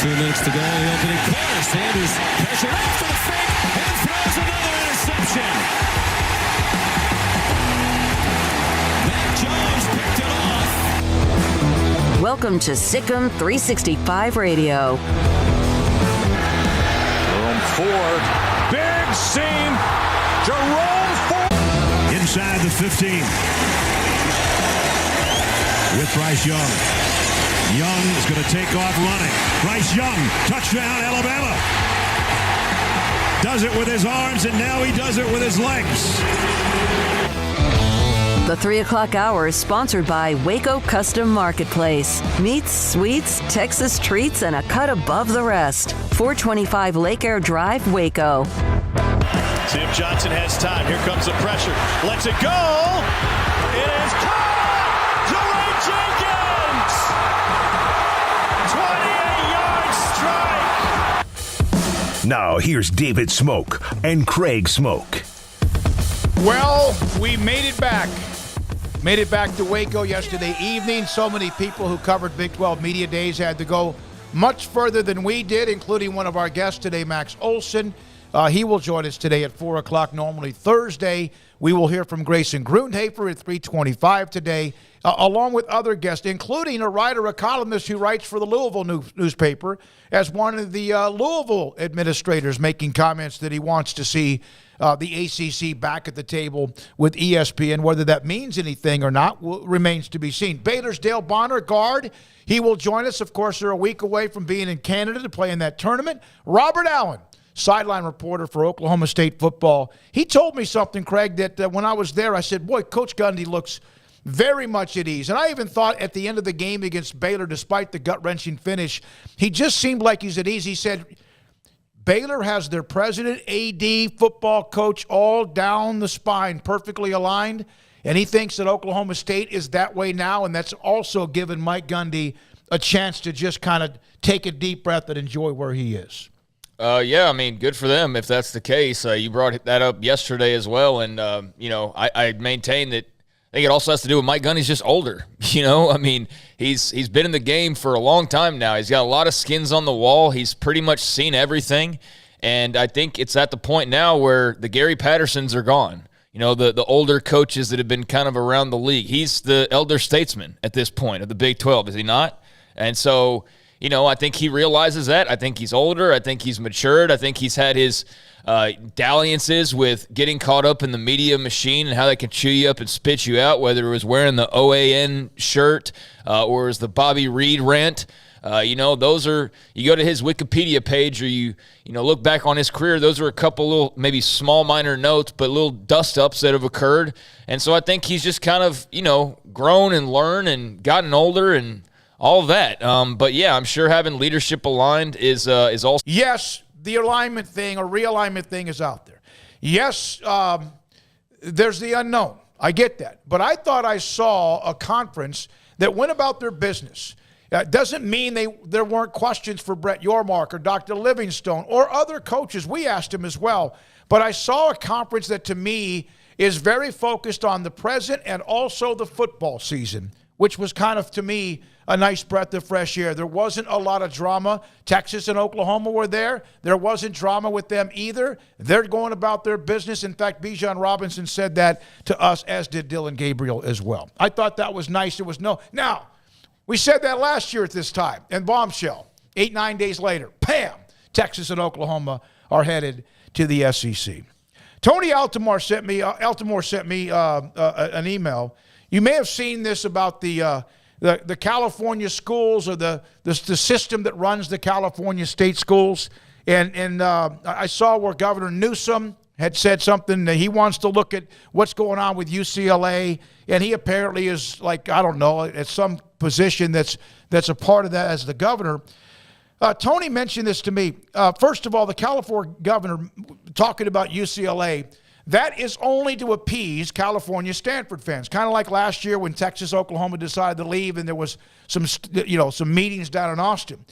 3 minutes to go in the opening quarter. Sanders pressure up for the fake and throws another interception. Mac Jones picked it off. Welcome to Sikkim 365 Radio. Jerome Ford, big seam. Jerome Ford inside the 15 with Bryce Young. Young is going to take off running. Bryce Young, touchdown, Alabama. Does it with his arms, and now he does it with his legs. The 3 o'clock hour is sponsored by Waco Custom Marketplace. Meats, sweets, Texas treats, and a cut above the rest. 425 Lake Air Drive, Waco. Tim Johnson has time. Here comes the pressure. Lets it go. It is caught. DeWayne Jenkins. 28-yard strike. Now here's David Smoak and Craig Smoak. Well, we made it back. Made it back to Waco yesterday evening. So many people who covered Big 12 Media Days had to go much further than we did, including one of our guests today, Max Olson. He will join us today at 4 o'clock, normally Thursday. We will hear from Grayson Gruenhafer at 3:25 today, along with other guests, including a writer, a columnist who writes for the Louisville newspaper, as one of the Louisville administrators making comments that he wants to see the ACC back at the table with ESPN. Whether that means anything or not remains to be seen. Baylor's Dale Bonner, guard. He will join us. Of course, they're a week away from being in Canada to play in that tournament. Robert Allen, sideline reporter for Oklahoma State football. He told me something, Craig, that when I was there, I said, boy, Coach Gundy looks very much at ease. And I even thought at the end of the game against Baylor, despite the gut-wrenching finish, he just seemed like he's at ease. He said, Baylor has their president, AD, football coach all down the spine, perfectly aligned. And he thinks that Oklahoma State is that way now, and that's also given Mike Gundy a chance to just kind of take a deep breath and enjoy where he is. Yeah, I mean, good for them if that's the case. You brought that up yesterday as well, and, I maintain that I think it also has to do with Mike Gundy's just older. I mean, he's been in the game for a long time now. He's got a lot of skins on the wall. He's pretty much seen everything, and I think it's at the point now where the Gary Pattersons are gone. The older coaches that have been kind of around the league. He's the elder statesman at this point of the Big 12, is he not? And so, I think he realizes that. I think he's older. I think he's matured. I think he's had his dalliances with getting caught up in the media machine and how they can chew you up and spit you out, whether it was wearing the OAN shirt or it was the Bobby Reed rant. Those are, you go to his Wikipedia page or you look back on his career, those are a couple little, maybe small minor notes, but little dust-ups that have occurred. And so I think he's just kind of, grown and learned and gotten older and all of that. But yeah, I'm sure having leadership aligned is also. Yes, the alignment thing or realignment thing is out there. Yes, there's the unknown. I get that. But I thought I saw a conference that went about their business. Doesn't mean there weren't questions for Brett Yormark or Dr. Livingstone or other coaches. We asked him as well. But I saw a conference that to me is very focused on the present and also the football season, which was kind of, to me, a nice breath of fresh air. There wasn't a lot of drama. Texas and Oklahoma were there. There wasn't drama with them either. They're going about their business. In fact, Bijan Robinson said that to us, as did Dylan Gabriel as well. I thought that was nice. Now, we said that last year at this time, and bombshell, 8-9 days later, bam, Texas and Oklahoma are headed to the SEC. Tony Altimore sent me an email. You may have seen this about the California schools or the system that runs the California state schools. And I saw where Governor Newsom had said something that he wants to look at what's going on with UCLA. And he apparently is at some position that's a part of that as the governor. Tony mentioned this to me. First of all, the California governor talking about UCLA, that is only to appease California Stanford fans. Kind of like last year when Texas, Oklahoma decided to leave and there was some meetings down in Austin.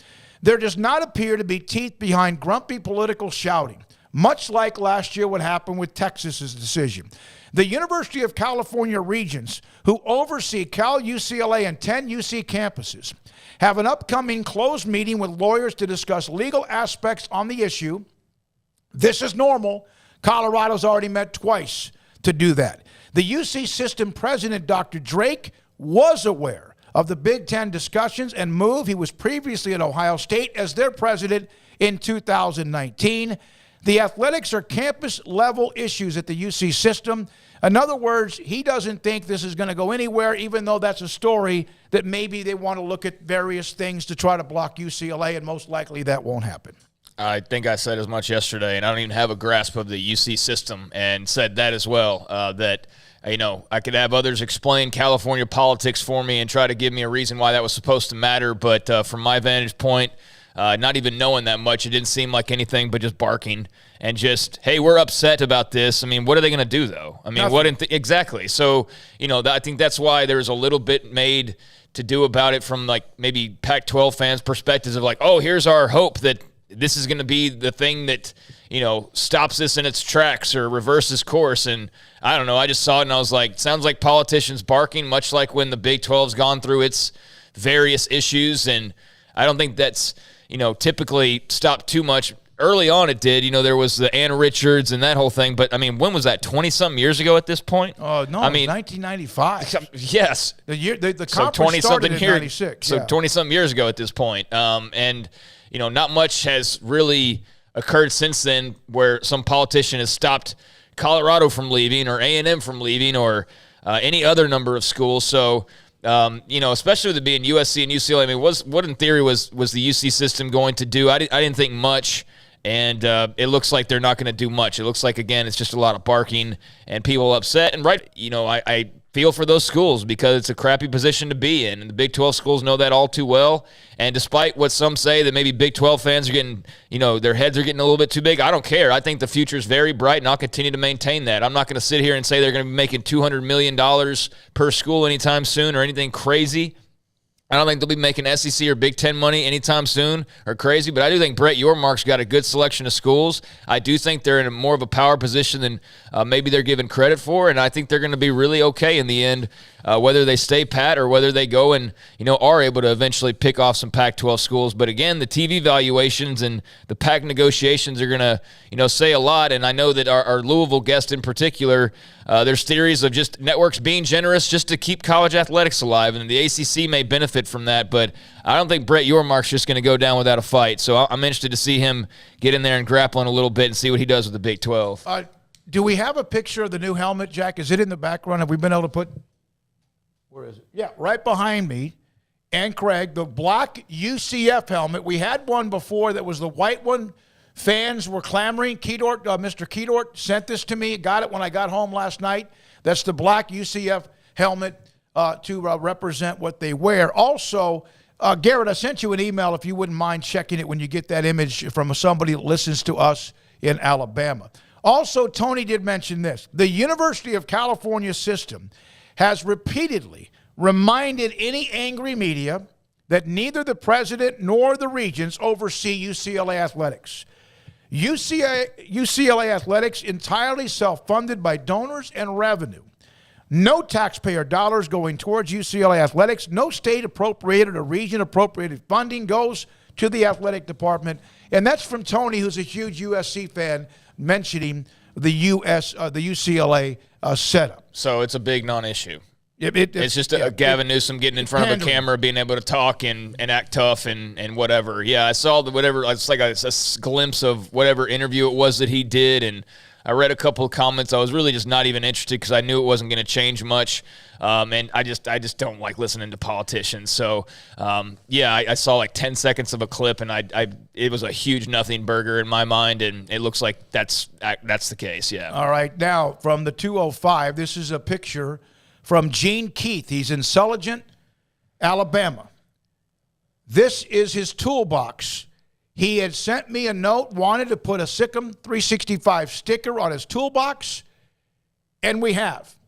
There does not appear to be teeth behind grumpy political shouting, much like last year what happened with Texas's decision. The University of California Regents, who oversee Cal, UCLA, and 10 UC campuses, have an upcoming closed meeting with lawyers to discuss legal aspects on the issue. This is normal. Colorado's already met twice to do that. The UC system president, Dr. Drake, was aware of the Big Ten discussions and move. He was previously at Ohio State as their president in 2019. The athletics are campus-level issues at the UC system. In other words, he doesn't think this is going to go anywhere, even though that's a story that maybe they want to look at various things to try to block UCLA, and most likely that won't happen. I think I said as much yesterday, and I don't even have a grasp of the UC system, and said that as well, that I could have others explain California politics for me and try to give me a reason why that was supposed to matter, but from my vantage point, not even knowing that much, it didn't seem like anything but just barking and just, hey, we're upset about this. I mean, what are they going to do, though? I mean, exactly. So, I think that's why there's a little bit made to do about it from, like, maybe Pac-12 fans' perspectives of, like, oh, here's our hope that this is going to be the thing that, stops this in its tracks or reverses course. And I don't know. I just saw it and I was like, sounds like politicians barking, much like when the Big 12's gone through its various issues. And I don't think that's, typically stopped too much. Early on it did. There was the Ann Richards and that whole thing. But, I mean, when was that? 20-something years ago at this point? Oh, no, I mean, 1995. Yes. The conference started in 96. So 20-something years ago at this point. And, not much has really occurred since then where some politician has stopped Colorado from leaving or A&M from leaving or any other number of schools. So, especially with it being USC and UCLA, I mean, what in theory was the UC system going to do? I didn't think much, and it looks like they're not going to do much. It looks like, again, it's just a lot of barking and people upset. And I feel for those schools because it's a crappy position to be in, and the Big 12 schools know that all too well. And despite what some say that maybe Big 12 fans are getting, their heads are getting a little bit too big, I don't care. I think the future is very bright, and I'll continue to maintain that. I'm not going to sit here and say they're going to be making $200 million per school anytime soon or anything crazy. I don't think they'll be making SEC or Big Ten money anytime soon or crazy, but I do think Brett Yormark's got a good selection of schools. I do think they're in more of a power position than maybe they're given credit for, and I think they're going to be really okay in the end, whether they stay pat or whether they go and, are able to eventually pick off some Pac-12 schools. But again, the TV valuations and the PAC negotiations are going to, say a lot, and I know that our Louisville guest in particular, there's theories of just networks being generous just to keep college athletics alive, and the ACC may benefit from that, but I don't think Brett Yormark's just going to go down without a fight. So I'm interested to see him get in there and grappling a little bit and see what he does with the Big 12. Do we have a picture of the new helmet, Jack? Is it in the background? Have we been able to put – where is it? Yeah, right behind me. And Craig, the black UCF helmet. We had one before that was the white one. Fans were clamoring. Mr. Keydort sent this to me. Got it when I got home last night. That's the black UCF helmet to represent what they wear. Also, Garrett, I sent you an email if you wouldn't mind checking it when you get that image from somebody that listens to us in Alabama. Also, Tony did mention this. The University of California system has repeatedly reminded any angry media that neither the president nor the regents oversee UCLA athletics. UCLA athletics entirely self-funded by donors and revenue. No taxpayer dollars going towards UCLA athletics. No state appropriated or region appropriated funding goes to the athletic department. And that's from Tony, who's a huge USC fan, mentioning the UCLA setup. So it's a big non-issue. It's just Gavin Newsom getting in front of a camera, being able to talk and act tough and whatever. Yeah, I saw it's like a glimpse of whatever interview it was that he did, and I read a couple of comments. I was really just not even interested because I knew it wasn't going to change much, and I just don't like listening to politicians. So, I saw like 10 seconds of a clip, and it was a huge nothing burger in my mind, and it looks like that's the case, yeah. All right, now from the 205, this is a picture from Gene Keith. He's in Sulligent, Alabama. This is his toolbox. He had sent me a note, wanted to put a Sikkim 365 sticker on his toolbox, and we have.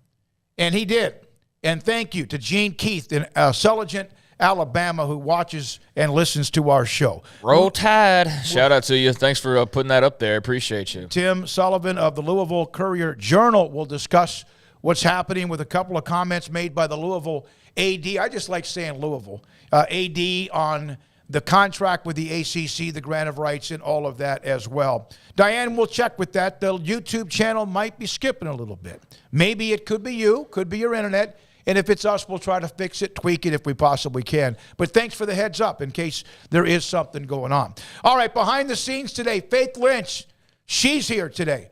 And he did. And thank you to Gene Keith in Sulligent, Alabama, who watches and listens to our show. Roll Tide. Shout out to you. Thanks for putting that up there. Appreciate you. Tim Sullivan of the Louisville Courier-Journal will discuss what's happening with a couple of comments made by the Louisville AD. I just like saying Louisville. AD on the contract with the ACC, the grant of rights, and all of that as well. Diane, we'll check with that. The YouTube channel might be skipping a little bit. Maybe it could be you, could be your internet. And if it's us, we'll try to fix it, tweak it if we possibly can. But thanks for the heads up in case there is something going on. All right, behind the scenes today, Faith Lynch, she's here today.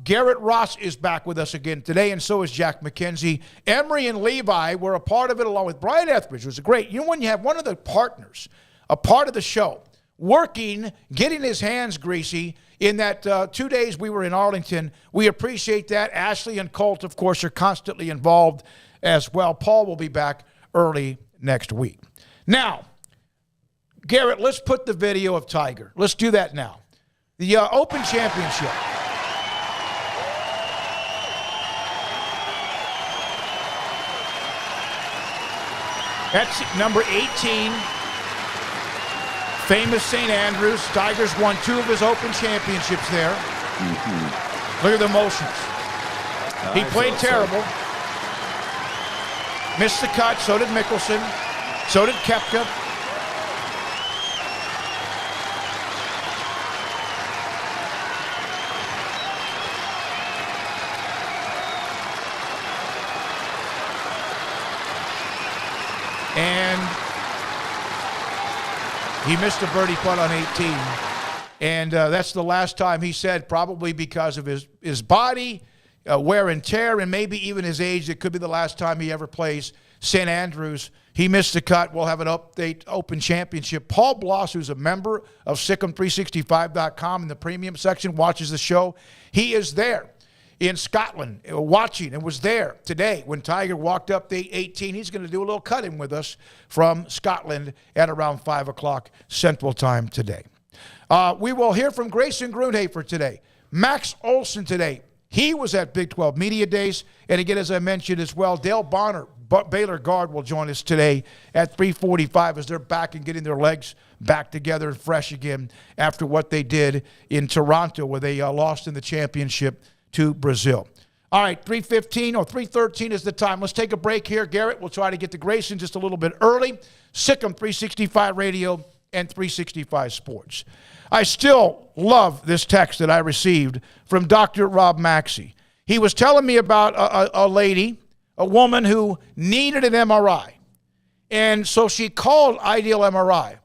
Garrett Ross is back with us again today, and so is Jack McKenzie. Emery and Levi were a part of it along with Brian Etheridge. It was great. You know, when you have one of the partners, a part of the show, working, getting his hands greasy in that 2 days we were in Arlington, we appreciate that. Ashley and Colt, of course, are constantly involved as well. Paul will be back early next week. Now, Garrett, let's put the video of Tiger. Let's do that now. The Open Championship. That's number 18. Famous St. Andrews. Tiger's won 2 of his Open Championships there. Look at the emotions. He played terrible. Missed the cut. So did Mickelson. So did Koepka. And he missed a birdie putt on 18. And that's the last time, he said, probably because of his body, wear and tear, and maybe even his age. It could be the last time he ever plays St. Andrews. He missed the cut. We'll have an update Open Championship. Paul Bloss, who's a member of Sikkim365.com in the premium section, watches the show. He is there in Scotland watching and was there today when Tiger walked up the 18. He's going to do a little cut-in with us from Scotland at around 5 o'clock Central Time today. We will hear from Grayson Grunhafer today. Max Olson today. He was at Big 12 Media Days. And again, as I mentioned as well, Dale Bonner, Baylor guard, will join us today at 3:45 as they're back and getting their legs back together and fresh again after what they did in Toronto where they lost in the championship to Brazil. All right, 3:15 or 3:13 is the time. Let's take a break here. Garrett, we'll try to get to Grayson just a little bit early. Sikkim 365 Radio and 365 Sports. I still love this text that I received from Dr. Rob Maxey. He was telling me about a lady, a woman who needed an MRI. And so she called Ideal MRI.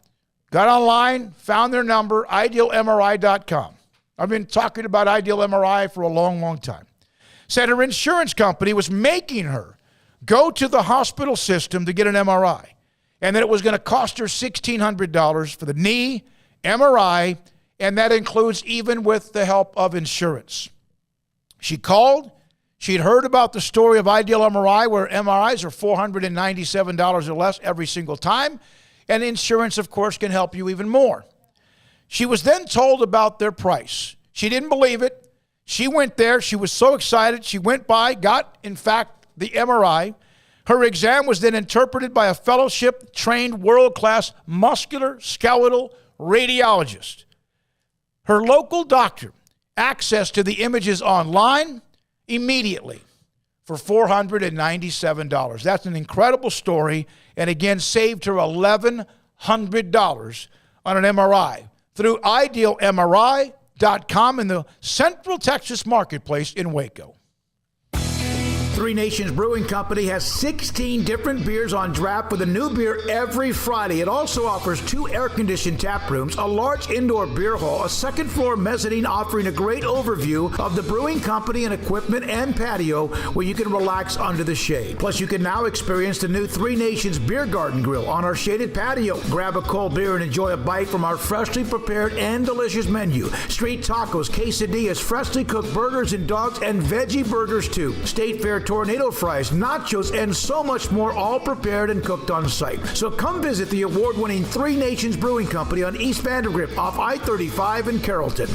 Got online, found their number, idealmri.com. I've been talking about Ideal MRI for a long, long time. Said her insurance company was making her go to the hospital system to get an MRI. And that it was going to cost her $1,600 for the knee, MRI, and that includes even with the help of insurance. She called. She'd heard about the story of Ideal MRI where MRIs are $497 or less every single time. And insurance, of course, can help you even more. She was then told about their price. She didn't believe it. She went there. She was so excited. She went by, got, in fact, the MRI. Her exam was then interpreted by a fellowship-trained world-class musculoskeletal radiologist. Her local doctor access to the images online immediately for $497. That's an incredible story, and again, saved her $1,100 on an MRI through idealmri.com in the Central Texas Marketplace in Waco. Three Nations Brewing Company has 16 different beers on draft with a new beer every Friday. It also offers 2 air-conditioned tap rooms, a large indoor beer hall, a second-floor mezzanine offering a great overview of the brewing company and equipment and patio where you can relax under the shade. Plus, you can now experience the new Three Nations Beer Garden Grill on our shaded patio. Grab a cold beer and enjoy a bite from our freshly prepared and delicious menu. Street tacos, quesadillas, freshly cooked burgers and dogs, and veggie burgers too. State Fair tornado fries, nachos, and so much more, all prepared and cooked on site. So come visit the award-winning Three Nations Brewing Company on East Vandergrift off I-35 in Carrollton.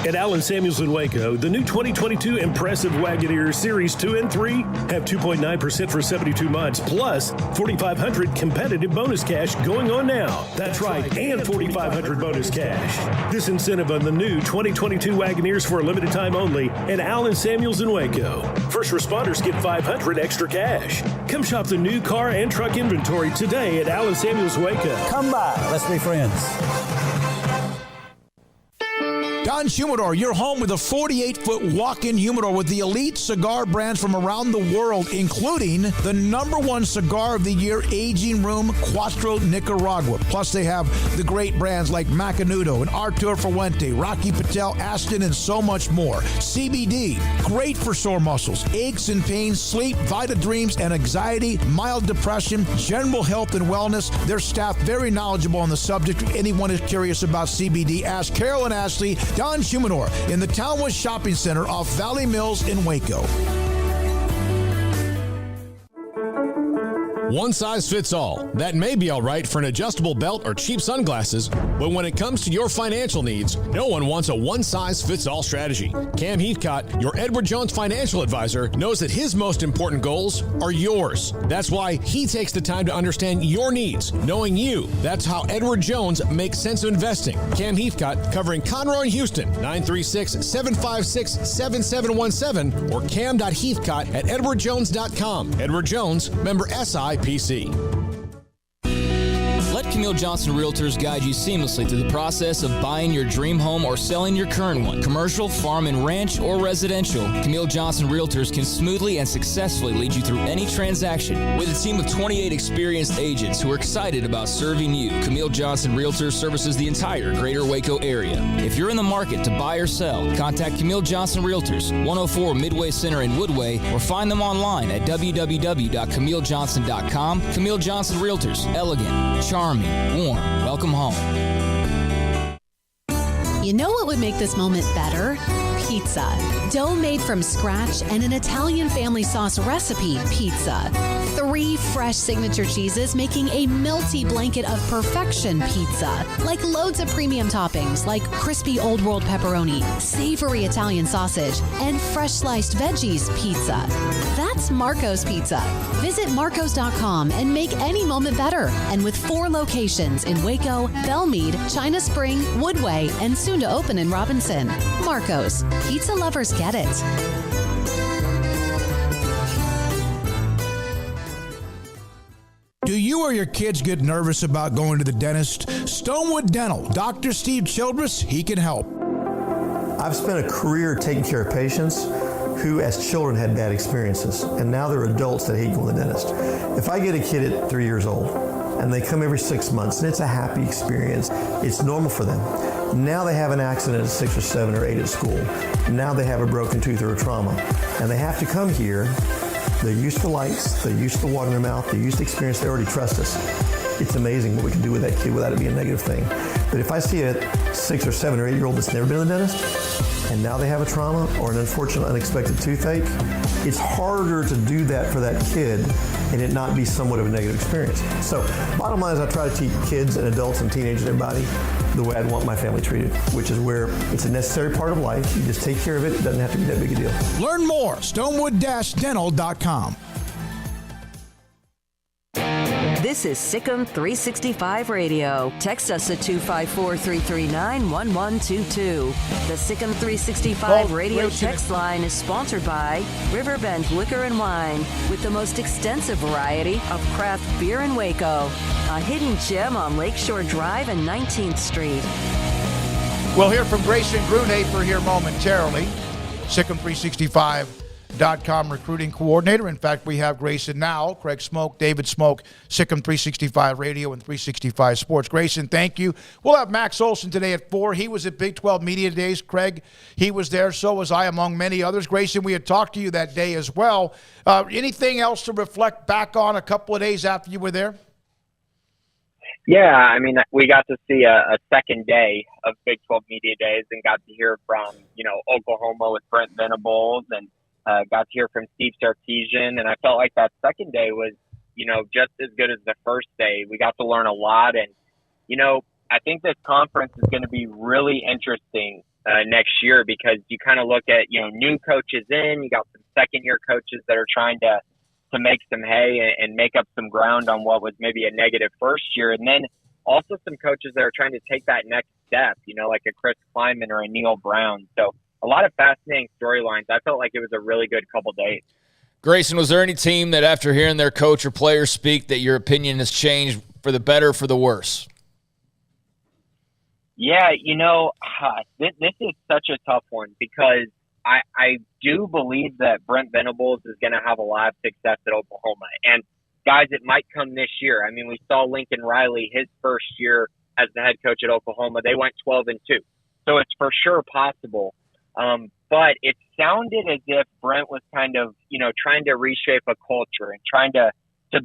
At Allen Samuels in Waco, the new 2022 Impressive Wagoneer Series 2 and 3 have 2.9% for 72 months, plus $4,500 competitive bonus cash going on now. That's right, and $4,500 bonus cash. This incentive on the new 2022 Wagoneers for a limited time only at Allen Samuels in Waco. First responders get $500 extra cash. Come shop the new car and truck inventory today at Allen Samuels Waco. Come by, let's be friends. Don Humidor, your home with a 48-foot walk-in humidor with the elite cigar brands from around the world, including the #1 cigar of the year, Aging Room Cuatro Nicaragua. Plus, they have the great brands like Macanudo and Artur Fuente, Rocky Patel, Aston, and so much more. CBD, great for sore muscles, aches and pains, sleep, Vita Dreams, and anxiety, mild depression, general health and wellness. Their staff very knowledgeable on the subject. If anyone is curious about CBD, ask Carol and Ashley. Don Humidor in the Townwood Shopping Center off Valley Mills in Waco. One size fits all. That may be all right for an adjustable belt or cheap sunglasses, but when it comes to your financial needs, no one wants a one-size-fits-all strategy. Cam Heathcott, your Edward Jones financial advisor, knows that his most important goals are yours. That's why he takes the time to understand your needs, knowing you. That's how Edward Jones makes sense of investing. Cam Heathcott, covering Conroe and Houston, 936-756-7717 or cam.heathcott@edwardjones.com. Edward Jones, member SIPC. Let Camille Johnson Realtors guide you seamlessly through the process of buying your dream home or selling your current one. Commercial, farm and ranch, or residential, Camille Johnson Realtors can smoothly and successfully lead you through any transaction. With a team of 28 experienced agents who are excited about serving you, Camille Johnson Realtors services the entire greater Waco area. If you're in the market to buy or sell, contact Camille Johnson Realtors, 104 Midway Center in Woodway, or find them online at www.camillejohnson.com. Camille Johnson Realtors, elegant, charming, warm. Welcome home. You know what would make this moment better? Pizza. Dough made from scratch and an Italian family sauce recipe pizza. 3 fresh signature cheeses making a melty blanket of perfection pizza. Like loads of premium toppings like crispy Old World pepperoni, savory Italian sausage, and fresh sliced veggies pizza. That's Marco's Pizza. Visit marcos.com and make any moment better. And with 4 locations in Waco, Belmead, China Spring, Woodway, and soon to open in Robinson. Marco's. Pizza lovers get it. Do you or your kids get nervous about going to the dentist? Stonewood Dental, Dr. Steve Childress, he can help. I've spent a career taking care of patients who as children had bad experiences, and now they're adults that hate going to the dentist. If I get a kid at 3 years old and they come every 6 months and it's a happy experience, it's normal for them. Now they have an accident at 6 or 7 or 8 at school. Now they have a broken tooth or a trauma, and they have to come here. They're used to lights, they're used to water in their mouth, they're used to experience, they already trust us. It's amazing what we can do with that kid without it being a negative thing. But if I see a 6 or 7 or 8 year old that's never been to the dentist, and now they have a trauma or an unfortunate unexpected toothache, it's harder to do that for that kid and it not be somewhat of a negative experience. So bottom line is I try to teach kids and adults and teenagers and everybody the way I'd want my family treated, which is where it's a necessary part of life. You just take care of it. It doesn't have to be that big a deal. Learn more, stonewood-dental.com. This is Sikkim 365 Radio. Text us at 254-339-1122. The Sikkim 365 Radio text line is sponsored by Riverbend Liquor and Wine, with the most extensive variety of craft beer in Waco. A hidden gem on Lakeshore Drive and 19th Street. We'll hear from Grayson Grunehafer here momentarily. Sikkim 365.com recruiting coordinator. In fact, we have Grayson now, Craig Smoak, David Smoak, Sikkim 365 Radio and 365 Sports. Grayson, thank you. We'll have Max Olson today at 4. He was at Big 12 Media Days. Craig, he was there. So was I, among many others. Grayson, we had talked to you that day as well. Anything else to reflect back on a couple of days after you were there? Yeah, I mean, we got to see a second day of Big 12 Media Days and got to hear from, Oklahoma with Brent Venables and got to hear from Steve Sarkisian, and I felt like that second day was, just as good as the first day. We got to learn a lot, and, I think this conference is going to be really interesting next year, because you kind of look at, new coaches in, you got some second-year coaches that are trying to make some hay and make up some ground on what was maybe a negative first year. And then also some coaches that are trying to take that next step, like a Chris Kleiman or a Neil Brown. So a lot of fascinating storylines. I felt like it was a really good couple days. Grayson, was there any team that after hearing their coach or players speak that your opinion has changed for the better or for the worse? Yeah, this is such a tough one, because I do believe that Brent Venables is going to have a lot of success at Oklahoma. And guys, it might come this year. I mean, we saw Lincoln Riley, his first year as the head coach at Oklahoma, they went 12-2. So it's for sure possible. But it sounded as if Brent was kind of, trying to reshape a culture and trying to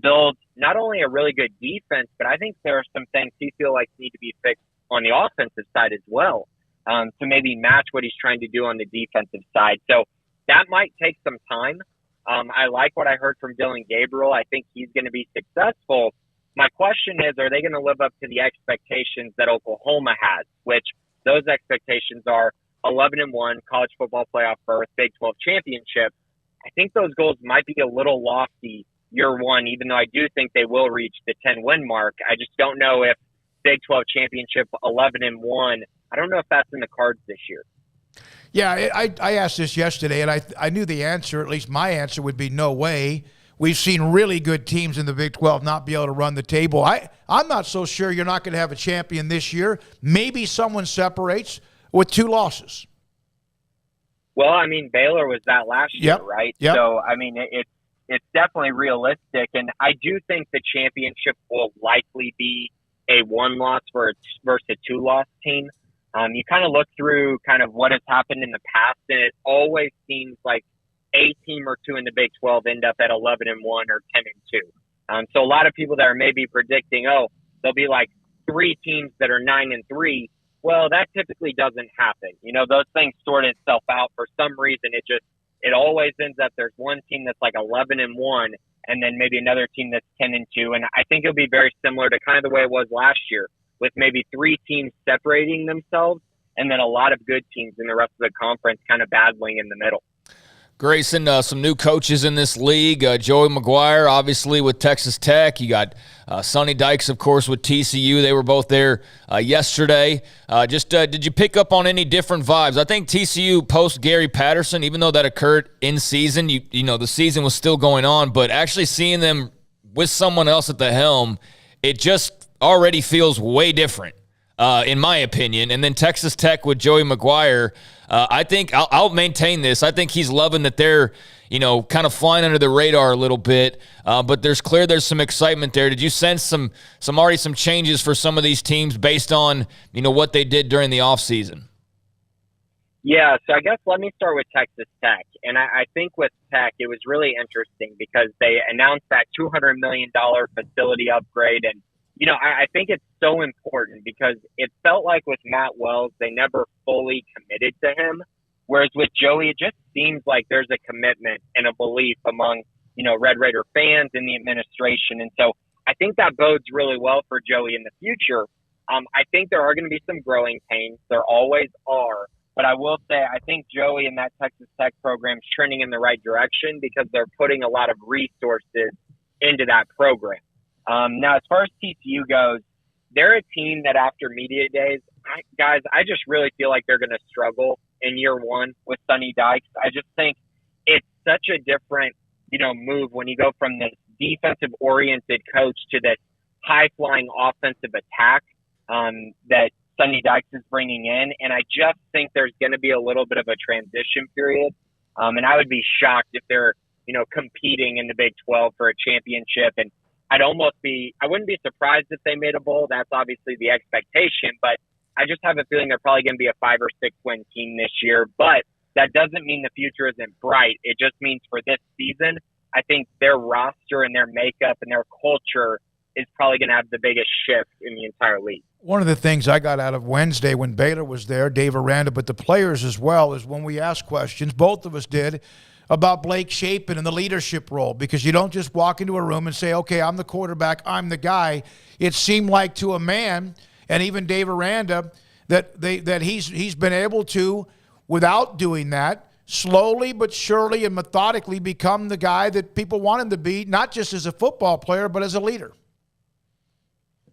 build not only a really good defense, but I think there are some things he feels like need to be fixed on the offensive side as well, to maybe match what he's trying to do on the defensive side. So that might take some time. I like what I heard from Dylan Gabriel. I think he's going to be successful. My question is, are they going to live up to the expectations that Oklahoma has, which those expectations are 11-1, college football playoff berth, Big 12 championship? I think those goals might be a little lofty year one, even though I do think they will reach the 10-win mark. I just don't know if Big 12 championship 11-1, I don't know if that's in the cards this year. Yeah, I asked this yesterday, and I knew the answer, at least my answer would be no way. We've seen really good teams in the Big 12 not be able to run the table. I'm not so sure you're not going to have a champion this year. Maybe someone separates with 2 losses. Well, I mean, Baylor was that last year, right? Yep. So, I mean, it's definitely realistic, and I do think the championship will likely be a 1-loss versus a 2-loss team. You kind of look through kind of what has happened in the past, and it always seems like a team or two in the Big 12 end up at 11-1 or 10-2. So a lot of people that are maybe predicting, there'll be like 3 teams that are 9-3. Well, that typically doesn't happen. Those things sort itself out. For some reason, it always ends up there's one team that's like 11-1, and then maybe another team that's 10-2. And I think it'll be very similar to kind of the way it was last year, with maybe 3 teams separating themselves and then a lot of good teams in the rest of the conference kind of battling in the middle. Grayson, some new coaches in this league. Joey McGuire, obviously, with Texas Tech. You got Sonny Dykes, of course, with TCU. They were both there yesterday. Did you pick up on any different vibes? I think TCU post Gary Patterson, even though that occurred in season, the season was still going on, but actually seeing them with someone else at the helm, it just already feels way different, in my opinion. And then Texas Tech with Joey McGuire, I think I'll maintain this. I think he's loving that they're, kind of flying under the radar a little bit. But there's some excitement there. Did you sense some changes for some of these teams based on, what they did during the offseason? Yeah, so I guess let me start with Texas Tech. And I think with Tech, it was really interesting because they announced that $200 million facility upgrade. And I think it's so important because it felt like with Matt Wells, they never fully committed to him. Whereas with Joey, it just seems like there's a commitment and a belief among, Red Raider fans and the administration. And so I think that bodes really well for Joey in the future. I think there are going to be some growing pains. There always are. But I will say, I think Joey and that Texas Tech program is trending in the right direction because they're putting a lot of resources into that program. Now, as far as TCU goes, they're a team that after media days, I just really feel like they're going to struggle in year one with Sonny Dykes. I just think it's such a different, move when you go from this defensive-oriented coach to this high-flying offensive attack that Sonny Dykes is bringing in. And I just think there's going to be a little bit of a transition period. And I would be shocked if they're, competing in the Big 12 for a championship. And I wouldn't be surprised if they made a bowl. That's obviously the expectation, but I just have a feeling they're probably going to be a 5 or 6 win team this year. But that doesn't mean the future isn't bright. It just means for this season, I think their roster and their makeup and their culture is probably going to have the biggest shift in the entire league. One of the things I got out of Wednesday when Baylor was there, Dave Aranda, but the players as well, is when we asked questions, both of us did, about Blake Shapen and the leadership role, because you don't just walk into a room and say, okay, I'm the quarterback, I'm the guy. It seemed like to a man, and even Dave Aranda, that he's been able to, without doing that, slowly but surely and methodically become the guy that people want him to be, not just as a football player, but as a leader.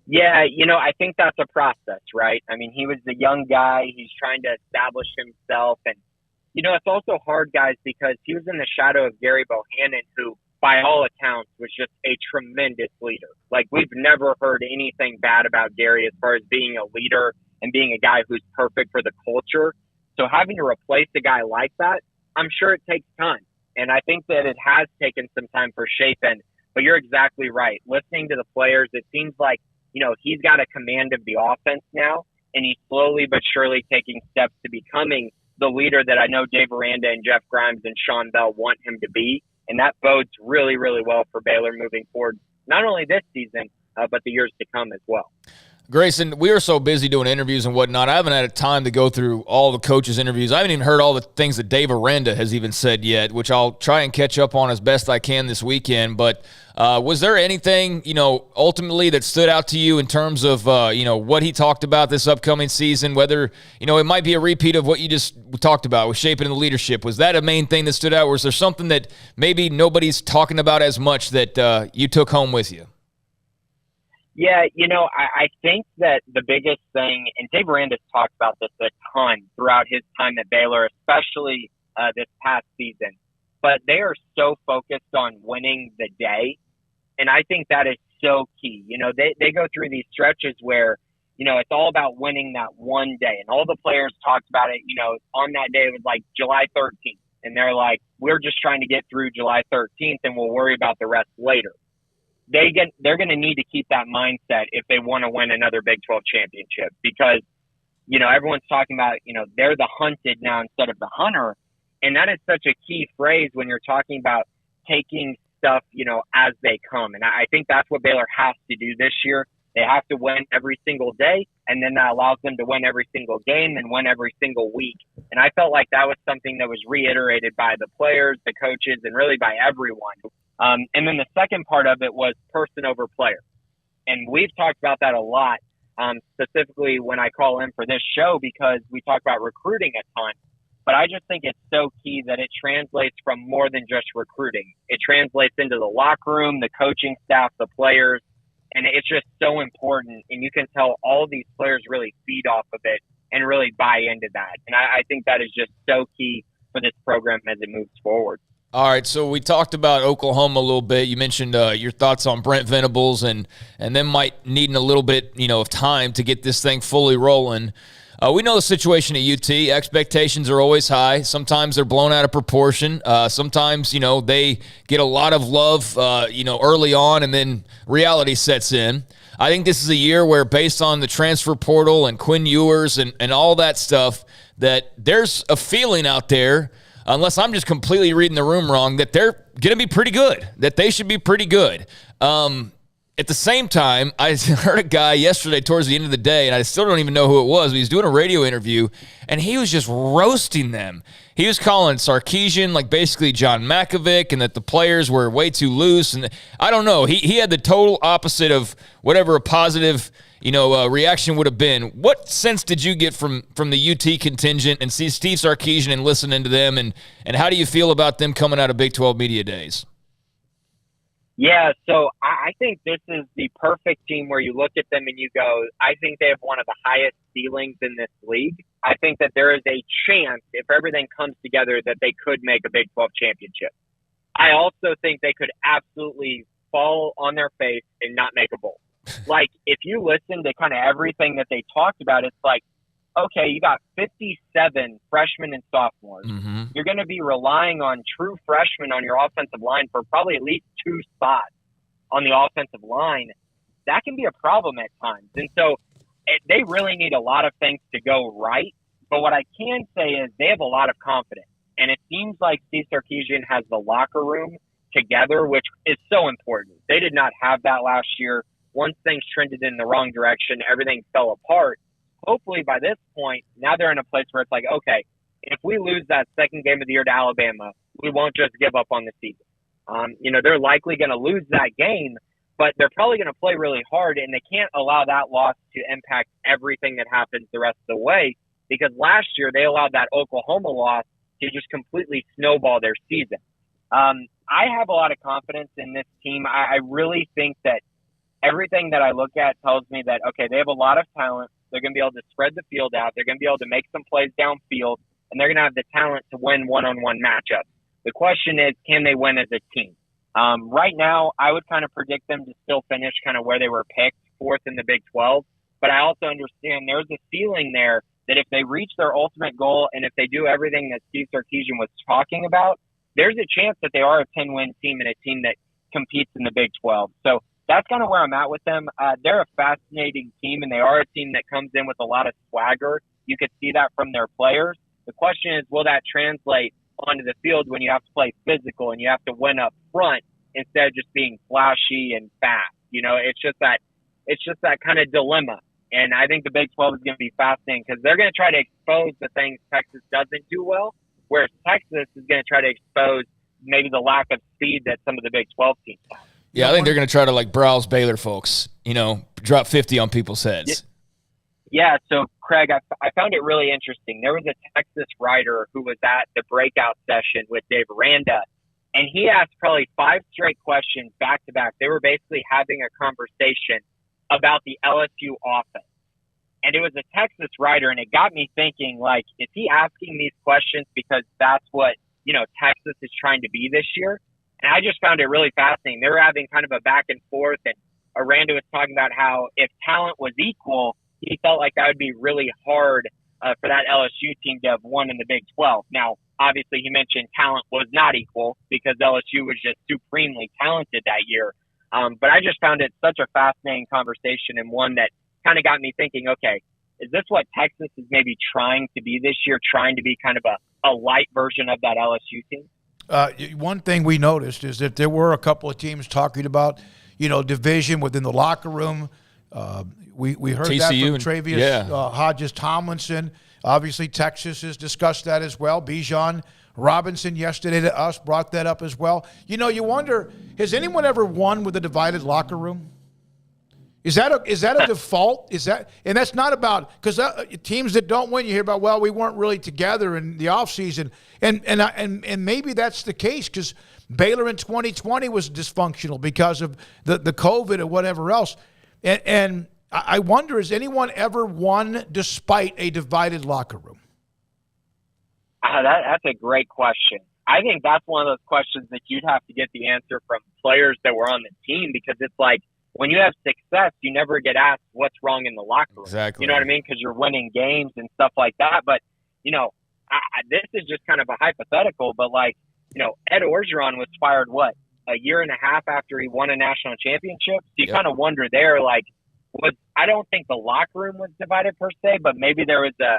Yeah, I think that's a process, right? I mean, he was the young guy. He's trying to establish himself. And, it's also hard, guys, because he was in the shadow of Gary Bohannon, who, by all accounts, was just a tremendous leader. Like, we've never heard anything bad about Gary as far as being a leader and being a guy who's perfect for the culture. So having to replace a guy like that, I'm sure it takes time. And I think that it has taken some time for Shapen. But you're exactly right. Listening to the players, it seems like, he's got a command of the offense now, and he's slowly but surely taking steps to becoming the leader that I know Dave Aranda and Jeff Grimes and Sean Bell want him to be. And that bodes really, really well for Baylor moving forward, not only this season, but the years to come as well. Grayson, we are so busy doing interviews and whatnot. I haven't had time to go through all the coaches' interviews. I haven't even heard all the things that Dave Aranda has even said yet, which I'll try and catch up on as best I can this weekend. But was there anything, ultimately that stood out to you in terms of, what he talked about this upcoming season, whether, it might be a repeat of what you just talked about with shaping the leadership? Was that a main thing that stood out, or was there something that maybe nobody's talking about as much that you took home with you? Yeah, I think that the biggest thing, and Dave Aranda's talked about this a ton throughout his time at Baylor, especially this past season, but they are so focused on winning the day, and I think that is so key. They go through these stretches where, it's all about winning that one day, and all the players talked about it, on that day it was like July 13th, and they're like, we're just trying to get through July 13th, and we'll worry about the rest later. They're going to need to keep that mindset if they want to win another Big 12 championship, because, everyone's talking about, they're the hunted now instead of the hunter. And that is such a key phrase when you're talking about taking stuff, as they come. And I think that's what Baylor has to do this year. They have to win every single day, and then that allows them to win every single game and win every single week. And I felt like that was something that was reiterated by the players, the coaches, and really by everyone. And then the second part of it was person over player. And we've talked about that a lot, specifically when I call in for this show, because we talk about recruiting a ton. But I just think it's so key that it translates from more than just recruiting. It translates into the locker room, the coaching staff, the players, and it's just so important. And you can tell all these players really feed off of it and really buy into that. And I think that is just so key for this program as it moves forward. All right, so we talked about Oklahoma a little bit. You mentioned your thoughts on Brent Venables and them might needing a little bit, of time to get this thing fully rolling. We know the situation at UT. Expectations are always high. Sometimes they're blown out of proportion. Sometimes, they get a lot of love, early on, and then reality sets in. I think this is a year where, based on the transfer portal and Quinn Ewers and all that stuff, that there's a feeling out there, unless I'm just completely reading the room wrong, that they're going to be pretty good, that they should be pretty good. At the same time, I heard a guy yesterday towards the end of the day, and I still don't even know who it was, but he was doing a radio interview, and he was just roasting them. He was calling Sarkisian like basically John Malkovich, and that the players were way too loose. And I don't know. He had the total opposite of whatever a positive reaction would have been. What sense did you get from the UT contingent and see Steve Sarkisian and listening to them, and how do you feel about them coming out of Big 12 Media Days? Yeah, so I think this is the perfect team where you look at them and you go, I think they have one of the highest ceilings in this league. I think that there is a chance, if everything comes together, that they could make a Big 12 championship. I also think they could absolutely fall on their face and not make a bowl. Like, if you listen to kind of everything that they talked about, it's like, okay, you got 57 freshmen and sophomores. Mm-hmm. You're going to be relying on true freshmen on your offensive line for probably at least 2 spots on the offensive line. That can be a problem at times. And so they really need a lot of things to go right. But what I can say is they have a lot of confidence. And it seems like Steve Sarkisian has the locker room together, which is so important. They did not have that last year. Once things trended in the wrong direction, everything fell apart. Hopefully by this point, now they're in a place where it's like, okay, if we lose that second game of the year to Alabama, we won't just give up on the season. They're likely going to lose that game, but they're probably going to play really hard, and they can't allow that loss to impact everything that happens the rest of the way, because last year they allowed that Oklahoma loss to just completely snowball their season. I have a lot of confidence in this team. I really think that everything that I look at tells me that, okay, they have a lot of talent. They're going to be able to spread the field out. They're going to be able to make some plays downfield, and they're going to have the talent to win one-on-one matchups. The question is, can they win as a team? Right now, I would kind of predict them to still finish kind of where they were picked, 4th in the Big 12. But I also understand there's a ceiling there that if they reach their ultimate goal and if they do everything that Steve Sarkisian was talking about, there's a chance that they are a 10-win team and a team that competes in the Big 12. So that's kind of where I'm at with them. They're a fascinating team, and they are a team that comes in with a lot of swagger. You could see that from their players. The question is, will that translate onto the field when you have to play physical and you have to win up front instead of just being flashy and fast? You know, it's just that kind of dilemma. And I think the Big 12 is going to be fascinating because they're going to try to expose the things Texas doesn't do well, whereas Texas is going to try to expose maybe the lack of speed that some of the Big 12 teams have. Yeah, I think they're going to try to, like, browse Baylor folks, you know, drop 50 on people's heads. Yeah, so, Craig, I found it really interesting. There was a Texas writer who was at the breakout session with Dave Aranda, and he asked probably 5 straight questions back-to-back. They were basically having a conversation about the LSU offense. And it was a Texas writer, and it got me thinking, like, is he asking these questions because that's what, you know, Texas is trying to be this year? And I just found it really fascinating. They were having kind of a back and forth, and Aranda was talking about how if talent was equal, he felt like that would be really hard for that LSU team to have won in the Big 12. Now, obviously, he mentioned talent was not equal because LSU was just supremely talented that year. But I just found it such a fascinating conversation and one that kind of got me thinking, okay, is this what Texas is maybe trying to be this year, trying to be kind of a light version of that LSU team? One thing we noticed is that there were a couple of teams talking about, you know, division within the locker room. We heard TCU that from Travius Hodges Tomlinson. Obviously, Texas has discussed that as well. Bijan Robinson yesterday to us brought that up as well. You know, you wonder, has anyone ever won with a divided locker room? Is that a default? And that's not about, because teams that don't win, you hear about, well, we weren't really together in the offseason. And maybe that's the case because Baylor in 2020 was dysfunctional because of the COVID or whatever else. And I wonder, has anyone ever won despite a divided locker room? That's a great question. I think that's one of those questions that you'd have to get the answer from players that were on the team, because it's like when you have success, you never get asked what's wrong in the locker room. Exactly. You know what I mean? Because you're winning games and stuff like that. But, you know, this is just kind of a hypothetical, but like, you know, Ed Orgeron was fired, a year and a half after he won a national championship? So you kind of wonder there, like, I don't think the locker room was divided per se, but maybe there was a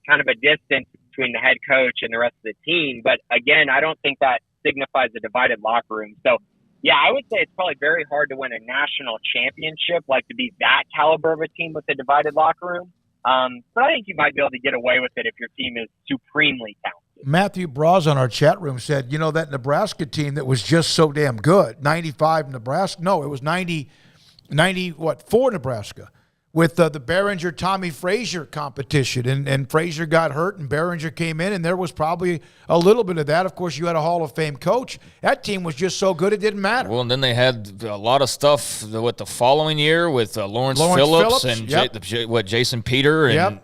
kind of a distance between the head coach and the rest of the team. But again, I don't think that signifies a divided locker room. So yeah, I would say it's probably very hard to win a national championship, like to be that caliber of a team with a divided locker room. But I think you might be able to get away with it if your team is supremely talented. Matthew Braz on our chat room said, you know, that Nebraska team that was just so damn good, 95 Nebraska. No, it was 4 Nebraska. With the Behringer-Tommy Frazier competition. And Frazier got hurt, and Behringer came in, and there was probably a little bit of that. Of course, you had a Hall of Fame coach. That team was just so good it didn't matter. Well, and then they had a lot of stuff with the following year with Lawrence Phillips and Jason Peter and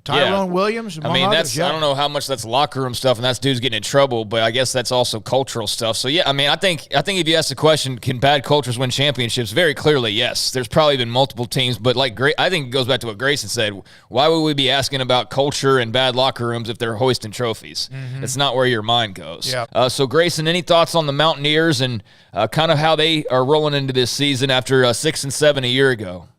Tyrone Williams. I mean, I don't know how much that's locker room stuff, and that's dudes getting in trouble, but I guess that's also cultural stuff. So, yeah, I mean, I think if you ask the question, can bad cultures win championships? Very clearly, yes. There's probably been multiple teams, but I think it goes back to what Grayson said. Why would we be asking about culture and bad locker rooms if they're hoisting trophies? Mm-hmm. It's not where your mind goes. Yep. So, Grayson, any thoughts on the Mountaineers and kind of how they are rolling into this season after 6-7 a year ago?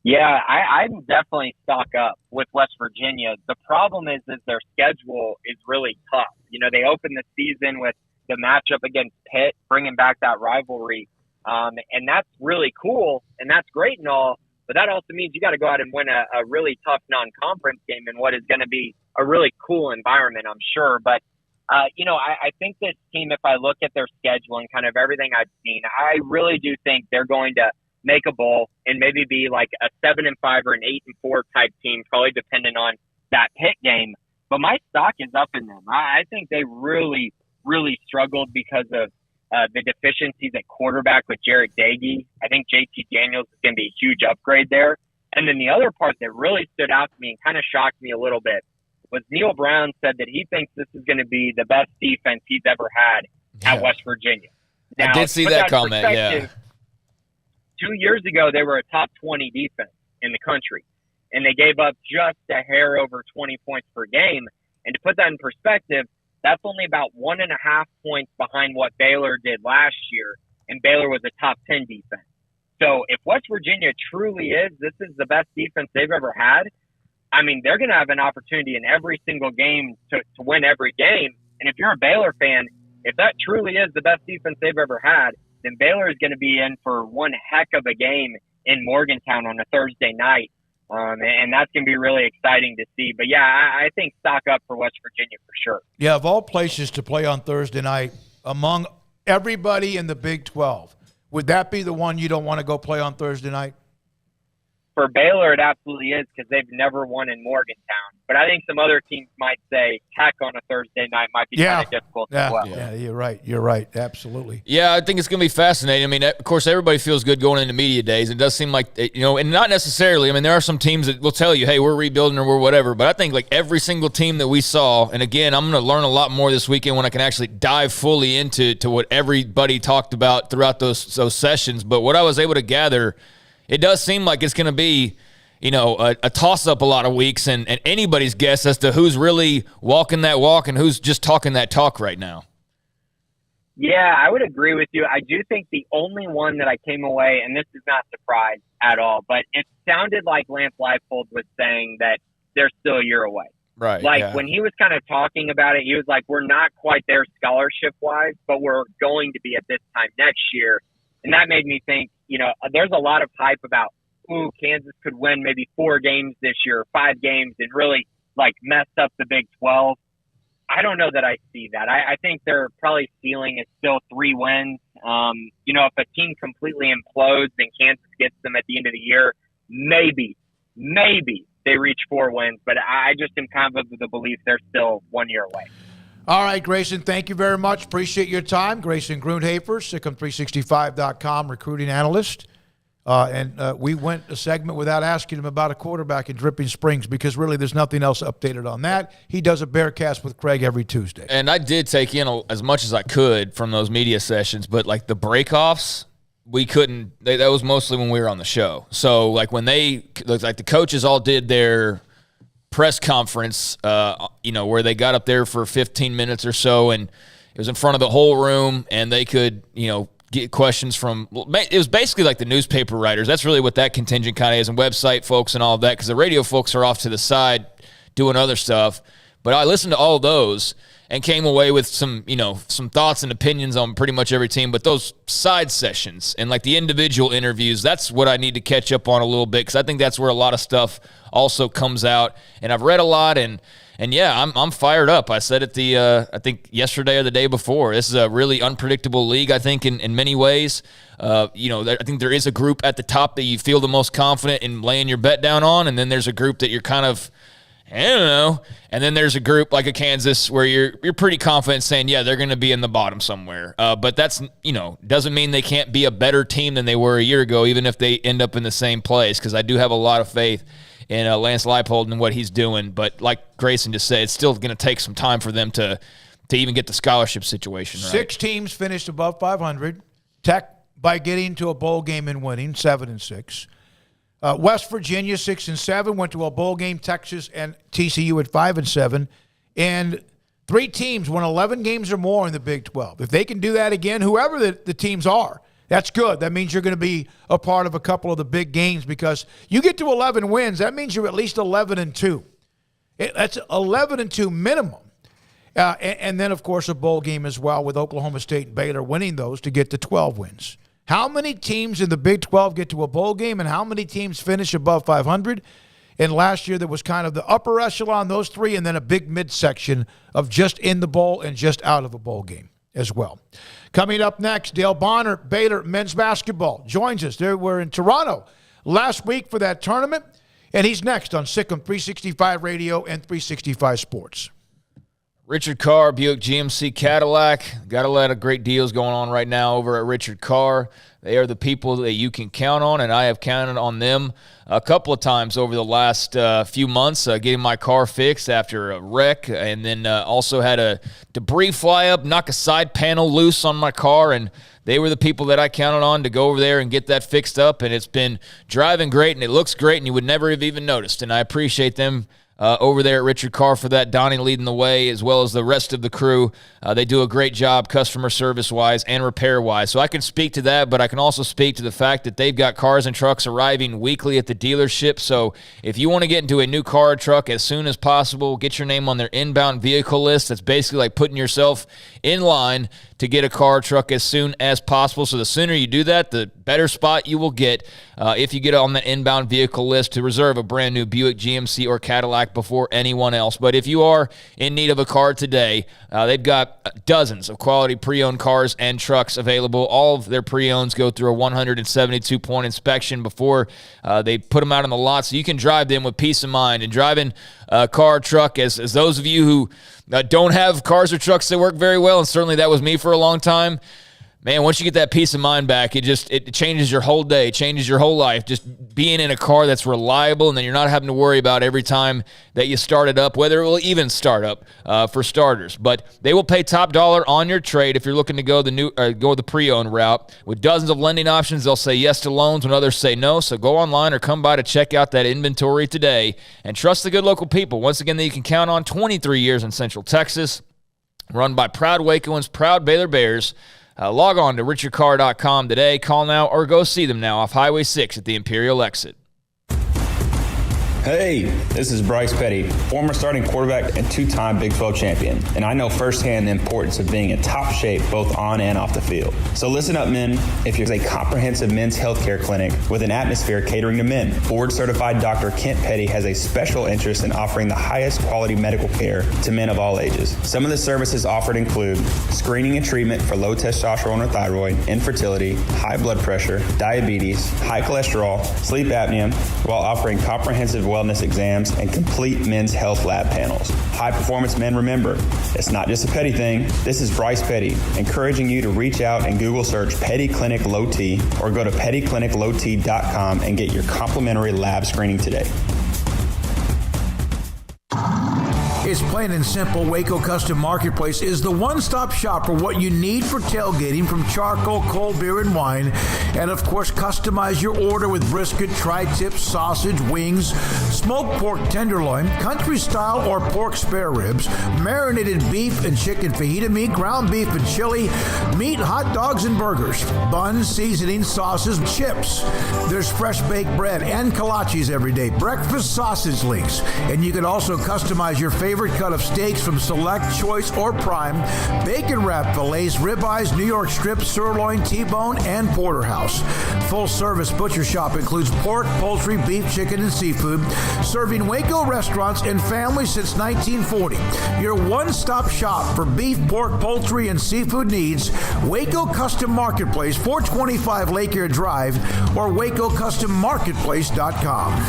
Yeah, I definitely stock up with West Virginia. The problem is their schedule is really tough. You know, they open the season with the matchup against Pitt, bringing back that rivalry. And that's really cool, and that's great and all, but that also means you got to go out and win a really tough non-conference game in what is going to be a really cool environment, I'm sure. But I think this team, if I look at their schedule and kind of everything I've seen, I really do think they're going to make a bowl and maybe be like a 7-5 or an 8-4 type team, probably depending on that Pitt game. But my stock is up in them. I think they really, really struggled because of the deficiencies at quarterback with Jarrett Dagey. I think JT Daniels is going to be a huge upgrade there. And then the other part that really stood out to me and kind of shocked me a little bit was Neil Brown said that he thinks this is going to be the best defense he's ever had at West Virginia. Now, I did see that comment, yeah. 2 years ago, they were a top 20 defense in the country, and they gave up just a hair over 20 points per game. And to put that in perspective, that's only about 1.5 points behind what Baylor did last year, and Baylor was a top 10 defense. So if West Virginia truly this is the best defense they've ever had, I mean, they're going to have an opportunity in every single game to win every game. And if you're a Baylor fan, if that truly is the best defense they've ever had, then Baylor is going to be in for one heck of a game in Morgantown on a Thursday night. And that's going to be really exciting to see. But, yeah, I think stock up for West Virginia for sure. Yeah, of all places to play on Thursday night, among everybody in the Big 12, would that be the one you don't want to go play on Thursday night? For Baylor, it absolutely is because they've never won in Morgantown. But I think some other teams might say Tech on a Thursday night might be kind of difficult as well. Yeah, you're right. You're right. Absolutely. Yeah, I think it's going to be fascinating. I mean, of course, everybody feels good going into media days. It does seem like, and not necessarily. I mean, there are some teams that will tell you, hey, we're rebuilding or we're whatever. But I think like every single team that we saw, and again, I'm going to learn a lot more this weekend when I can actually dive fully into what everybody talked about throughout those sessions. But what I was able to gather, it does seem like it's going to be, a toss-up a lot of weeks and anybody's guess as to who's really walking that walk and who's just talking that talk right now. Yeah, I would agree with you. I do think the only one that I came away, and this is not surprise at all, but it sounded like Lance Leipold was saying that they're still a year away. Right. When he was kind of talking about it, he was like, we're not quite there scholarship-wise, but we're going to be at this time next year. And that made me think, there's a lot of hype about, Kansas could win maybe 4 games this year, 5 games, and really, mess up the Big 12. I don't know that I see that. I think their probably ceiling is still 3 wins. If a team completely implodes and Kansas gets them at the end of the year, maybe they reach 4 wins. But I just am kind of the belief they're still 1 year away. All right, Grayson, thank you very much. Appreciate your time. Grayson Grundhafer, Sikkim365.com recruiting analyst. We went a segment without asking him about a quarterback in Dripping Springs because really there's nothing else updated on that. He does a Bearcast with Craig every Tuesday. And I did take in as much as I could from those media sessions, but the breakoffs, we couldn't. That was mostly when we were on the show. So when the coaches all did their press conference, where they got up there for 15 minutes or so, and it was in front of the whole room, and they could, get questions from, it was basically like the newspaper writers. That's really what that contingent kind of is, and website folks and all of that, because the radio folks are off to the side doing other stuff. But I listened to all those and came away with some thoughts and opinions on pretty much every team. But those side sessions and the individual interviews, that's what I need to catch up on a little bit, because I think that's where a lot of stuff also comes out. And I've read a lot, and yeah, I'm fired up. I said it I think yesterday or the day before. This is a really unpredictable league, I think, in many ways. I think there is a group at the top that you feel the most confident in laying your bet down on, and then there's a group that you're kind of, I don't know. And then there's a group like a Kansas where you're pretty confident saying, yeah, they're going to be in the bottom somewhere. But that's, doesn't mean they can't be a better team than they were a year ago, even if they end up in the same place, because I do have a lot of faith in Lance Leipold and what he's doing. But like Grayson just said, it's still going to take some time for them to even get the scholarship situation right. 6 teams finished above 500. Tech, by getting to a bowl game and winning, 7-6. West Virginia, 6-7, went to a bowl game. Texas and TCU at 5-7. And 3 teams won 11 games or more in the Big 12. If they can do that again, whoever the teams are, that's good. That means you're going to be a part of a couple of the big games, because you get to 11 wins, that means you're at least 11-2. That's 11-2 minimum. And then, of course, a bowl game as well, with Oklahoma State and Baylor winning those to get to 12 wins. How many teams in the Big 12 get to a bowl game, and how many teams finish above 500? And last year there was kind of the upper echelon, those three, and then a big midsection of just in the bowl and just out of a bowl game as well. Coming up next, Dale Bonner, Baylor men's basketball, joins us. They were in Toronto last week for that tournament, and he's next on Sikkim 365 Radio and 365 Sports. Richard Carr, Buick GMC Cadillac. Got a lot of great deals going on right now over at Richard Carr. They are the people that you can count on, and I have counted on them a couple of times over the last few months, getting my car fixed after a wreck, and then also had a debris fly up, knock a side panel loose on my car, and they were the people that I counted on to go over there and get that fixed up, and it's been driving great, and it looks great, and you would never have even noticed, and I appreciate them over there at Richard Carr for that. Donnie leading the way, as well as the rest of the crew. They do a great job customer service-wise and repair-wise. So I can speak to that, but I can also speak to the fact that they've got cars and trucks arriving weekly at the dealership. So if you want to get into a new car or truck as soon as possible, get your name on their inbound vehicle list. That's basically like putting yourself in line to get a car or truck as soon as possible. So the sooner you do that, the better spot you will get if you get on that inbound vehicle list to reserve a brand new Buick, GMC, or Cadillac before anyone else. But if you are in need of a car today, they've got dozens of quality pre-owned cars and trucks available. All of their pre-owns go through a 172-point inspection before they put them out on the lot, so you can drive them with peace of mind. And driving a car or truck, as those of you who don't have cars or trucks that work very well, and certainly that was me for a long time, man, once you get that peace of mind back, it changes your whole day, changes your whole life. Just being in a car that's reliable, and then you're not having to worry about every time that you start it up, whether it will even start up for starters. But they will pay top dollar on your trade if you're looking to go the pre-owned route. With dozens of lending options, they'll say yes to loans when others say no. So go online or come by to check out that inventory today, and trust the good local people. Once again, that you can count on. 23 years in Central Texas, run by proud Wacoans, proud Baylor Bears. Log on to richardcarr.com today. Call now or go see them now off Highway 6 at the Imperial exit. Hey, this is Bryce Petty, former starting quarterback and two-time Big 12 champion, and I know firsthand the importance of being in top shape both on and off the field. So listen up, men. If you're a comprehensive men's healthcare clinic with an atmosphere catering to men, board-certified Dr. Kent Petty has a special interest in offering the highest quality medical care to men of all ages. Some of the services offered include screening and treatment for low testosterone or thyroid, infertility, high blood pressure, diabetes, high cholesterol, sleep apnea, while offering comprehensive wellness exams and complete men's health lab panels. High performance men, remember, it's not just a Petty thing. This is Bryce Petty, encouraging you to reach out and Google search Petty Clinic Low T or go to pettycliniclowt.com and get your complimentary lab screening today. It's plain and simple. Waco Custom Marketplace is the one-stop shop for what you need for tailgating, from charcoal, cold beer, and wine. And, of course, customize your order with brisket, tri-tip, sausage, wings, smoked pork tenderloin, country-style or pork spare ribs, marinated beef and chicken fajita meat, ground beef and chili, meat, hot dogs, and burgers, buns, seasoning, sauces, chips. There's fresh baked bread and kolaches every day, breakfast sausage links. And you can also customize your favorite cut of steaks from select, choice, or prime, bacon wrap fillets, ribeyes, New York strips, sirloin, T-bone, and porterhouse. Full service butcher shop includes pork, poultry, beef, chicken, and seafood, serving Waco restaurants and families since 1940. Your one-stop shop for beef, pork, poultry, and seafood needs. Waco Custom Marketplace, 425 Lake Air Drive, or WacoCustomMarketplace.com.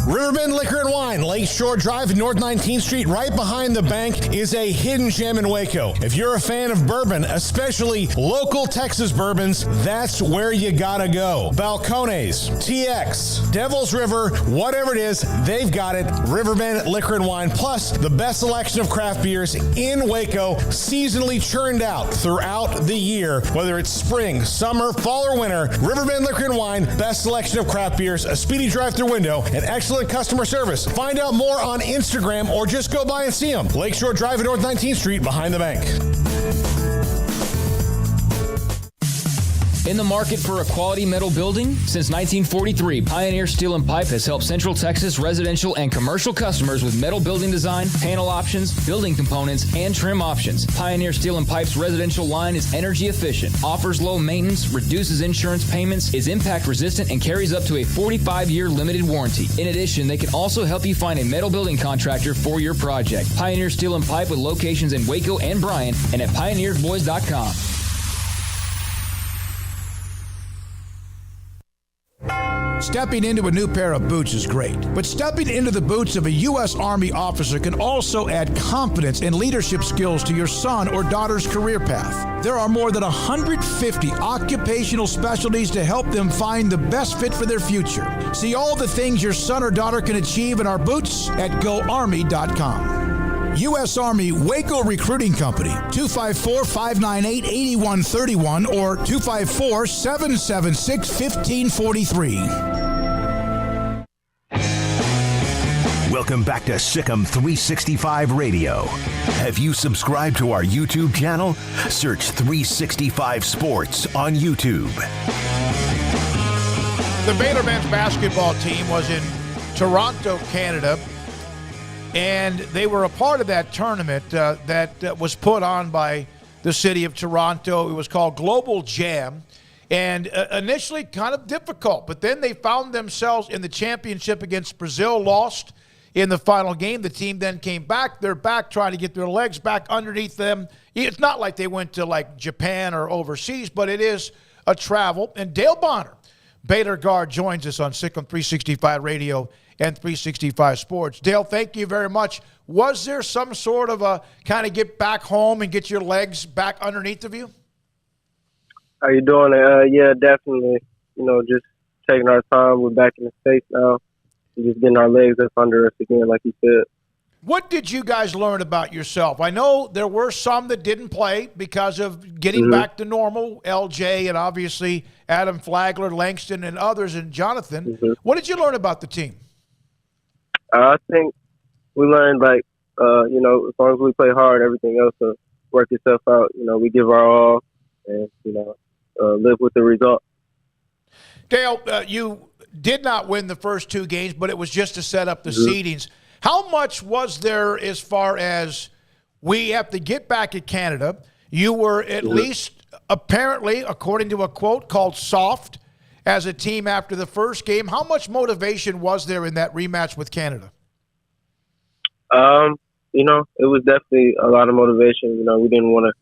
Riverbend Liquor and Wine, Lakeshore Drive and North 19th Street, right behind the bank, is a hidden gem in Waco. If you're a fan of bourbon, especially local Texas bourbons, that's where you gotta go. Balcones, TX, Devil's River, whatever it is, they've got it. Riverbend Liquor and Wine, plus the best selection of craft beers in Waco, seasonally churned out throughout the year. Whether it's spring, summer, fall, or winter, Riverbend Liquor and Wine, best selection of craft beers, a speedy drive-through window, and excellent customer service. Find out more on Instagram or just go by and see them. Lakeshore Drive at North 19th Street behind the bank. In the market for a quality metal building? Since 1943, Pioneer Steel and Pipe has helped Central Texas residential and commercial customers with metal building design, panel options, building components, and trim options. Pioneer Steel and Pipe's residential line is energy efficient, offers low maintenance, reduces insurance payments, is impact resistant, and carries up to a 45-year limited warranty. In addition, they can also help you find a metal building contractor for your project. Pioneer Steel and Pipe with locations in Waco and Bryan and at pioneersboys.com. Stepping into a new pair of boots is great, but stepping into the boots of a U.S. Army officer can also add confidence and leadership skills to your son or daughter's career path. There are more than 150 occupational specialties to help them find the best fit for their future. See all the things your son or daughter can achieve in our boots at GoArmy.com. U.S. Army Waco Recruiting Company, 254-598-8131 or 254-776-1543. Welcome back to Sikkim 365 Radio. Have you subscribed to our YouTube channel? Search 365 Sports on YouTube. The Baylor men's basketball team was in Toronto, Canada, and they were a part of that tournament that was put on by the city of Toronto. It was called Global Jam, and initially kind of difficult. But then they found themselves in the championship against Brazil, lost in the final game. The team then came back. They're back trying to get their legs back underneath them. It's not like they went to like Japan or overseas, but it is a travel. And Dale Bonner, Baylor guard, joins us on Sikkim 365 Radio and 365 Sports. Dale, thank you very much. Was there some sort of a kind of get back home and get your legs back underneath of you? How you doing? Yeah, definitely. You know, just taking our time. We're back in the States now. Just getting our legs up under us again, like you said. What did you guys learn about yourself? I know there were some that didn't play because of getting back to normal, LJ and obviously Adam Flagler, Langston, and others, and Jonathan. What did you learn about the team? I think we learned, like, you know, as long as we play hard, everything else will work itself out. You know, we give our all and, you know, live with the result. Dale, you did not win the first two games, but it was just to set up the seedings. How much was there as far as we have to get back at Canada? You were at least, apparently, according to a quote, called soft as a team after the first game. How much motivation was there in that rematch with Canada? You know, it was definitely a lot of motivation. You know, we didn't want to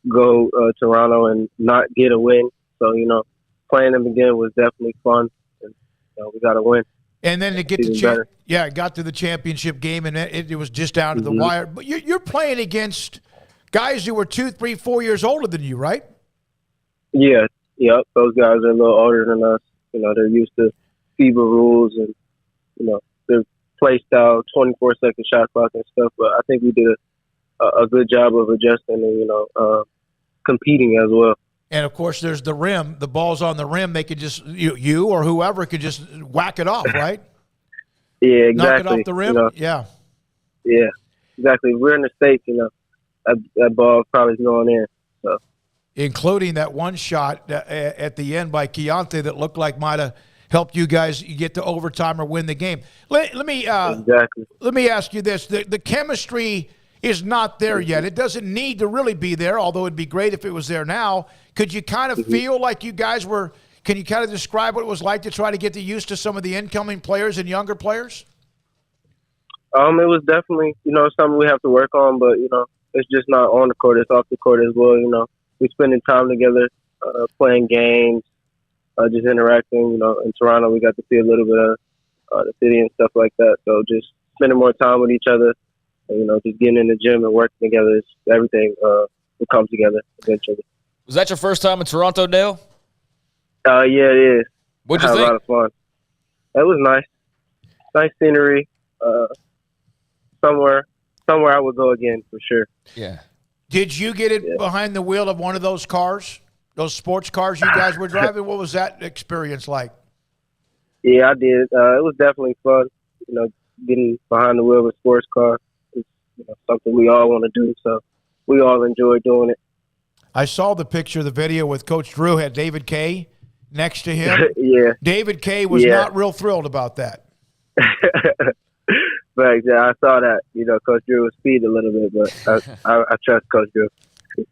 go Toronto and not get a win. So, you know, playing them again was definitely fun. And, you know, we got to win. And then to get to got to the championship game, and it was just down to the wire. But you're playing against guys who were 2, 3, 4 years older than you, right? Yeah, yep. Those guys are a little older than us. You know, they're used to FIBA rules and, you know, their play style, 24-second shot clock and stuff. But I think we did a good job of adjusting and, you know, competing as well. And, of course, there's the rim. The ball's on the rim. They could just, you or whoever could just whack it off, right? Yeah, exactly. Knock it off the rim? You know, yeah. Yeah, exactly. If we're in the States, you know, that ball probably going in. So, including that one shot at the end by Keontae that looked like might have helped you guys get to overtime or win the game. Let me ask you this. The chemistry is not there yet. It doesn't need to really be there, although it'd be great if it was there now. Could you kind of feel like you guys were – can you kind of describe what it was like to try to get used to some of the incoming players and younger players? It was definitely, you know, something we have to work on, but, you know, it's just not on the court. It's off the court as well, you know. We're spending time together, playing games, just interacting. You know, in Toronto, we got to see a little bit of the city and stuff like that. So just spending more time with each other, and, you know, just getting in the gym and working together. Everything will come together eventually. Was that your first time in Toronto, Dale? Yeah, it is. What'd you think? Had a lot of fun. It was nice. Nice scenery. Somewhere I would go again for sure. Yeah. Did you get it behind the wheel of one of those cars, those sports cars you guys were driving? What was that experience like? Yeah, I did. It was definitely fun. You know, getting behind the wheel of a sports car is, you know, something we all want to do. So we all enjoy doing it. I saw the picture, the video with Coach Drew had David K next to him. Yeah. David K was not real thrilled about that. But yeah, I saw that. Coach Drew was speed a little bit, but I trust Coach Drew.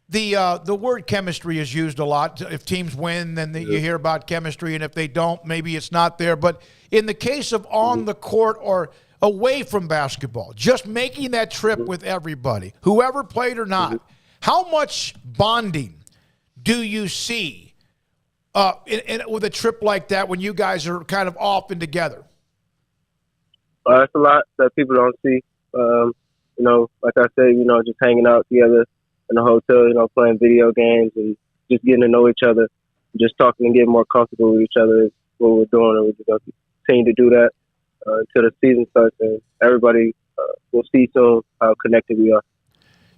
The word chemistry is used a lot. If teams win, then you hear about chemistry, and if they don't, maybe it's not there. But in the case of on the court or away from basketball, just making that trip with everybody, whoever played or not, how much bonding do you see with a trip like that when you guys are kind of off and together? It's a lot that people don't see. Like I said, just hanging out together in the hotel, playing video games and just getting to know each other, just talking and getting more comfortable with each other is what we're doing, and we're just going to continue to do that until the season starts, and everybody will see soon how connected we are.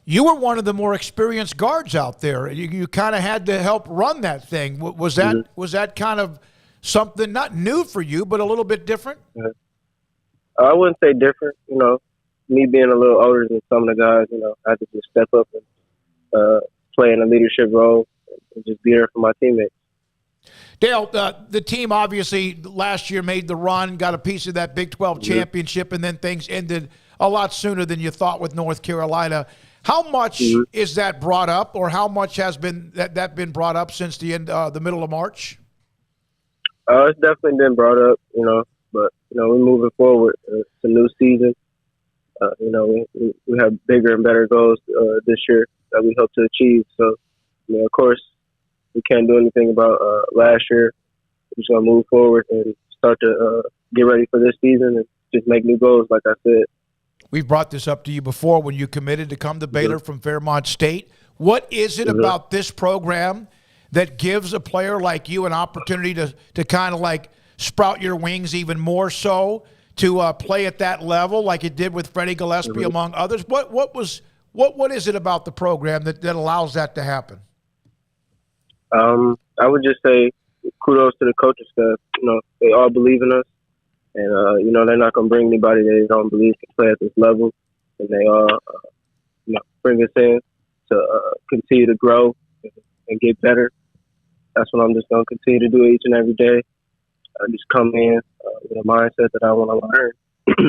You were one of the more experienced guards out there. You kind of had to help run that thing. Was that kind of something not new for you, but a little bit different? I wouldn't say different. Me being a little older than some of the guys, I had to just step up and play in a leadership role and just be there for my teammates. Dale, the team obviously last year made the run, got a piece of that Big 12 championship, and then things ended a lot sooner than you thought with North Carolina. How much is that brought up, or how much has been that been brought up since the middle of March? It's definitely been brought up, but we're moving forward. It's a new season. We have bigger and better goals this year that we hope to achieve. So, of course, we can't do anything about last year. We're just gonna move forward and start to get ready for this season and just make new goals, like I said. We've brought this up to you before when you committed to come to Baylor from Fairmont State. What is it about this program that gives a player like you an opportunity to kind of like sprout your wings even more so to play at that level like it did with Freddie Gillespie among others? What is it about the program that allows that to happen? I would just say kudos to the coaching staff. They all believe in us. And, they're not going to bring anybody they don't believe can play at this level. And they all, bring us in to continue to grow and get better. That's what I'm just going to continue to do each and every day. I just come in with a mindset that I want to learn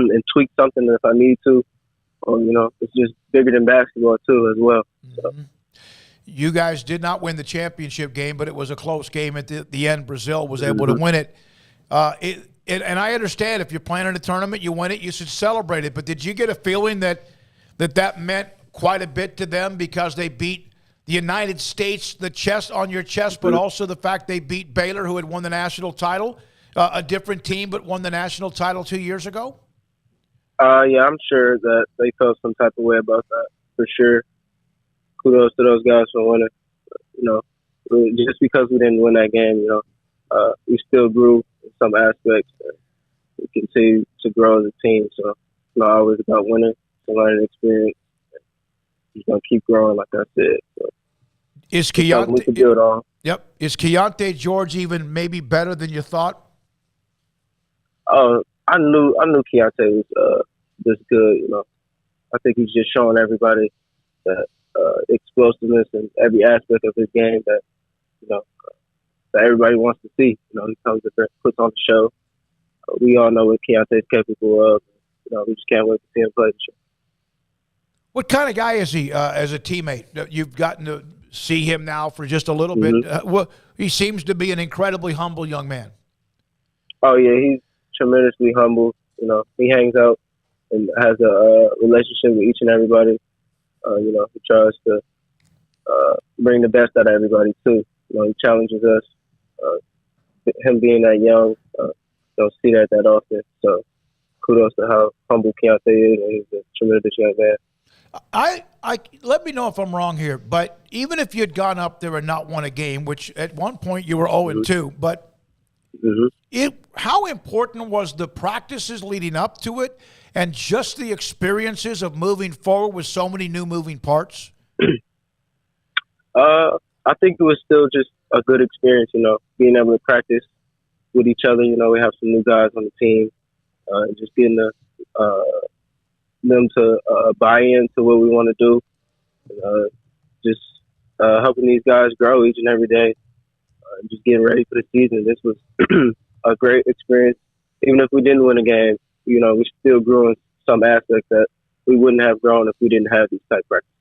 and tweak something if I need to. Or, it's just bigger than basketball, too, as well. So. You guys did not win the championship game, but it was a close game at the end. Brazil was able to win it. And I understand if you're playing in a tournament, you win it, you should celebrate it. But did you get a feeling that meant quite a bit to them because they beat the United States, the chest on your chest, but also the fact they beat Baylor, who had won the national title, a different team, but won the national title 2 years ago? Yeah, I'm sure that they felt some type of way about that, for sure. Kudos to those guys for winning. Just because we didn't win that game, we still grew in some aspects. We continue to grow as a team. So it's not always about winning. It's a learning experience. We're going to keep growing, like I said. So is Keontae George even maybe better than you thought? Oh, I knew Keontae was this good. I think he's just showing everybody that explosiveness in every aspect of his game that that everybody wants to see. He comes and puts on the show. We all know what Keontae's capable of. We just can't wait to see him play the show. What kind of guy is he as a teammate? You've gotten to see him now for just a little bit. He seems to be an incredibly humble young man. Oh, yeah, he's tremendously humble. He hangs out and has a relationship with each and everybody. He tries to bring the best out of everybody, too. He challenges us. Him being that young, don't see that often. So kudos to how humble Keontae is, and he's a tremendous young man. Let me know if I'm wrong here, but even if you'd gone up there and not won a game, which at one point you were 0-2, but how important was the practices leading up to it and just the experiences of moving forward with so many new moving parts? I think it was still just a good experience, being able to practice with each other. We have some new guys on the team, just getting them to buy into what we want to do. Just helping these guys grow each and every day, just getting ready for the season. This was a great experience. Even if we didn't win a game, we still grew in some aspects that we wouldn't have grown if we didn't have these type practices.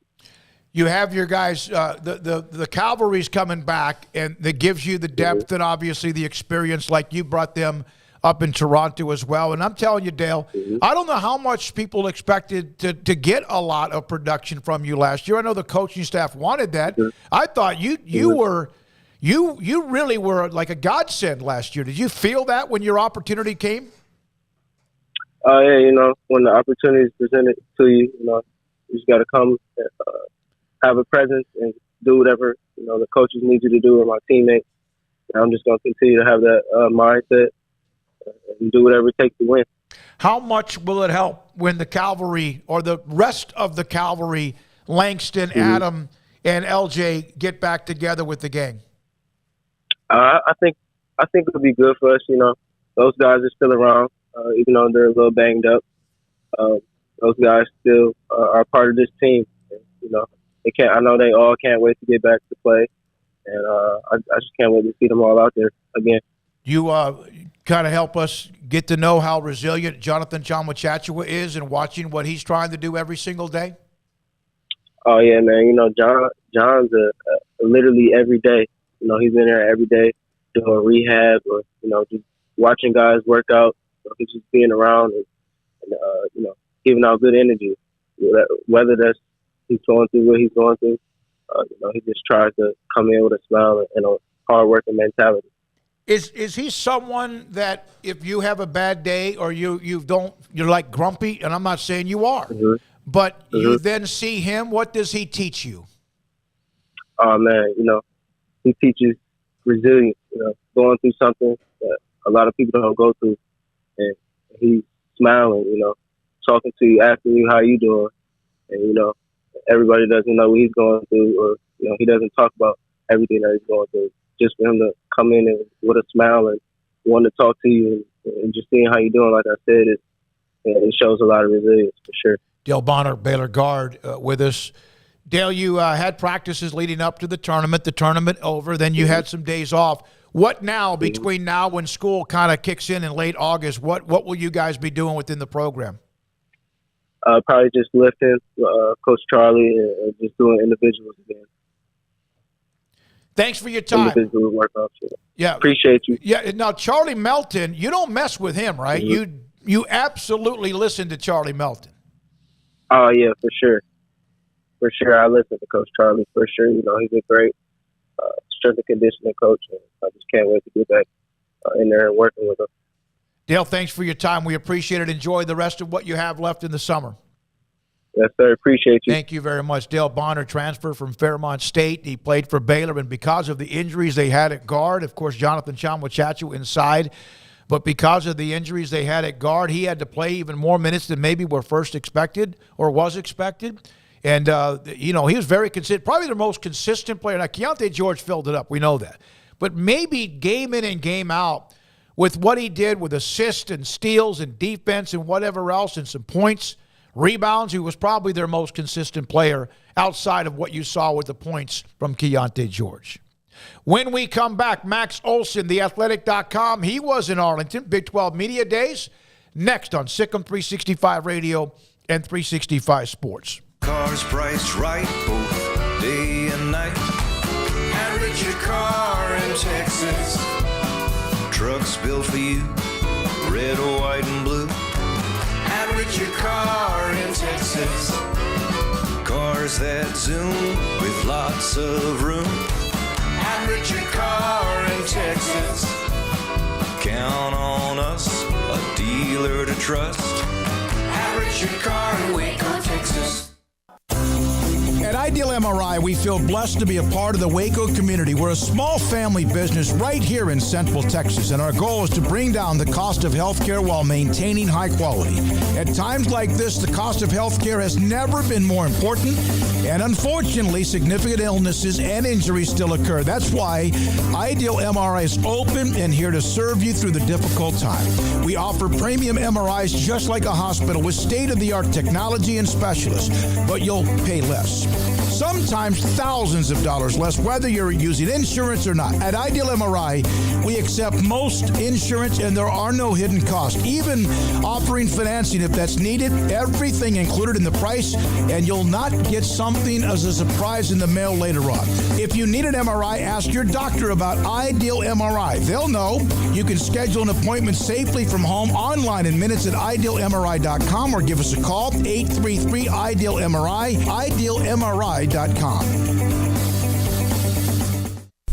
You have your guys, the cavalry's coming back, and that gives you the depth and obviously the experience, like you brought them up in Toronto as well. And I'm telling you, Dale, I don't know how much people expected to get a lot of production from you last year. I know the coaching staff wanted that. I thought you really were like a godsend last year. Did you feel that when your opportunity came? Yeah, when the opportunity is presented to you, you just got to come, have a presence, and do whatever the coaches need you to do, or my teammates. And I'm just going to continue to have that mindset and do whatever it takes to win. How much will it help when the cavalry or the rest of the cavalry, Langston, Adam, and LJ, get back together with the gang? I think it'll be good for us. Those guys are still around, even though they're a little banged up. Those guys still are part of this team. They can't. I know they all can't wait to get back to play, and I just can't wait to see them all out there again. You kind of help us get to know how resilient Jonathan Chamwachachua is, and watching what he's trying to do every single day. Oh yeah, man. John's literally every day. He's in there every day doing rehab, or just watching guys work out. He's just being around and giving out good energy. Whether that's he's going through what he's going through, he just tries to come in with a smile and a hard working mentality. Is he someone that if you have a bad day or you're like grumpy, and I'm not saying you are, but you then see him, what does he teach you? Oh man, he teaches resilience, going through something that a lot of people don't go through, and he's smiling, talking to you, asking you how you doing, and everybody doesn't know what he's going through, or he doesn't talk about everything that he's going through. Just for him to come in and with a smile and want to talk to you, and just seeing how you're doing, like I said, it shows a lot of resilience for sure. Dale Bonner, Baylor guard, with us. Dale, you had practices leading up to the tournament over, then you had some days off. What now, between now and school kind of kicks in late August, what will you guys be doing within the program? Probably just lifting, Coach Charlie, and just doing individuals again. Thanks for your time. Individual workouts. Yeah. Appreciate you. Yeah. Now, Charlie Melton, you don't mess with him, right? You absolutely listen to Charlie Melton. Oh, yeah, for sure. For sure. I listen to Coach Charlie, for sure. He's a great strength and conditioning coach, and I just can't wait to get back in there and working with him. Dale, thanks for your time. We appreciate it. Enjoy the rest of what you have left in the summer. Yes, sir. Appreciate you. Thank you very much. Dale Bonner transferred from Fairmont State. He played for Baylor, and because of the injuries they had at guard, of course, Jonathan Chamwachachua inside, but because of the injuries they had at guard, he had to play even more minutes than maybe were first expected or was expected. And, he was very consistent, probably the most consistent player. Now, Keontae George filled it up. We know that. But maybe game in and game out, with what he did with assists and steals and defense and whatever else and some points, rebounds, he was probably their most consistent player outside of what you saw with the points from Keontae George. When we come back, Max Olson, theathletic.com, he was in Arlington, Big 12 Media Days, next on Sikkim 365 Radio and 365 Sports. Cars priced right both day and night. At Richard Car in Texas. Trucks built for you, red, white, and blue. At Richard Car in Texas. Cars that zoom with lots of room. At Richard Car in Texas. Count on us, a dealer to trust. At Richard Car in Waco, Texas. At Ideal MRI, we feel blessed to be a part of the Waco community. We're a small family business right here in Central Texas, and our goal is to bring down the cost of healthcare while maintaining high quality. At times like this, the cost of healthcare has never been more important, and unfortunately, significant illnesses and injuries still occur. That's why Ideal MRI is open and here to serve you through the difficult time. We offer premium MRIs just like a hospital with state-of-the-art technology and specialists, but you'll pay less. sometimes thousands of dollars less, whether you're using insurance or not. At Ideal MRI, we accept most insurance and there are no hidden costs, even offering financing if that's needed. Everything included in the price, and you'll not get something as a surprise in the mail later on. If you need an MRI, ask your doctor about Ideal MRI. They'll know. You can schedule an appointment safely from home online in minutes at idealmri.com or give us a call, 833-IDEAL-MRI, idealmri.com.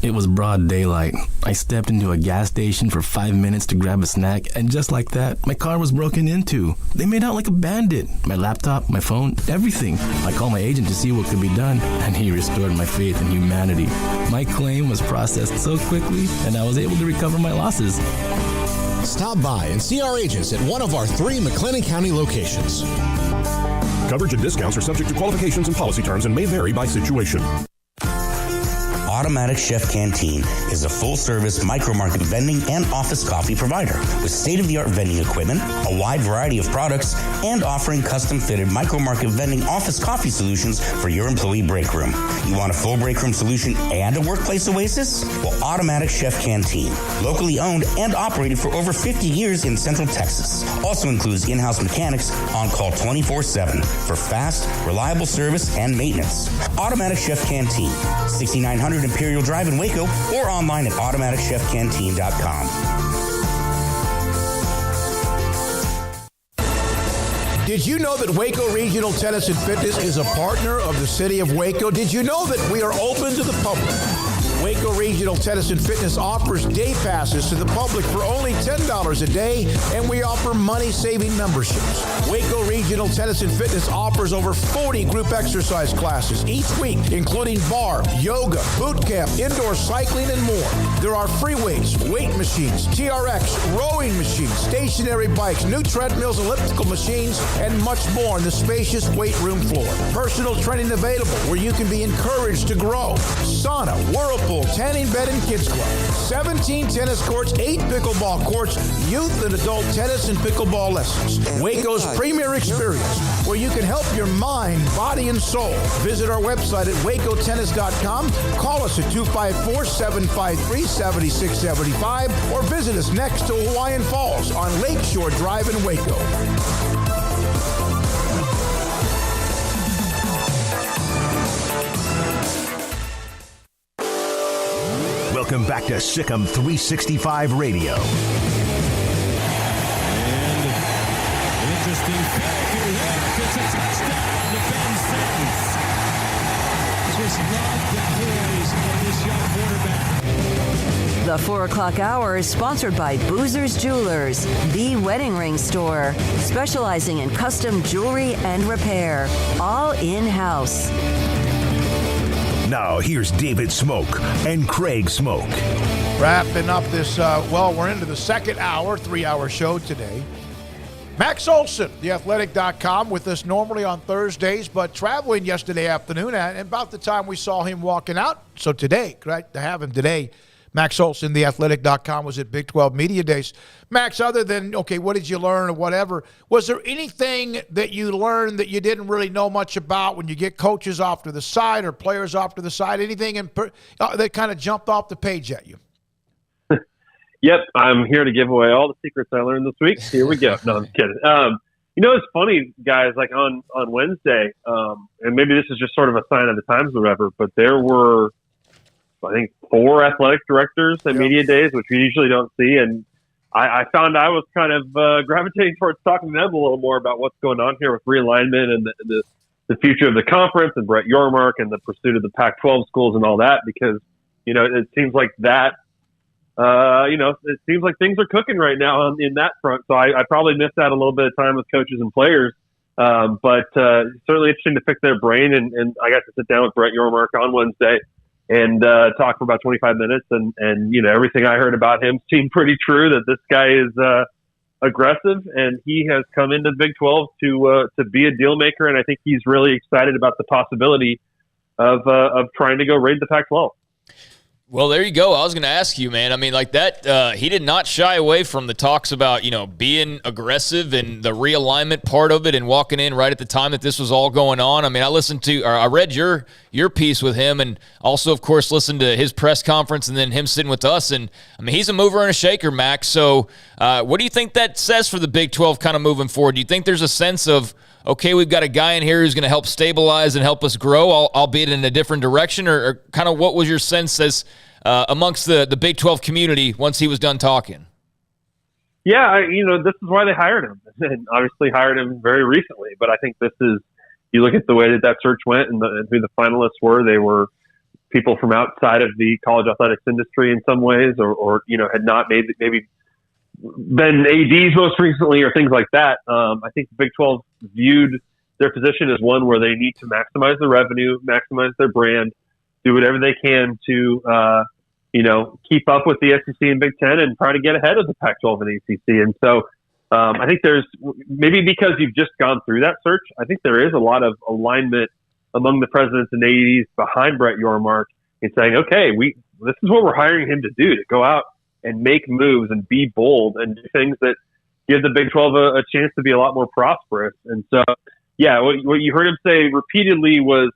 It was broad daylight. I stepped into a gas station for 5 minutes to grab a snack, and just like that, my car was broken into. They made out like a bandit. My laptop, my phone, everything. I called my agent to see what could be done, and he restored my faith in humanity. My claim was processed so quickly, and I was able to recover my losses. Stop by and see our agents at one of our 3 McLennan County locations. Coverage and discounts are subject to qualifications and policy terms and may vary by situation. Automatic Chef Canteen is a full-service micro-market vending and office coffee provider with state-of-the-art vending equipment, a wide variety of products, and offering custom-fitted micro-market vending office coffee solutions for your employee break room. You want a full break room solution and a workplace oasis? Well, Automatic Chef Canteen, locally owned and operated for over 50 years in Central Texas, also includes in-house mechanics on call 24/7 for fast, reliable service and maintenance. Automatic Chef Canteen, 6900 Imperial Drive in Waco, or online at automaticchefcanteen.com. Did you know that Waco Regional Tennis and Fitness is a partner of the city of Waco? Did you know that we are open to the public? Waco Regional Tennis and Fitness offers day passes to the public for only $10 a day, and we offer money-saving memberships. Waco Regional Tennis and Fitness offers over 40 group exercise classes each week, including bar, yoga, boot camp, indoor cycling, and more. There are free weights, weight machines, TRX, rowing machines, stationary bikes, new treadmills, elliptical machines, and much more on the spacious weight room floor. Personal training available where you can be encouraged to grow. Sauna, whirlpool, tanning bed and kids club, 17 tennis courts, 8 pickleball courts, youth and adult tennis and pickleball lessons. Waco's premier experience where you can help your mind, body, and soul. Visit our website at wacotennis.com. Call us at 254-753-7675 or visit us next to Hawaiian Falls on Lakeshore Drive in Waco. Welcome back to Sikkim 365 Radio. And interesting fact here. It's a touchdown to Ben Simmons. Just love the poise of this young quarterback. The 4 o'clock hour is sponsored by Boozer's Jewelers, the wedding ring store, specializing in custom jewelry and repair, all in-house. Now, here's David Smoak and Craig Smoak. Wrapping up this, we're into the second hour, 3-hour show today. Max Olson, theathletic.com, with us normally on Thursdays, but traveling yesterday afternoon at about the time we saw him walking out. So today, great to have him today. Max Olson, theathletic.com, was at Big 12 Media Days. Max, other than, okay, what did you learn or whatever, was there anything that you learned that you didn't really know much about when you get coaches off to the side or players off to the side? Anything that kind of jumped off the page at you? Yep, I'm here to give away all the secrets I learned this week. Here we go. No, I'm kidding. It's funny, guys, like on Wednesday, and maybe this is just sort of a sign of the times or whatever, but there were, I think, 4 athletic directors at Media Days, which we usually don't see. And I found I was kind of gravitating towards talking to them a little more about what's going on here with realignment and the future of the conference and Brett Yormark and the pursuit of the Pac-12 schools and all that, because, it seems like that, it seems like things are cooking right now in that front. So I probably missed out a little bit of time with coaches and players. But certainly interesting to pick their brain. And I got to sit down with Brett Yormark on Wednesday and talk for about 25 minutes. And everything I heard about him seemed pretty true, that this guy is aggressive, and he has come into Big 12 to be a deal maker. And I think he's really excited about the possibility of trying to go raid the Pac-12. Well, there you go. I was going to ask you, man. I mean, like that, he did not shy away from the talks about, being aggressive and the realignment part of it and walking in right at the time that this was all going on. I mean, I read your piece with him and also, of course, listened to his press conference and then him sitting with us. And, I mean, he's a mover and a shaker, Max. So what do you think that says for the Big 12 kind of moving forward? Do you think there's a sense of, okay, we've got a guy in here who's going to help stabilize and help us grow, albeit in a different direction? Or kind of what was your sense as amongst the Big 12 community once he was done talking? Yeah, this is why they hired him, and obviously hired him very recently. But I think you look at the way that search went and who the finalists were. They were people from outside of the college athletics industry in some ways, or had not maybe been ADs most recently or things like that. I think the Big 12 viewed their position as one where they need to maximize the revenue, maximize their brand, do whatever they can to, keep up with the SEC and Big Ten and try to get ahead of the Pac-12 and ACC. And so I think there's maybe because you've just gone through that search, I think there is a lot of alignment among the presidents and ADs behind Brett Yormark in saying, okay, this is what we're hiring him to do, to go out and make moves and be bold and do things that give the Big 12 a chance to be a lot more prosperous. And so, yeah, what you heard him say repeatedly was,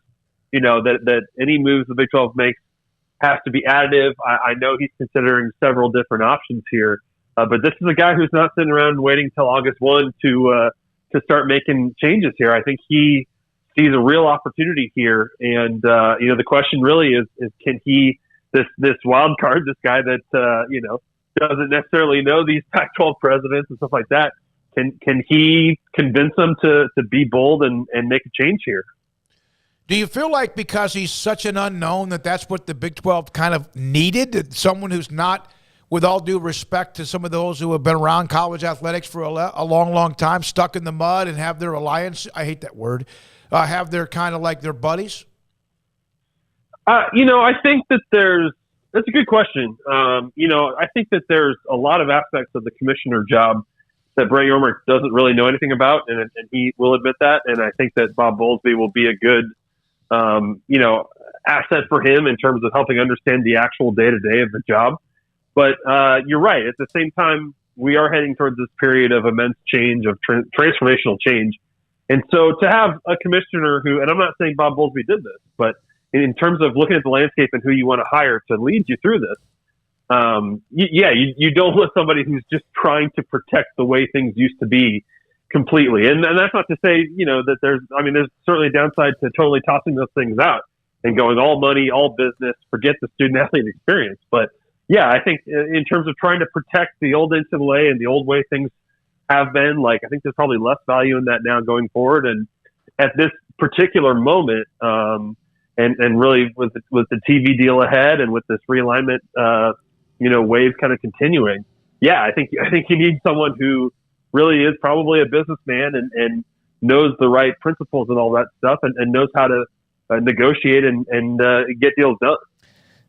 that any moves the Big 12 makes has to be additive. I know he's considering several different options here, but this is a guy who's not sitting around waiting till August 1 to start making changes here. I think he sees a real opportunity here. And, the question really is can he, this wild card, this guy that, doesn't necessarily know these Pac-12 presidents and stuff like that, can he convince them to be bold and make a change here? Do you feel like because he's such an unknown that's what the Big 12 kind of needed? Someone who's not, with all due respect to some of those who have been around college athletics for a long, long time, stuck in the mud and have their alliance, I hate that word, have their kind of like their buddies? I think that that's a good question. I think that there's a lot of aspects of the commissioner job that Brett Yormark doesn't really know anything about, and he will admit that. And I think that Bob Bowlesby will be a good, asset for him in terms of helping understand the actual day-to-day of the job. But you're right. At the same time, we are heading towards this period of immense change, of transformational change. And so to have a commissioner who, and I'm not saying Bob Bowlesby did this, but in terms of looking at the landscape and who you want to hire to lead you through this, you don't want somebody who's just trying to protect the way things used to be completely. And that's not to say, that there's certainly a downside to totally tossing those things out and going all money, all business, forget the student athlete experience. But yeah, I think in terms of trying to protect the old NCAA and the old way things have been, I think there's probably less value in that now going forward. And at this particular moment, and really with the TV deal ahead and with this realignment, wave kind of continuing. Yeah, I think you need someone who really is probably a businessman and knows the right principles and all that stuff and knows how to negotiate and get deals done.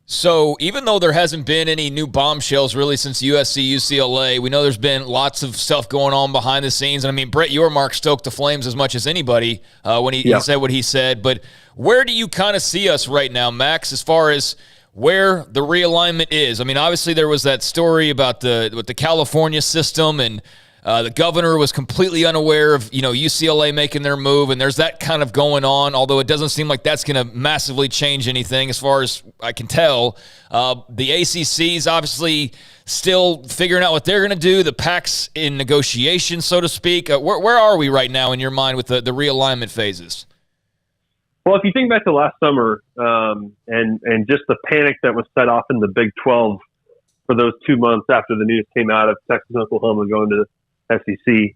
So even though there hasn't been any new bombshells really since USC, UCLA, we know there's been lots of stuff going on behind the scenes. And I mean, Brett Yormark stoked the flames as much as anybody when he said what he said. But where do you kind of see us right now, Max, as far as where the realignment is? I mean, obviously there was that story about the California system, and the governor was completely unaware of, UCLA making their move, and there's that kind of going on, although it doesn't seem like that's going to massively change anything as far as I can tell. The ACC is obviously still figuring out what they're going to do. The Pac's in negotiation, so to speak. Where are we right now in your mind with the realignment phases? Well, if you think back to last summer and just the panic that was set off in the Big 12 for those 2 months after the news came out of Texas and Oklahoma going to the SEC.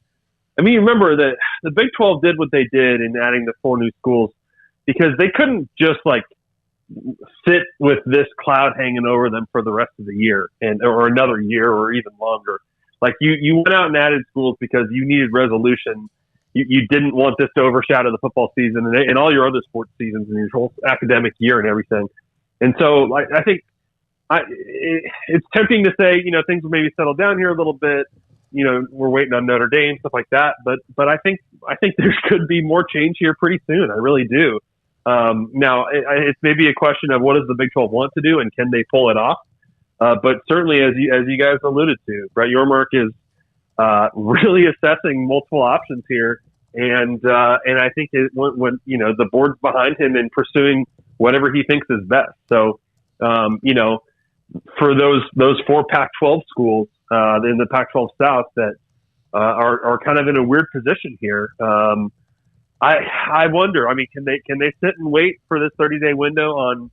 I mean, you remember that the Big 12 did what they did in adding the 4 new schools because they couldn't just sit with this cloud hanging over them for the rest of the year or another year or even longer. You went out and added schools because you needed resolution. You didn't want this to overshadow the football season and all your other sports seasons and your whole academic year and everything. And so I think it's tempting to say, things will maybe settle down here a little bit. We're waiting on Notre Dame, stuff like that. But I think there could be more change here pretty soon. I really do. Now, it's maybe a question of what does the Big 12 want to do and can they pull it off? But certainly, as you guys alluded to, Brett Yormark is really assessing multiple options here, and I think when the board's behind him in pursuing whatever he thinks is best. So, for those 4 Pac-12 schools in the Pac-12 South that are kind of in a weird position here. I wonder. I mean, can they sit and wait for this 30-day window on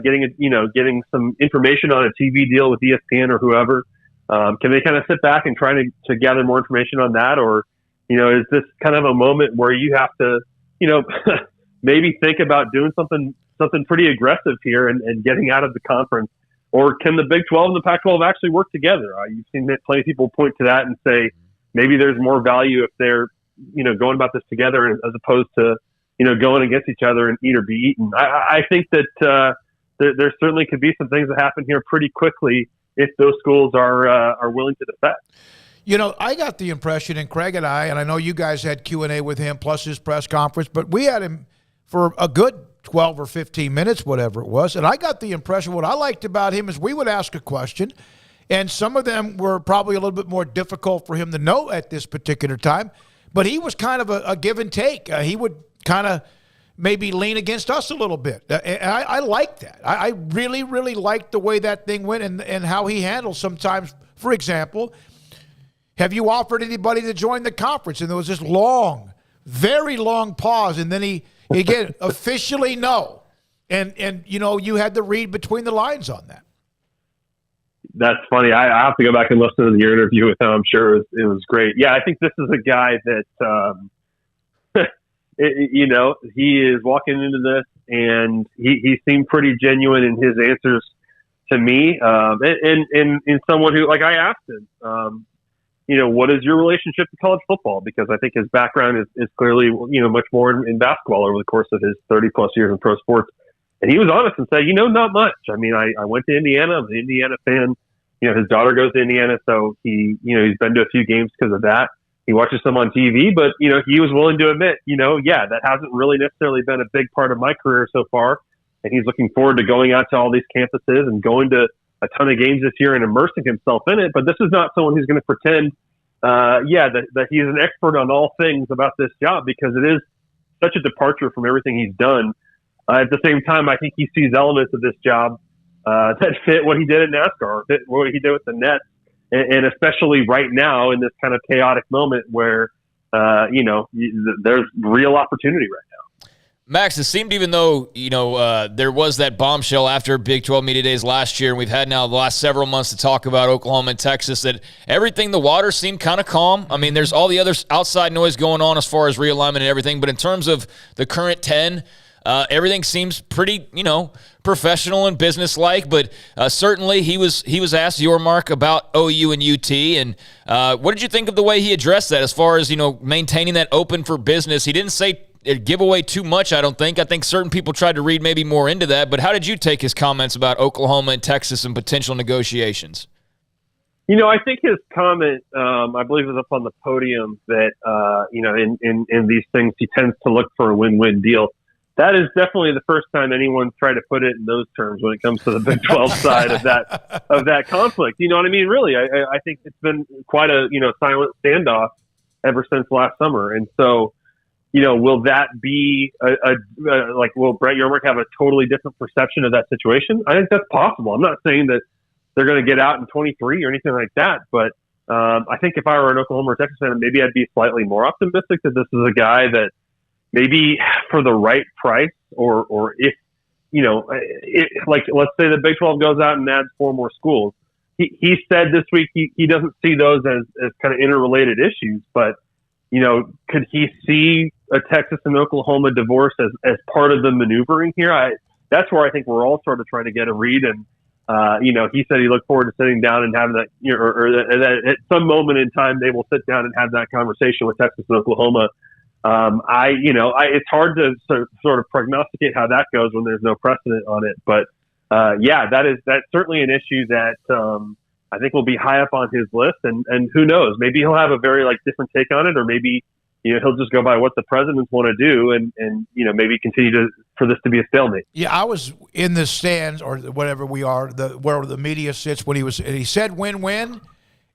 getting some information on a TV deal with ESPN or whoever? Can they kind of sit back and try to gather more information on that, or is this kind of a moment where you have to maybe think about doing something pretty aggressive here and getting out of the conference? Or can the Big 12 and the Pac-12 actually work together? You've seen plenty of people point to that and say maybe there's more value if they're going about this together as opposed to going against each other and eat or be eaten. I think that there certainly could be some things that happen here pretty quickly if those schools are willing to defect. I got the impression, and Craig and I know you guys had Q&A with him plus his press conference, but we had him for a good 12 or 15 minutes, whatever it was. And I got the impression what I liked about him is we would ask a question, and some of them were probably a little bit more difficult for him to know at this particular time. But he was kind of a give and take. He would kind of maybe lean against us a little bit. And I like that. I really, really liked the way that thing went and how he handled sometimes. For example, have you offered anybody to join the conference? And there was this long, very long pause. And then he again, officially no. And you had to read between the lines on that. That's funny. I have to go back and listen to your interview with him. I'm sure it was great. Yeah, I think this is a guy that, he is walking into this, and he seemed pretty genuine in his answers to me. And someone who, like, I asked him, what is your relationship to college football? Because I think his background is clearly, much more in basketball over the course of his 30-plus years in pro sports. And he was honest and said, not much. I mean, I went to Indiana. I'm an Indiana fan. His daughter goes to Indiana, so he's been to a few games because of that. He watches some on TV, but, he was willing to admit, that hasn't really necessarily been a big part of my career so far. And he's looking forward to going out to all these campuses and going to a ton of games this year and immersing himself in it. But this is not someone who's going to pretend, that he's an expert on all things about this job, because it is such a departure from everything he's done. At the same time, I think he sees elements of this job that fit what he did at NASCAR, fit what he did with the Nets, and especially right now in this kind of chaotic moment where, there's real opportunity right now. Max, it seemed even though, there was that bombshell after Big 12 Media Days last year, and we've had now the last several months to talk about Oklahoma and Texas, that everything, the water seemed kind of calm. I mean, there's all the other outside noise going on as far as realignment and everything, but in terms of the current 10, everything seems pretty, professional and businesslike, but certainly he was asked, Yormark, about OU and UT, and what did you think of the way he addressed that as far as, maintaining that open for business? He didn't say give away too much, I don't think. I think certain people tried to read maybe more into that, but how did you take his comments about Oklahoma and Texas and potential negotiations? I think his comment, I believe it was up on the podium that, in these things, he tends to look for a win-win deal. That is definitely the first time anyone's tried to put it in those terms when it comes to the Big 12 side of that conflict. You know what I mean? Really, I think it's been quite a silent standoff ever since last summer. And so, will that be will Brett Yormark have a totally different perception of that situation? I think that's possible. I'm not saying that they're going to get out in 23 or anything like that, but I think if I were an Oklahoma or Texas fan, maybe I'd be slightly more optimistic that this is a guy that maybe for the right price, or if, let's say the Big 12 goes out and adds 4 more schools. He said this week he doesn't see those as kind of interrelated issues, but, could he see a Texas and Oklahoma divorce as part of the maneuvering here? That's where I think we're all sort of trying to get a read. And, he said he looked forward to sitting down and having that, or that at some moment in time they will sit down and have that conversation with Texas and Oklahoma. It's hard to sort of prognosticate how that goes when there's no precedent on it. But, that's certainly an issue that I think will be high up on his list. And who knows, maybe he'll have a very different take on it, or maybe he'll just go by what the presidents want to do, and maybe continue for this to be a stalemate. Yeah, I was in the stands or whatever we are, where the media sits and he said win-win.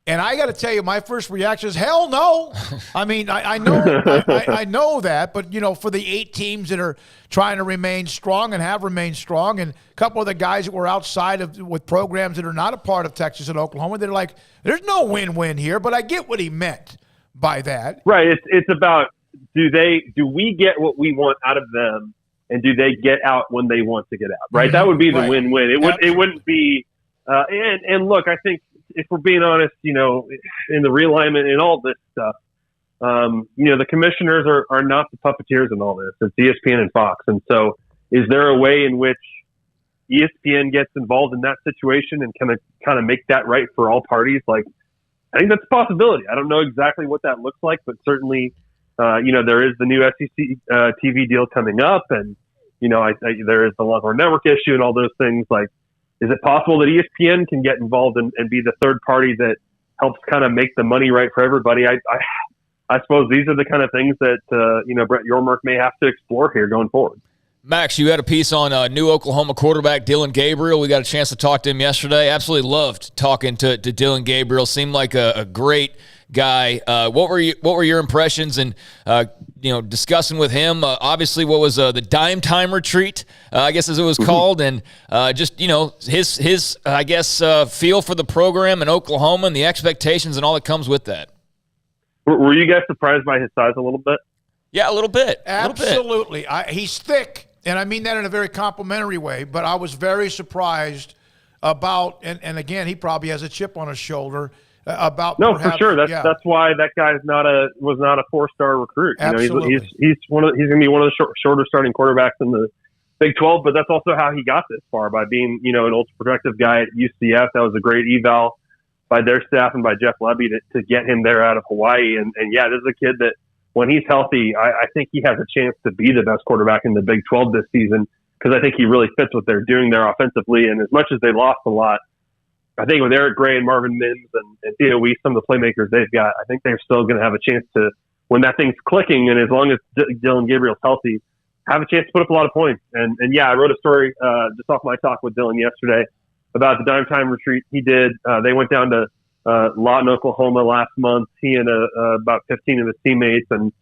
And I got to tell you, my first reaction is hell no. I mean, I know I know that, but for the 8 teams that are trying to remain strong and have remained strong, and a couple of the guys that were outside with programs that are not a part of Texas and Oklahoma, they're like, there's no win-win here. But I get what he meant by that. Right. It's about do we get what we want out of them, and do they get out when they want to get out? Right. That would be the win-win. It wouldn't be. And look, I think, if we're being honest, in the realignment and all this stuff, the commissioners are not the puppeteers in all this. It's ESPN and Fox. And so is there a way in which ESPN gets involved in that situation and kind of make that right for all parties? Like, I think that's a possibility. I don't know exactly what that looks like, but certainly, there is the new SEC TV deal coming up, and, there is the Longhorn Network issue and all those things. Like, is it possible that ESPN can get involved and be the third party that helps kind of make the money right for everybody? I suppose these are the kind of things that, Brett Yormark may have to explore here going forward. Max, you had a piece on new Oklahoma quarterback Dillon Gabriel. We got a chance to talk to him yesterday. Absolutely loved talking to Dillon Gabriel. Seemed like a great guy. What were your impressions and discussing with him? Obviously, what was the Dime Time Retreat, I guess as it was called, and just his I guess feel for the program in Oklahoma and the expectations and all that comes with that. Were you guys surprised by his size a little bit? Yeah, a little bit. Absolutely. He's thick, and I mean that in a very complimentary way, but I was very surprised about, and again, he probably has a chip on his shoulder about. No, for sure. That's why that guy was not a 4-star recruit. Absolutely. He's going to be one of the shorter starting quarterbacks in the Big 12, but that's also how he got this far, by being, an ultra productive guy at UCF. That was a great eval by their staff and by Jeff Lebby to get him there out of Hawaii. And yeah, this is a kid that, when he's healthy, I think he has a chance to be the best quarterback in the Big 12 this season, because I think he really fits what they're doing there offensively. And as much as they lost a lot, I think with Eric Gray and Marvin Mims and Theo Weiss, some of the playmakers they've got, I think they're still going to have a chance to, when that thing's clicking, and as long as Dillon Gabriel's healthy, have a chance to put up a lot of points. And yeah, I wrote a story just off my talk with Dillon yesterday about the Dime Time Retreat he did. They went down to Lawton, Oklahoma last month. He and about 15 of his teammates, and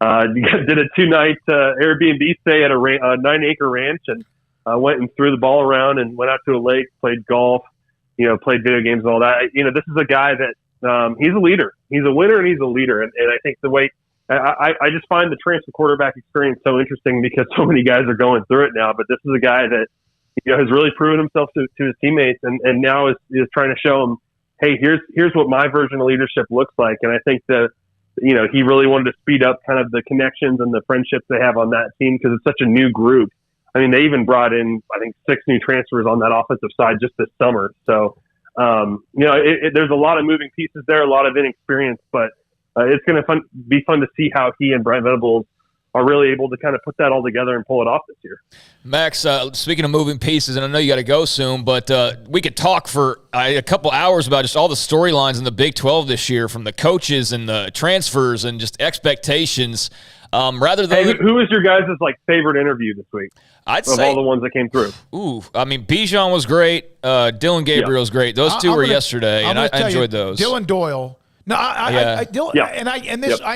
did a 2-night Airbnb stay at a 9-acre ranch, and went and threw the ball around and went out to a lake, played golf, played video games and all that. This is a guy that he's a leader. He's a winner and he's a leader. And I think the way I just find the transfer quarterback experience so interesting, because so many guys are going through it now. But this is a guy that has really proven himself to his teammates, and now is trying to show them, hey, here's what my version of leadership looks like. And I think that, he really wanted to speed up kind of the connections and the friendships they have on that team, because it's such a new group. I mean, they even brought in, I think, 6 new transfers on that offensive side just this summer. So, there's a lot of moving pieces there, a lot of inexperience, but it's going to be fun to see how he and Brent Venables are really able to kind of put that all together and pull it off this year. Max, speaking of moving pieces, and I know you got to go soon, but we could talk for a couple hours about just all the storylines in the Big 12 this year, from the coaches and the transfers and just expectations. Rather than who was your guys' favorite interview this week? I'd say all the ones that came through. Ooh, I mean, Bijan was great. Dillon Gabriel's great. Those two were yesterday, and I enjoyed those. Dylan Doyle. No, I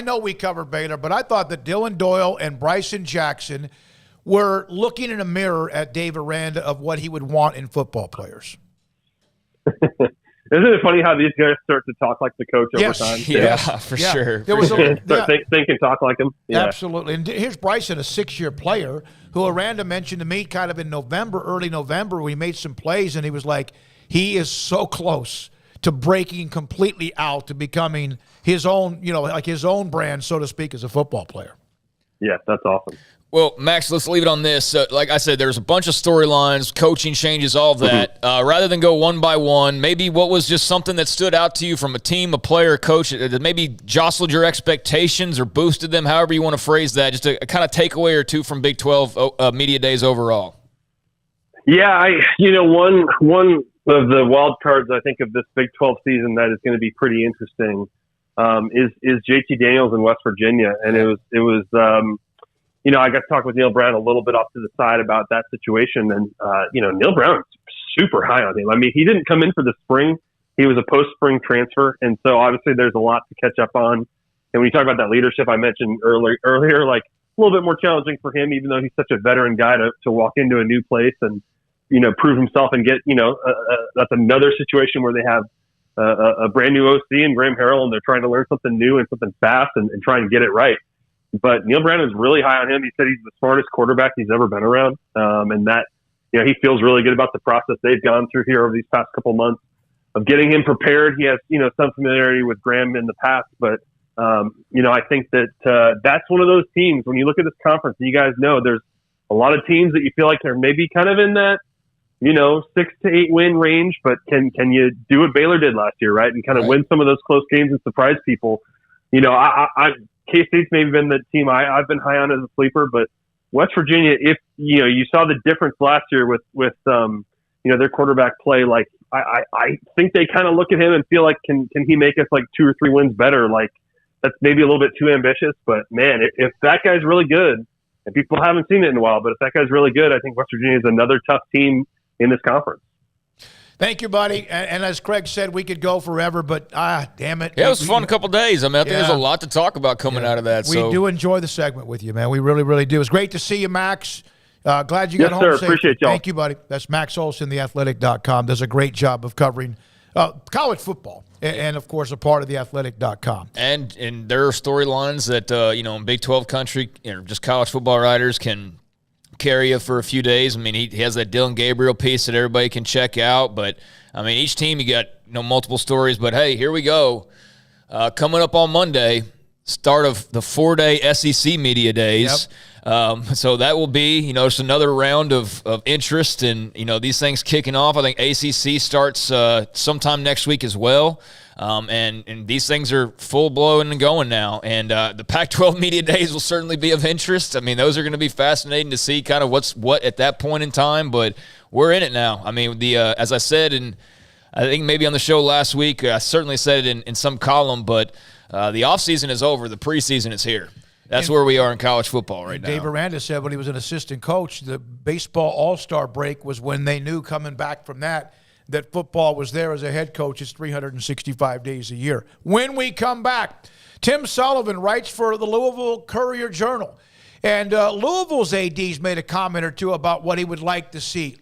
know we covered Baylor, but I thought that Dylan Doyle and Bryson Jackson were looking in a mirror at Dave Aranda of what he would want in football players. Isn't it funny how these guys start to talk like the coach over time? Yeah, for sure. There was think and talk like him. Yeah. Absolutely. And here's Bryson, a 6-year player, who Aranda mentioned to me kind of in early November, we made some plays, and he was like, he is so close to breaking completely out, to becoming his own, his own brand, so to speak, as a football player. Yeah, that's awesome. Well, Max, let's leave it on this. Like I said, there's a bunch of storylines, coaching changes, all of that. Rather than go one by one, maybe what was just something that stood out to you from a team, a player, a coach, that maybe jostled your expectations or boosted them, however you want to phrase that, just a kind of takeaway or two from Big 12 Media Days overall. Yeah, one of the wild cards, I think, of this Big 12 season that is going to be pretty interesting is JT Daniels in West Virginia. And it was I got to talk with Neil Brown a little bit off to the side about that situation. And, Neil Brown's super high on him. I mean, he didn't come in for the spring. He was a post-spring transfer. And so obviously there's a lot to catch up on. And when you talk about that leadership I mentioned earlier, like a little bit more challenging for him, even though he's such a veteran guy to walk into a new place and, prove himself and get, that's another situation where they have a brand new OC and Graham Harrell, and they're trying to learn something new and something fast and try and get it right. But Neil Brown is really high on him. He said he's the smartest quarterback he's ever been around. And that, he feels really good about the process they've gone through here over these past couple months of getting him prepared. He has, some familiarity with Graham in the past, but, I think that that's one of those teams. When you look at this conference, you guys know there's a lot of teams that you feel like they're maybe kind of in that, 6 to 8 win range, but can you do what Baylor did last year, right? And kind of win some of those close games and surprise people. K-State's maybe been the team I've been high on as a sleeper, but West Virginia, if you saw the difference last year with their quarterback play, like I think they kind of look at him and feel like can he make us like 2 or 3 wins better? Like that's maybe a little bit too ambitious, but man, if that guy's really good, and people haven't seen it in a while, but if that guy's really good, I think West Virginia is another tough team in this conference. Thank you, buddy. And as Craig said, we could go forever, but damn it. Yeah, it was fun a couple days. I mean, I think there's a lot to talk about coming out of that. We do enjoy the segment with you, man. We really, really do. It's great to see you, Max. Glad you got home safe. Appreciate y'all. Thank you, buddy. That's Max Olson, theathletic.com. Does a great job of covering college football and, of course, a part of theathletic.com. And there are storylines that, in Big 12 country, just college football writers can carry you for a few days. I mean, he has that Dylan Gabriel piece that everybody can check out. But, I mean, each team you got, multiple stories. But, hey, here we go. Coming up on Monday, start of the 4-day SEC Media Days. Yep. So that will be, just another round of interest and, these things kicking off. I think ACC starts sometime next week as well. And these things are full blown and going now. And the Pac-12 Media Days will certainly be of interest. I mean, those are going to be fascinating to see kind of what's what at that point in time. But we're in it now. I mean, as I said, and I think maybe on the show last week, I certainly said it in some column, but the offseason is over. The preseason is here. That's where we are in college football right now. Dave Aranda said when he was an assistant coach, the baseball all-star break was when they knew coming back from that football was there as a head coach. It's 365 days a year. When we come back, Tim Sullivan writes for the Louisville Courier-Journal. And Louisville's AD's made a comment or two about what he would like to see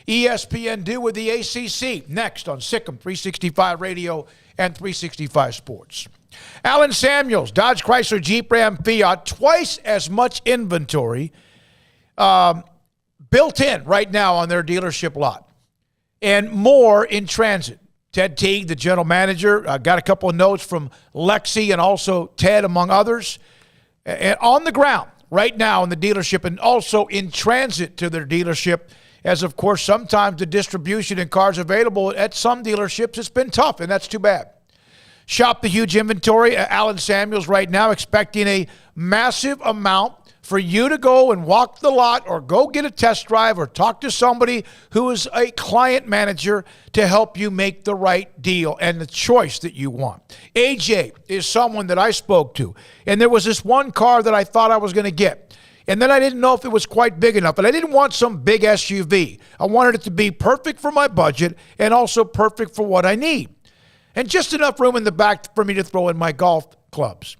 ESPN do with the ACC. Next on Sikkim 365 Radio and 365 Sports. Alan Samuels, Dodge Chrysler Jeep Ram Fiat, twice as much inventory built in right now on their dealership lot, and more in transit. Ted Teague, the general manager, got a couple of notes from Lexi and also Ted, among others, and on the ground right now in the dealership and also in transit to their dealership, as, of course, sometimes the distribution and cars available at some dealerships has been tough, and that's too bad. Shop the huge inventory. Alan Samuels right now expecting a massive amount for you to go and walk the lot or go get a test drive or talk to somebody who is a client manager to help you make the right deal and the choice that you want. AJ is someone that I spoke to, and there was this one car that I thought I was going to get. And then I didn't know if it was quite big enough. And I didn't want some big SUV. I wanted it to be perfect for my budget and also perfect for what I need. And just enough room in the back for me to throw in my golf clubs.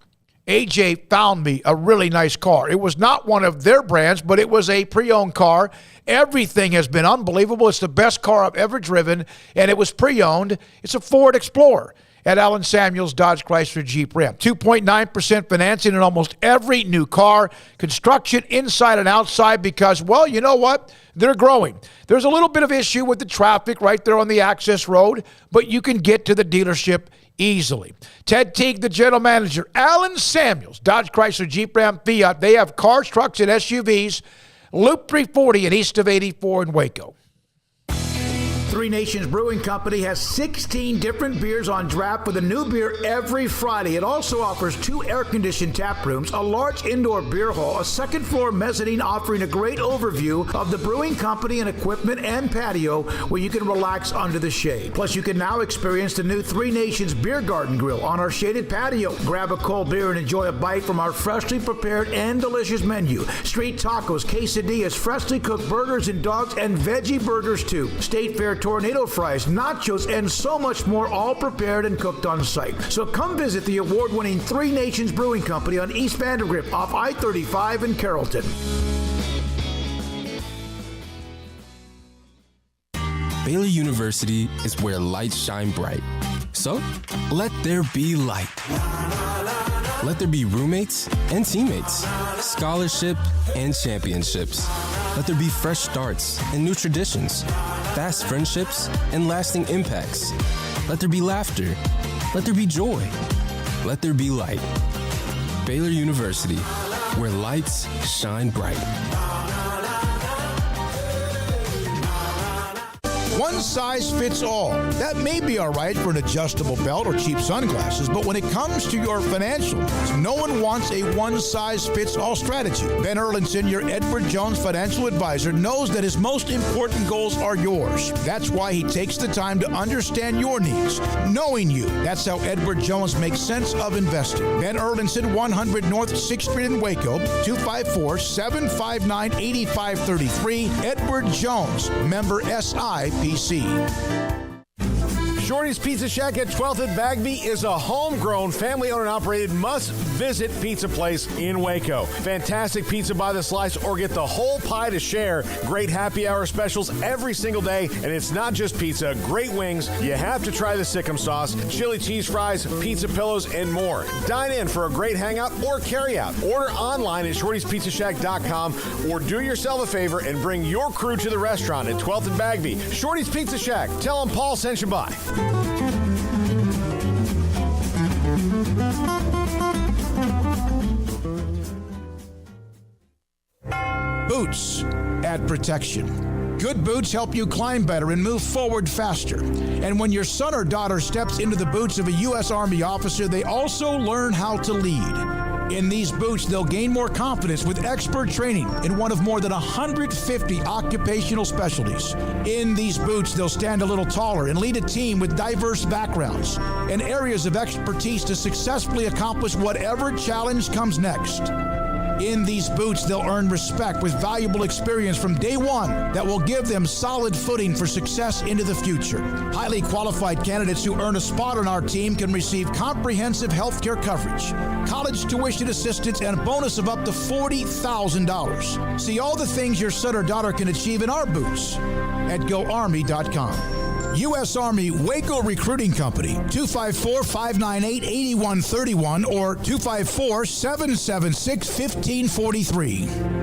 AJ found me a really nice car. It was not one of their brands, but it was a pre-owned car. Everything has been unbelievable. It's the best car I've ever driven, and it was pre-owned. It's a Ford Explorer at Alan Samuels Dodge Chrysler Jeep Ram. 2.9% financing in almost every new car. Construction inside and outside because, well, you know what? They're growing. There's a little bit of issue with the traffic right there on the access road, but you can get to the dealership easily. Ted Teague, the general manager. Alan Samuels, Dodge Chrysler Jeep Ram Fiat. They have cars, trucks, and SUVs. Loop 340 and east of 84 in Waco. Three Nations Brewing Company has 16 different beers on draft with a new beer every Friday. It also offers 2 air-conditioned tap rooms, a large indoor beer hall, a second-floor mezzanine offering a great overview of the brewing company and equipment and patio where you can relax under the shade. Plus, you can now experience the new Three Nations Beer Garden Grill on our shaded patio. Grab a cold beer and enjoy a bite from our freshly prepared and delicious menu. Street tacos, quesadillas, freshly cooked burgers and dogs, and veggie burgers too. State Fair tornado fries, nachos, and so much more, all prepared and cooked on site. So come visit the award-winning Three Nations Brewing Company on East Vandergrift off I-35 in Carrollton. Baylor University is where lights shine bright. So, let there be light. Let there be roommates and teammates, scholarship and championships. Let there be fresh starts and new traditions, fast friendships and lasting impacts. Let there be laughter. Let there be joy. Let there be light. Baylor University, where lights shine bright. One size fits all. That may be all right for an adjustable belt or cheap sunglasses, but when it comes to your financial needs, no one wants a one-size-fits-all strategy. Ben Erlinson, your Edward Jones financial advisor, knows that his most important goals are yours. That's why he takes the time to understand your needs, knowing you. That's how Edward Jones makes sense of investing. Ben Erlinson, 100 North 6th Street in Waco, 254-759-8533. Edward Jones, member SIPC. Shorty's Pizza Shack at 12th and Bagby is a homegrown, family-owned and operated must-visit pizza place in Waco. Fantastic pizza by the slice or get the whole pie to share. Great happy hour specials every single day, and it's not just pizza. Great wings. You have to try the Sikkim sauce, chili cheese fries, pizza pillows, and more. Dine in for a great hangout or carry-out. Order online at shortyspizzashack.com or do yourself a favor and bring your crew to the restaurant at 12th and Bagby. Shorty's Pizza Shack. Tell them Paul sent you by. Boots add protection. Good boots help you climb better and move forward faster. And when your son or daughter steps into the boots of a U.S. Army officer, they also learn how to lead. In these boots, they'll gain more confidence with expert training in one of more than 150 occupational specialties. In these boots, they'll stand a little taller and lead a team with diverse backgrounds and areas of expertise to successfully accomplish whatever challenge comes next. In these boots, they'll earn respect with valuable experience from day one that will give them solid footing for success into the future. Highly qualified candidates who earn a spot on our team can receive comprehensive health care coverage, college tuition assistance, and a bonus of up to $40,000. See all the things your son or daughter can achieve in our boots at GoArmy.com. U.S. Army Waco Recruiting Company, 254-598-8131 or 254-776-1543.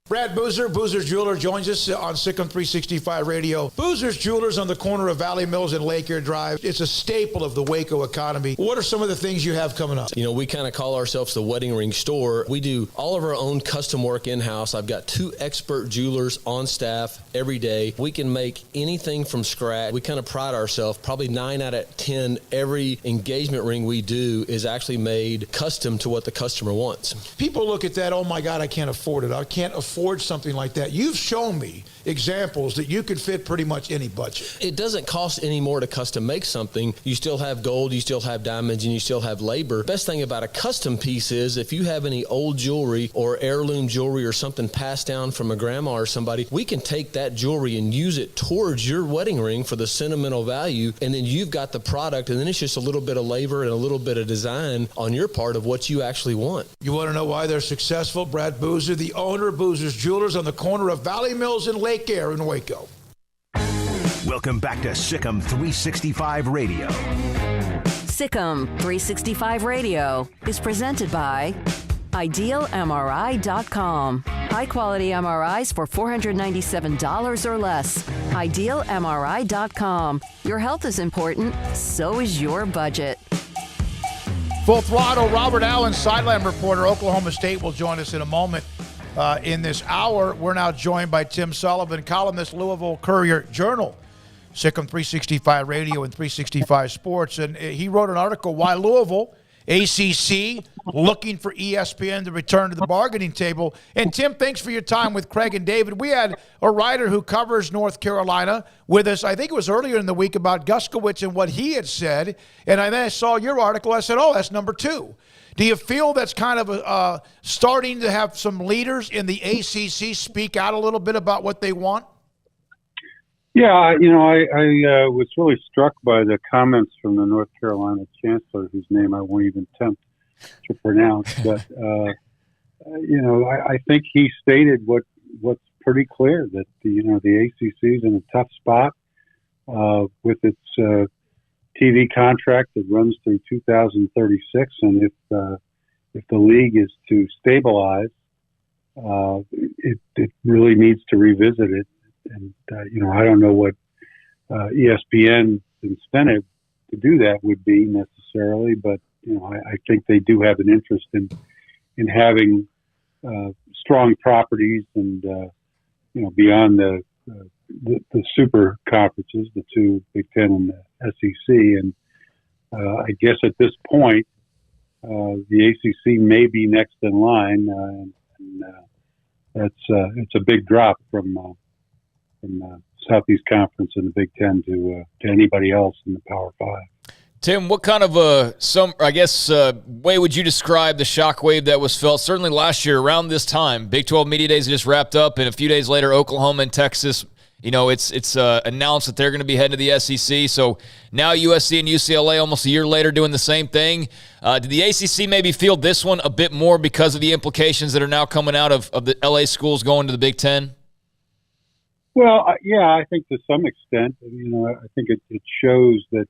Brad Boozer, Boozer's Jeweler, joins us on Sikkim 365 Radio. Boozer's Jewelers on the corner of Valley Mills and Lake Air Drive. It's a staple of the Waco economy. What are some of the things you have coming up? You know, we kind of call ourselves the wedding ring store. We do all of our own custom work in-house. I've got 2 expert jewelers on staff every day. We can make anything from scratch. We kind of pride ourselves. Probably 9 out of 10, every engagement ring we do is actually made custom to what the customer wants. People look at that, oh my God, I can't afford it. I can't afford something like that. You've shown me examples that you could fit pretty much any budget. It doesn't cost any more to custom make something. You still have gold, you still have diamonds, and you still have labor. Best thing about a custom piece is if you have any old jewelry or heirloom jewelry or something passed down from a grandma or somebody, we can take that jewelry and use it towards your wedding ring for the sentimental value, and then you've got the product, and then it's just a little bit of labor and a little bit of design on your part of what you actually want. You want to know why they're successful? Brad Boozer, the owner of Boozer's Jewelers on the corner of Valley Mills and Lake Air in Waco. Welcome back to Sikkim 365 Radio. Sikkim 365 Radio is presented by IdealMRI.com. High-quality MRIs for $497 or less. IdealMRI.com. Your health is important, so is your budget. Full throttle, Robert Allen, sideline reporter, Oklahoma State, will join us in a moment. In this hour, we're now joined by Tim Sullivan, columnist, Louisville Courier-Journal, SicEm 365 Radio and 365 Sports. And he wrote an article, Why Louisville, ACC, looking for ESPN to return to the bargaining table. And Tim, thanks for your time with Craig and David. We had a writer who covers North Carolina with us, I think it was earlier in the week, about Guskowitz and what he had said. And then I saw your article. I said, oh, that's number 2. Do you feel that's kind of starting to have some leaders in the ACC speak out a little bit about what they want? Yeah, I was really struck by the comments from the North Carolina chancellor, whose name I won't even attempt to pronounce. But, I think he stated what's pretty clear, that, the ACC is in a tough spot with its TV contract that runs through 2036. And if the league is to stabilize, it really needs to revisit it. And, I don't know what ESPN's incentive to do that would be necessarily, but, I think they do have an interest in having strong properties and, beyond the super conferences, the 2, Big Ten and the SEC. And I guess at this point, the ACC may be next in line, and it's a big drop from the Southeast Conference and the Big Ten to anybody else in the Power 5. Tim, what kind of way would you describe the shockwave that was felt certainly last year around this time? Big 12 Media Days just wrapped up, and a few days later, Oklahoma and Texas, it's announced that they're going to be heading to the SEC. So now USC and UCLA almost a year later doing the same thing. Did the ACC maybe feel this one a bit more because of the implications that are now coming out of the LA schools going to the Big Ten? Well, yeah, I think to some extent, I think it shows that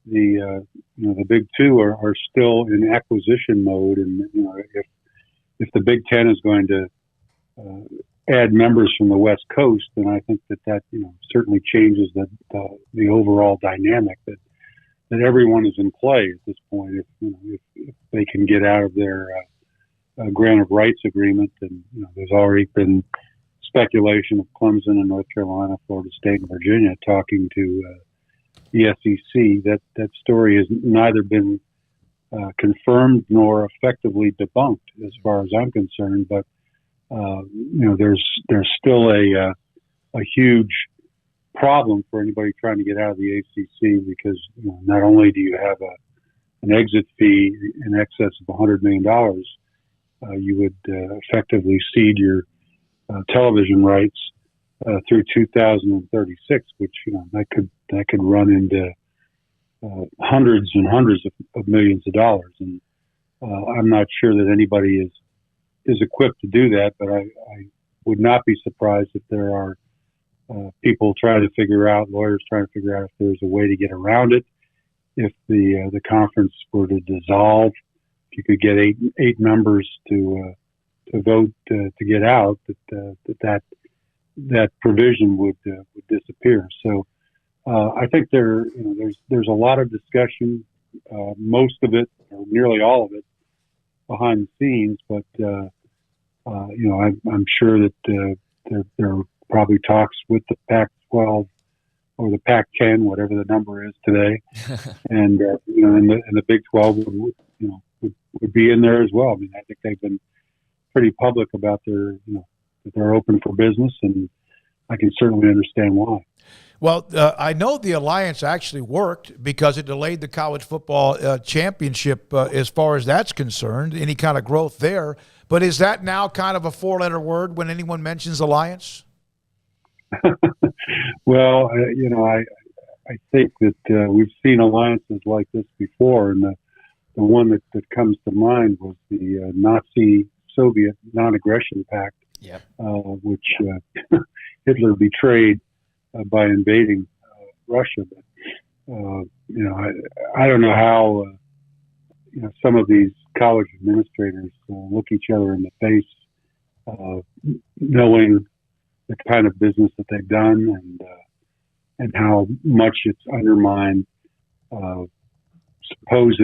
the Big Two are still in acquisition mode, and if the Big Ten is going to add members from the West Coast, then I think that certainly changes the overall dynamic that everyone is in play at this point. If they can get out of their grant of rights agreement, and there's already been speculation of Clemson and North Carolina, Florida State, and Virginia talking to the SEC. That story has neither been confirmed nor effectively debunked, as far as I'm concerned. But there's still a huge problem for anybody trying to get out of the ACC, because not only do you have an exit fee in excess of $100 million, you would effectively cede your television rights through 2036, which that could run into hundreds and hundreds of millions of dollars, and I'm not sure that anybody is equipped to do that. But I would not be surprised if there are people lawyers trying to figure out if there's a way to get around it. If the conference were to dissolve, if you could get eight members to vote to get out, that provision would disappear. So I think there's a lot of discussion, most of it, or nearly all of it, behind the scenes. But I'm sure that there are probably talks with the Pac-12 or the Pac-10, whatever the number is today, and the Big 12 would be in there as well. I mean, I think they've been pretty public about that they're open for business, and I can certainly understand why. Well, I know the alliance actually worked because it delayed the college football championship as far as that's concerned, any kind of growth there. But is that now kind of a 4-letter word when anyone mentions alliance? Well, I think that we've seen alliances like this before, and the one that comes to mind was the Nazi-Soviet Non-Aggression Pact, which Hitler betrayed by invading Russia. But I don't know how some of these college administrators look each other in the face, knowing the kind of business that they've done and how much it's undermined supposed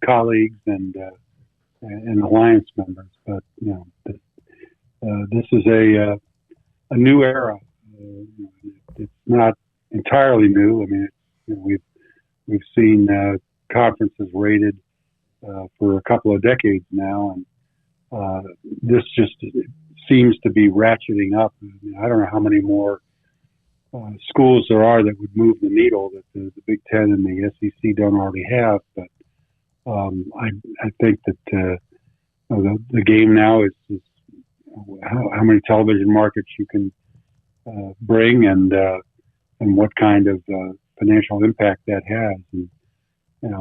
colleagues and alliance members. But this is a new era. It's not entirely new. I mean, we've seen conferences rated for a couple of decades now, and this just seems to be ratcheting up. I don't know how many more schools there are that would move the needle that the Big Ten and the SEC don't already have. But I think that the game now is how many television markets you can bring and what kind of financial impact that has. And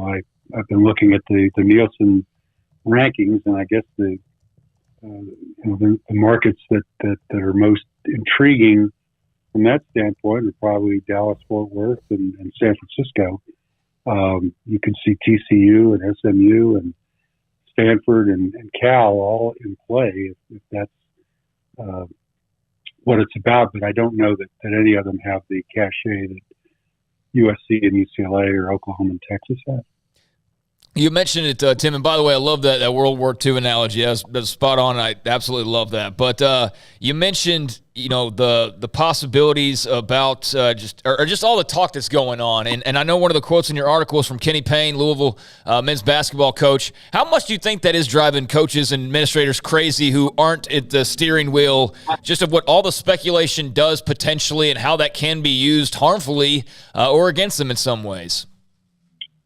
I've been looking at the Nielsen rankings, and I guess the markets that are most intriguing from that standpoint are probably Dallas, Fort Worth, and San Francisco. You can see TCU and SMU and Stanford and Cal all in play if that's what it's about. But I don't know that any of them have the cachet that USC and UCLA or Oklahoma and Texas have. You mentioned it, Tim, and by the way, I love that World War II analogy. That's spot on. I absolutely love that. But you mentioned, the possibilities about just all the talk that's going on. And I know one of the quotes in your article is from Kenny Payne, Louisville men's basketball coach. How much do you think that is driving coaches and administrators crazy who aren't at the steering wheel, just of what all the speculation does potentially and how that can be used harmfully or against them in some ways?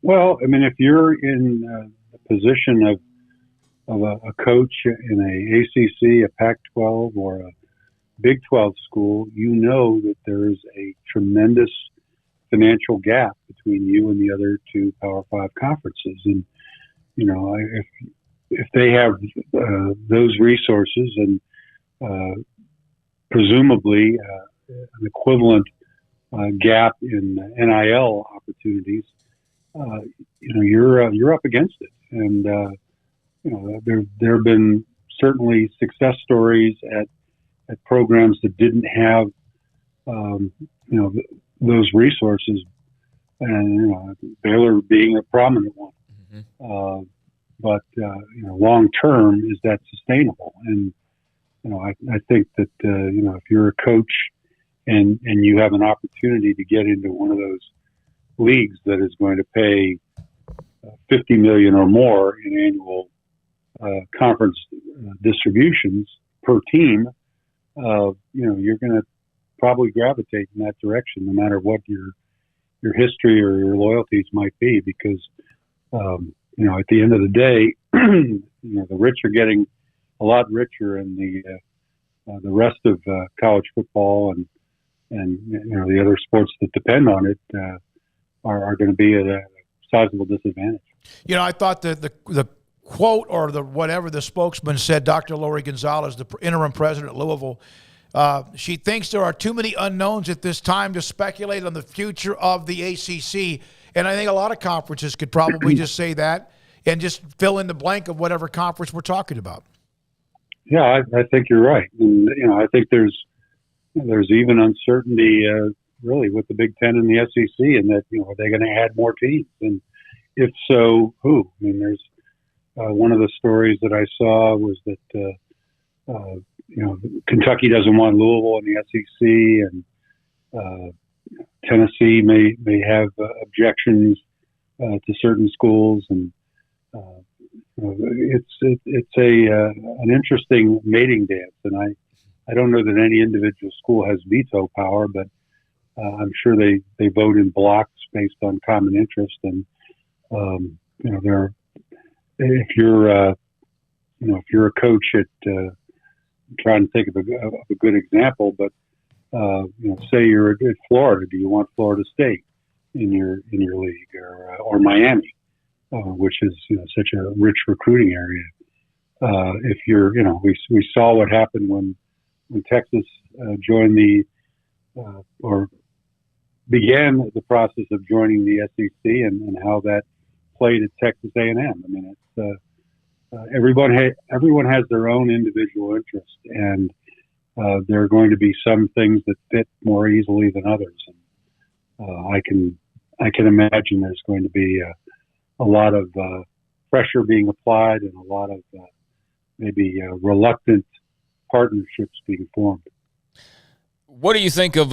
Well, I mean, if you're in the position of a coach in a ACC, a Pac-12, or a Big 12 school, you know that there is a tremendous financial gap between you and the other two Power 5 conferences. And, if they have those resources and presumably an equivalent gap in NIL opportunities, you're up against it, and there have been certainly success stories at programs that didn't have those resources, and Baylor being a prominent one. Mm-hmm. But long term, is that sustainable? And I think that if you're a coach and you have an opportunity to get into one of those leagues that is going to pay $50 million or more in annual conference distributions per team, you're going to probably gravitate in that direction, no matter what your history or your loyalties might be, because at the end of the day, the rich are getting a lot richer, and the rest of college football and the other sports that depend on it are going to be at a sizable disadvantage. I thought that the quote or the spokesman said, Dr. Lori Gonzalez, the interim president at Louisville, she thinks there are too many unknowns at this time to speculate on the future of the ACC. And I think a lot of conferences could probably just say that and just fill in the blank of whatever conference we're talking about. Yeah, I think you're right. And, I think there's even uncertainty really with the Big Ten and the SEC, and that, are they going to add more teams? And if so, who? I mean, there's one of the stories that I saw was that, Kentucky doesn't want Louisville in the SEC, and Tennessee may have objections to certain schools, and it's an interesting mating dance. And I don't know that any individual school has veto power, but I'm sure they vote in blocks based on common interest. And if you're a coach at trying to think of a good example, but say you're at Florida, do you want Florida State in your league, or Miami, which is such a rich recruiting area? If you're we saw what happened when Texas joined or began the process of joining the SEC, and how that played at Texas A&M. I mean, it's everyone has their own individual interest, and there are going to be some things that fit more easily than others. And I can imagine there's going to be a lot of pressure being applied, and a lot of maybe reluctant partnerships being formed. What do you think of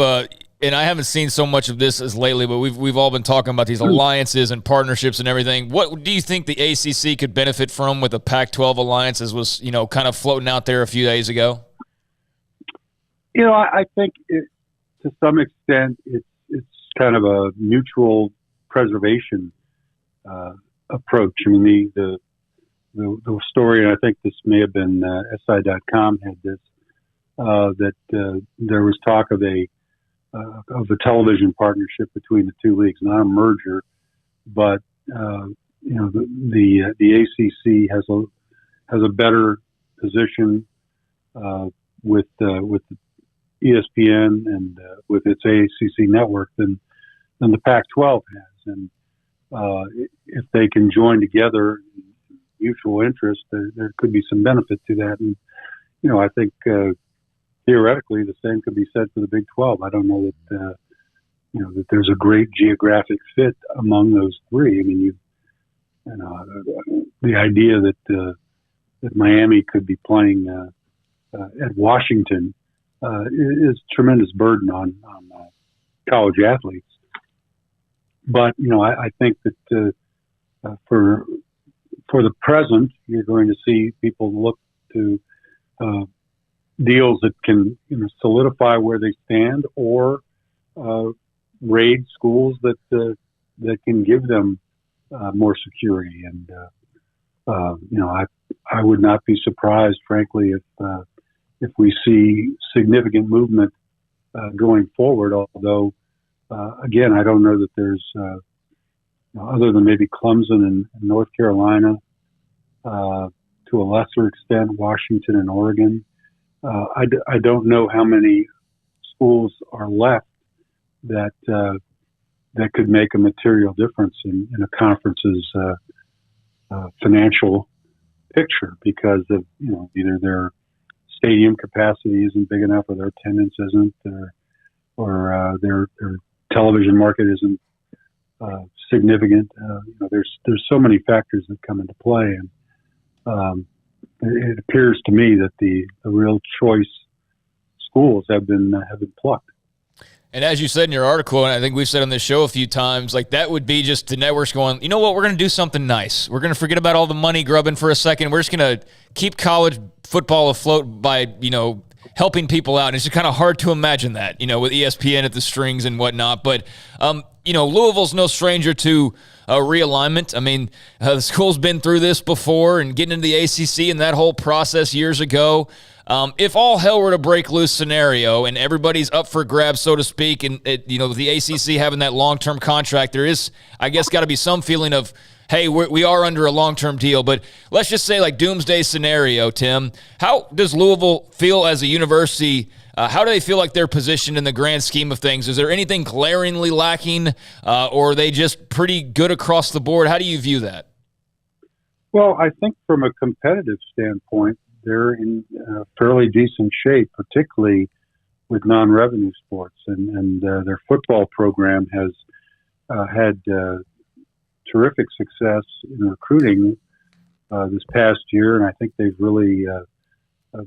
and I haven't seen so much of this as lately, but we've all been talking about these alliances and partnerships and everything. What do you think the ACC could benefit from with the Pac-12 alliance, as was kind of floating out there a few days ago? I think to some extent it's kind of a mutual preservation approach. I mean, the story, and I think this may have been SI.com had this, that there was talk of a television partnership between the two leagues, not a merger, but the ACC has a better position with ESPN and with its ACC network than the Pac-12 has, and if they can join together in mutual interest, there could be some benefit to that. And I think theoretically the same could be said for the Big 12. I don't know that that there's a great geographic fit among those three. I mean, the idea that Miami could be playing at Washington is a tremendous burden on college athletes. But I think that for the present, you're going to see people look to deals that can solidify where they stand, or raid schools that can give them more security. And I would not be surprised, frankly, if we see significant movement going forward. Although, again, I don't know that there's other than maybe Clemson and North Carolina, to a lesser extent, Washington and Oregon. I don't know how many schools are left that could make a material difference in a conference's financial picture, because of either their stadium capacity isn't big enough, or their attendance isn't, or their television market isn't significant. There's so many factors that come into play, and it appears to me that the real choice schools have been plucked. And as you said in your article, and I think we've said on this show a few times, like that would be just the networks going, you know what, we're going to do something nice. We're going to forget about all the money grubbing for a second. We're just going to keep college football afloat by, helping people out. And it's just kind of hard to imagine that, with ESPN at the strings and whatnot. But, Louisville's no stranger to realignment. I mean, the school's been through this before and getting into the ACC and that whole process years ago. If all hell were to break loose scenario and everybody's up for grabs, so to speak, and the ACC having that long-term contract, there is, I guess, got to be some feeling of, hey, we are under a long-term deal. But let's just say, like, doomsday scenario, Tim, how does Louisville feel as a university? How do they feel like they're positioned in the grand scheme of things? Is there anything glaringly lacking, or are they just pretty good across the board? How do you view that? Well, I think from a competitive standpoint, they're in fairly decent shape, particularly with non-revenue sports. And their football program has had terrific success in recruiting this past year, and I think they've really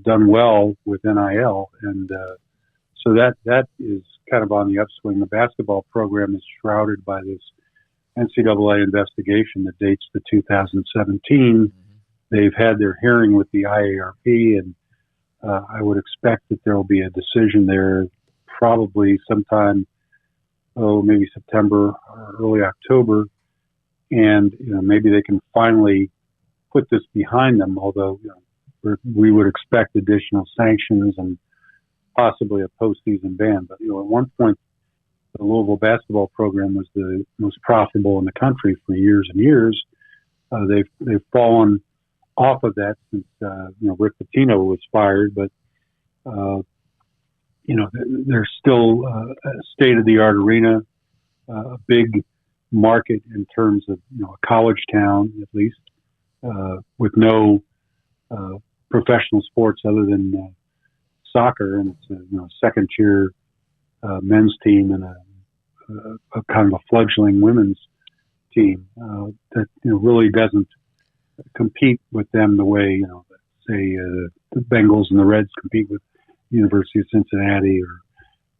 done well with NIL. And so that is kind of on the upswing. The basketball program is shrouded by this NCAA investigation that dates to 2017. They've had their hearing with the IARP, and I would expect that there will be a decision there probably sometime, maybe September or early October. And, maybe they can finally put this behind them, although we would expect additional sanctions and possibly a postseason ban. But, at one point, the Louisville basketball program was the most profitable in the country for years and years. They've fallen off of that since Rick Pitino was fired, but they're still a state-of-the-art arena, a big market in terms of a college town, at least, with no professional sports other than soccer, and it's a second-tier men's team and a kind of a fledgling women's team that really doesn't compete with them the way say the Bengals and the Reds compete with the University of Cincinnati, or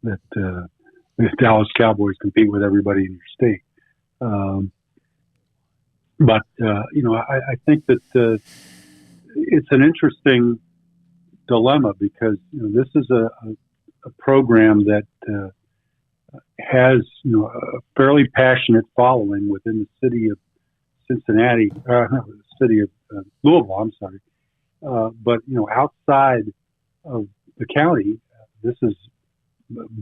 that the Dallas Cowboys compete with everybody in your state. But I think that it's an interesting dilemma, because this is a program that has a fairly passionate following within the city of Cincinnati, the city of Louisville. I'm sorry, but outside of the county, this is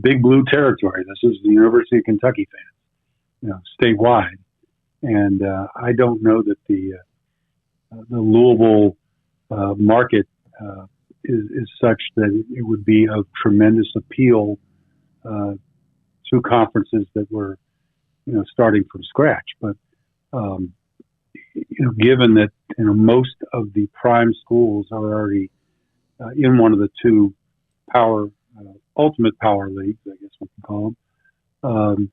big blue territory. This is the University of Kentucky fans, statewide, and I don't know that the Louisville market is such that it would be of tremendous appeal to conferences that were, starting from scratch. But given that most of the prime schools are already in one of the two ultimate power leagues, I guess we can call them.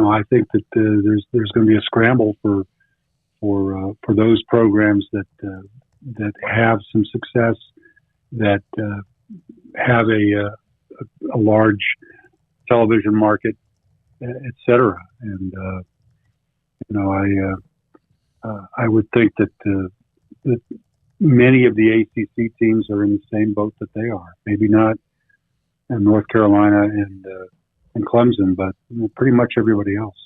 I think that there's going to be a scramble for those programs that have some success, that have a large television market, et cetera. And I would think that many of the ACC teams are in the same boat that they are. Maybe not in North Carolina and Clemson, but pretty much everybody else.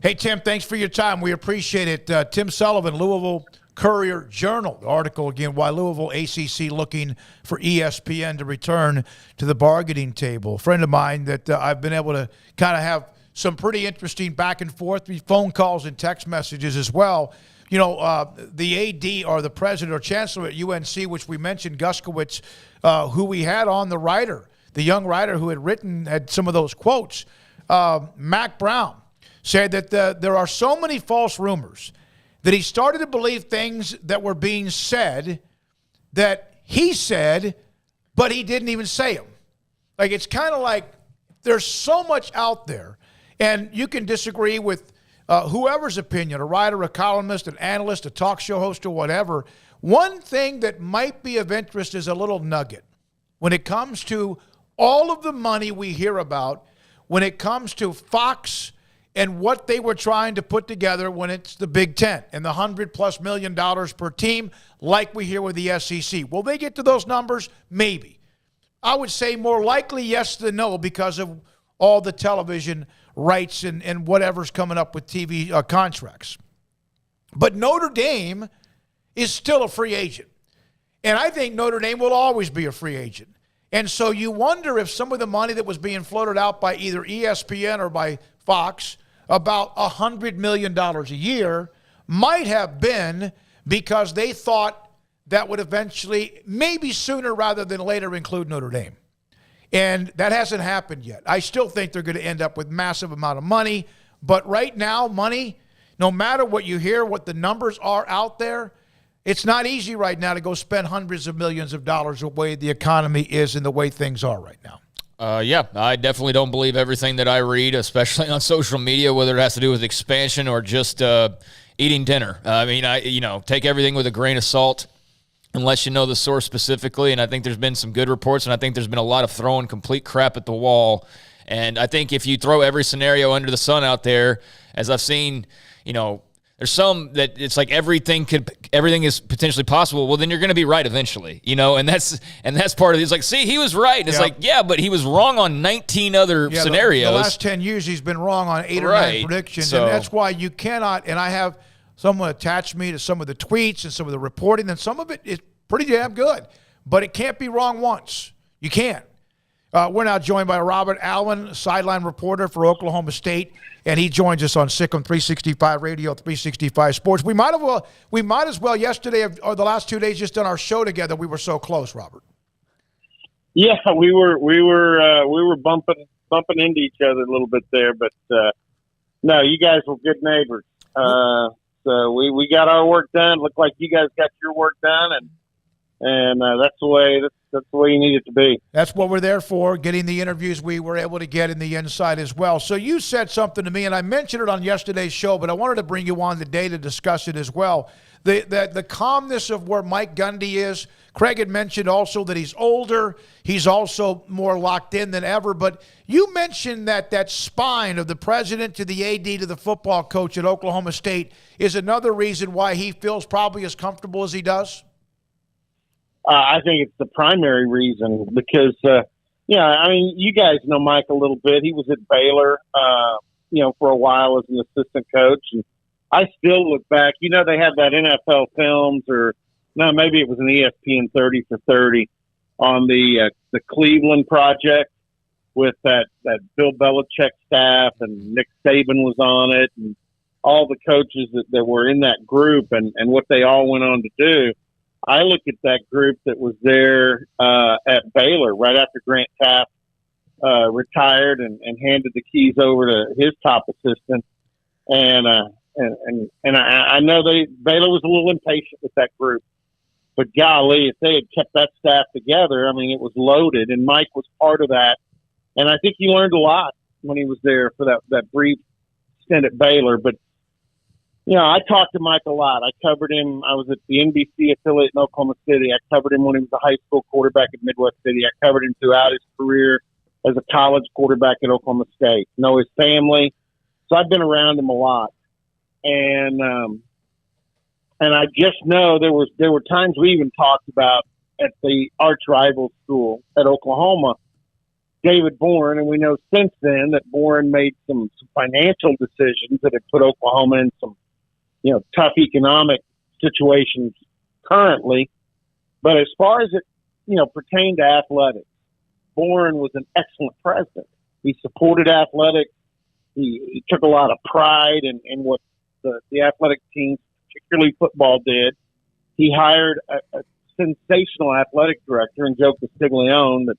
Hey, Tim, thanks for your time. We appreciate it. Tim Sullivan, Louisville Courier-Journal. The article, again, why Louisville ACC looking for ESPN to return to the bargaining table. A friend of mine that I've been able to kind of have some pretty interesting back and forth, phone calls and text messages as well. The AD, or the president or chancellor at UNC, which we mentioned, Guskowitz, who we had on, the writer, the young writer who had some of those quotes, Mac Brown, said that there are so many false rumors that he started to believe things that were being said that he said, but he didn't even say them. Like, it's kind of like there's so much out there, and you can disagree with whoever's opinion, a writer, a columnist, an analyst, a talk show host, or whatever. One thing that might be of interest is a little nugget when it comes to all of the money we hear about, when it comes to Fox and what they were trying to put together when it's the Big Ten and the $100+ million per team, like we hear with the SEC. Will they get to those numbers? Maybe. I would say more likely yes than no, because of all the television rights and whatever's coming up with TV contracts. But Notre Dame is still a free agent. And I think Notre Dame will always be a free agent. And so you wonder if some of the money that was being floated out by either ESPN or by Fox, about $100 million a year, might have been because they thought that would eventually, maybe sooner rather than later, include Notre Dame. And that hasn't happened yet. I still think they're going to end up with massive amount of money. But right now, money, no matter what you hear, what the numbers are out there, it's not easy right now to go spend hundreds of millions of dollars the way the economy is and the way things are right now. Yeah, I definitely don't believe everything that I read, especially on social media, whether it has to do with expansion or just eating dinner. I mean, take everything with a grain of salt unless you know the source specifically. And I think there's been some good reports, and I think there's been a lot of throwing complete crap at the wall. And I think if you throw every scenario under the sun out there, as I've seen, there's some that it's like everything is potentially possible. Well, then you're going to be right eventually, and that's part of it. It's like, see, he was right. And it's like, yeah, but he was wrong on 19 other scenarios. The last 10 years, he's been wrong on 8 or 9 predictions, and that's why you cannot. And I have someone attach me to some of the tweets and some of the reporting, and some of it is pretty damn good, but it can't be wrong once. You can't. We're now joined by Robert Allen, sideline reporter for Oklahoma State, and he joins us on Sikkim 365 Radio, 365 Sports. We might as well yesterday or the last 2 days just done our show together. We were so close, Robert. Yeah, we were bumping into each other a little bit there, but no, you guys were good neighbors. So we got our work done. Looked like you guys got your work done, and and that's the way you need it to be. That's what we're there for, getting the interviews we were able to get in the inside as well. So you said something to me, and I mentioned it on yesterday's show, but I wanted to bring you on today to discuss it as well. The calmness of where Mike Gundy is. Craig had mentioned also that he's older. He's also more locked in than ever. But you mentioned that spine of the president to the AD to the football coach at Oklahoma State is another reason why he feels probably as comfortable as he does. I think it's the primary reason because, I mean, you guys know Mike a little bit. He was at Baylor, for a while as an assistant coach. And I still look back, they have that NFL films maybe it was an ESPN 30 for 30 on the Cleveland project with that Bill Belichick staff, and Nick Saban was on it, and all the coaches that were in that group and what they all went on to do. I look at that group that was there at Baylor right after Grant Taft retired and handed the keys over to his top assistant. And I know Baylor was a little impatient with that group. But golly, if they had kept that staff together, I mean, it was loaded, and Mike was part of that. And I think he learned a lot when he was there for that brief stint at Baylor. But, I talked to Mike a lot. I covered him. I was at the NBC affiliate in Oklahoma City. I covered him when he was a high school quarterback at Midwest City. I covered him throughout his career as a college quarterback at Oklahoma State. Know his family. So I've been around him a lot. And I just know there were times we even talked about at the arch rival school at Oklahoma, David Bourne, and we know since then that Bourne made some financial decisions that have put Oklahoma in some, tough economic situations currently. But as far as it, pertained to athletics, Bourne was an excellent president. He supported athletics. He took a lot of pride in what the athletic teams, particularly football, did. He hired a sensational athletic director in Joe Castiglione that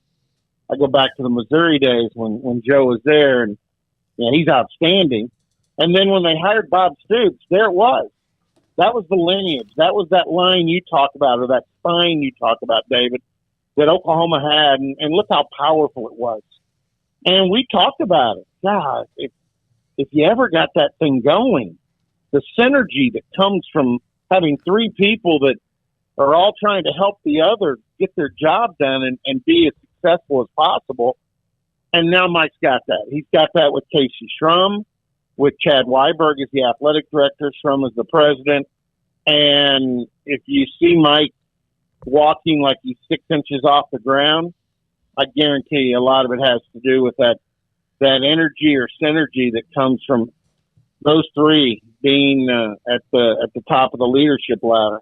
I go back to the Missouri days when Joe was there, and he's outstanding. And then when they hired Bob Stoops, there it was. That was the lineage. That was that line you talk about, or that spine you talk about, David, that Oklahoma had, and look how powerful it was. And we talked about it. God, if you ever got that thing going, the synergy that comes from having three people that are all trying to help the other get their job done and be as successful as possible. And now Mike's got that. He's got that with Casey Schrum, with Chad Weiberg as the athletic director, Schrum as the president. And if you see Mike walking like he's 6 inches off the ground, I guarantee you a lot of it has to do with that energy or synergy that comes from those three being at the top of the leadership ladder.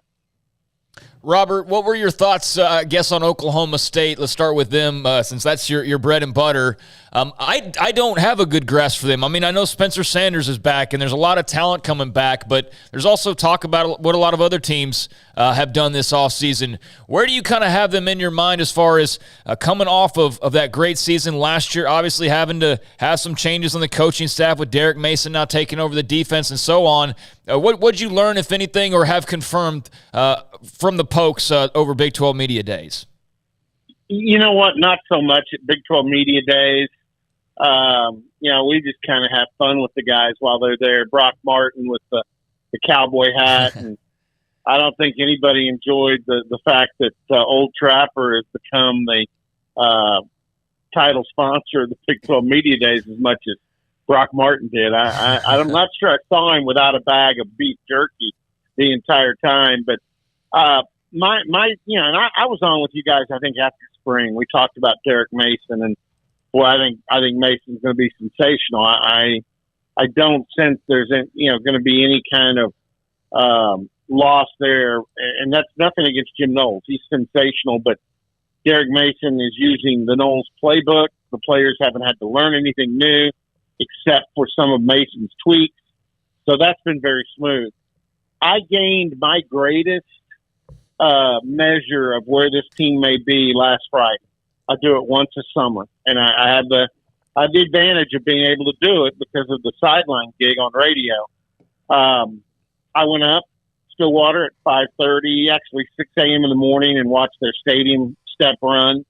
Robert, what were your thoughts, I guess, on Oklahoma State? Let's start with them, since that's your bread and butter. I don't have a good grasp for them. I mean, I know Spencer Sanders is back, and there's a lot of talent coming back, but there's also talk about what a lot of other teams have done this offseason. Where do you kind of have them in your mind as far as coming off of that great season last year, obviously having to have some changes on the coaching staff with Derek Mason now taking over the defense and so on? What'd you learn, if anything, or have confirmed from the Pokes over Big 12 Media Days? You know what? Not so much at Big 12 Media Days. We just kind of have fun with the guys while they're there. Brock Martin with the cowboy hat. And I don't think anybody enjoyed the fact that Old Trapper has become the title sponsor of the Big 12 Media Days as much as Brock Martin did. I'm not sure I saw him without a bag of beef jerky the entire time, but I was on with you guys, I think, after spring. We talked about Derek Mason, and boy, I think Mason's going to be sensational. I don't sense there's going to be any kind of loss there, and that's nothing against Jim Knowles. He's sensational, but Derek Mason is using the Knowles playbook. The players haven't had to learn anything new except for some of Mason's tweaks. So that's been very smooth. I gained my greatest measure of where this team may be last Friday. I do it once a summer, and I had the advantage of being able to do it because of the sideline gig on radio. I went up, Stillwater at 5:30, actually 6 a.m. in the morning, and watch their stadium step run,